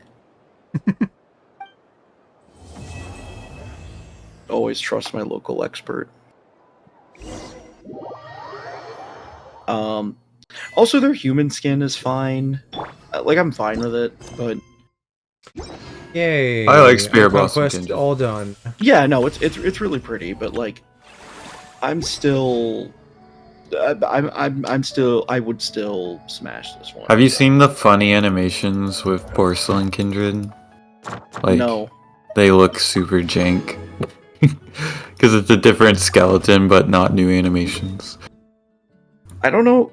Always trust my local expert. Also, their human skin is fine. Like, I'm fine with it, but Yay! I like Spear Icon Blossom Quest Kindred. all done. yeah, no, it's really pretty. But like, I'm still, I would still smash this one. Have you seen the funny animations with Porcelain Kindred? Like, No. they look super jank. Because it's a different skeleton, but not new animations. I don't know.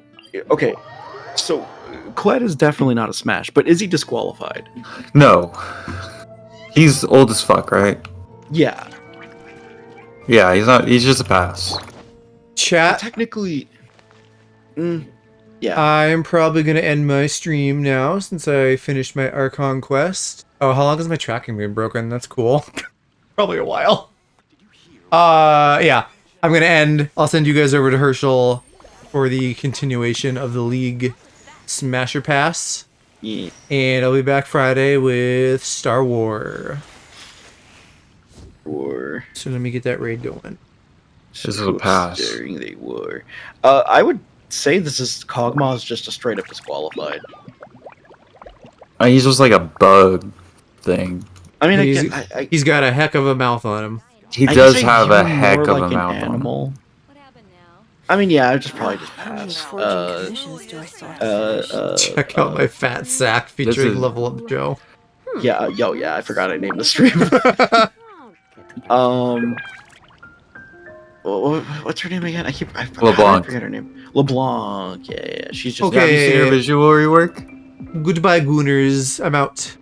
Okay, so Kled is definitely not a smash, but is he disqualified? No. He's old as fuck, right? Yeah. Yeah, he's not. He's just a pass. Chat. Technically, yeah. I'm probably gonna end my stream now since I finished my Archon quest. Oh, how long has my tracking been broken? That's cool. Probably a while. Yeah. I'm gonna end. I'll send you guys over to Herschel for the continuation of the League Smasher Pass. Yeah. And I'll be back Friday with Star Wars. So let me get that raid going. This is a pass. During the war. I would say this is Kog'Maw is just a straight up disqualified. He's just like a bug thing. I mean, he's got a heck of a mouth on him. He does have a heck of a mouth on him. I mean, yeah, I just probably just pass. Check out my fat sack featuring Level Up Joe. Yeah, yeah, I forgot I named the stream. What's her name again? I LeBlanc. forget her name. LeBlanc. Yeah. She's just. Okay. Have you seen her visual rework? Goodbye, Gooners. I'm out.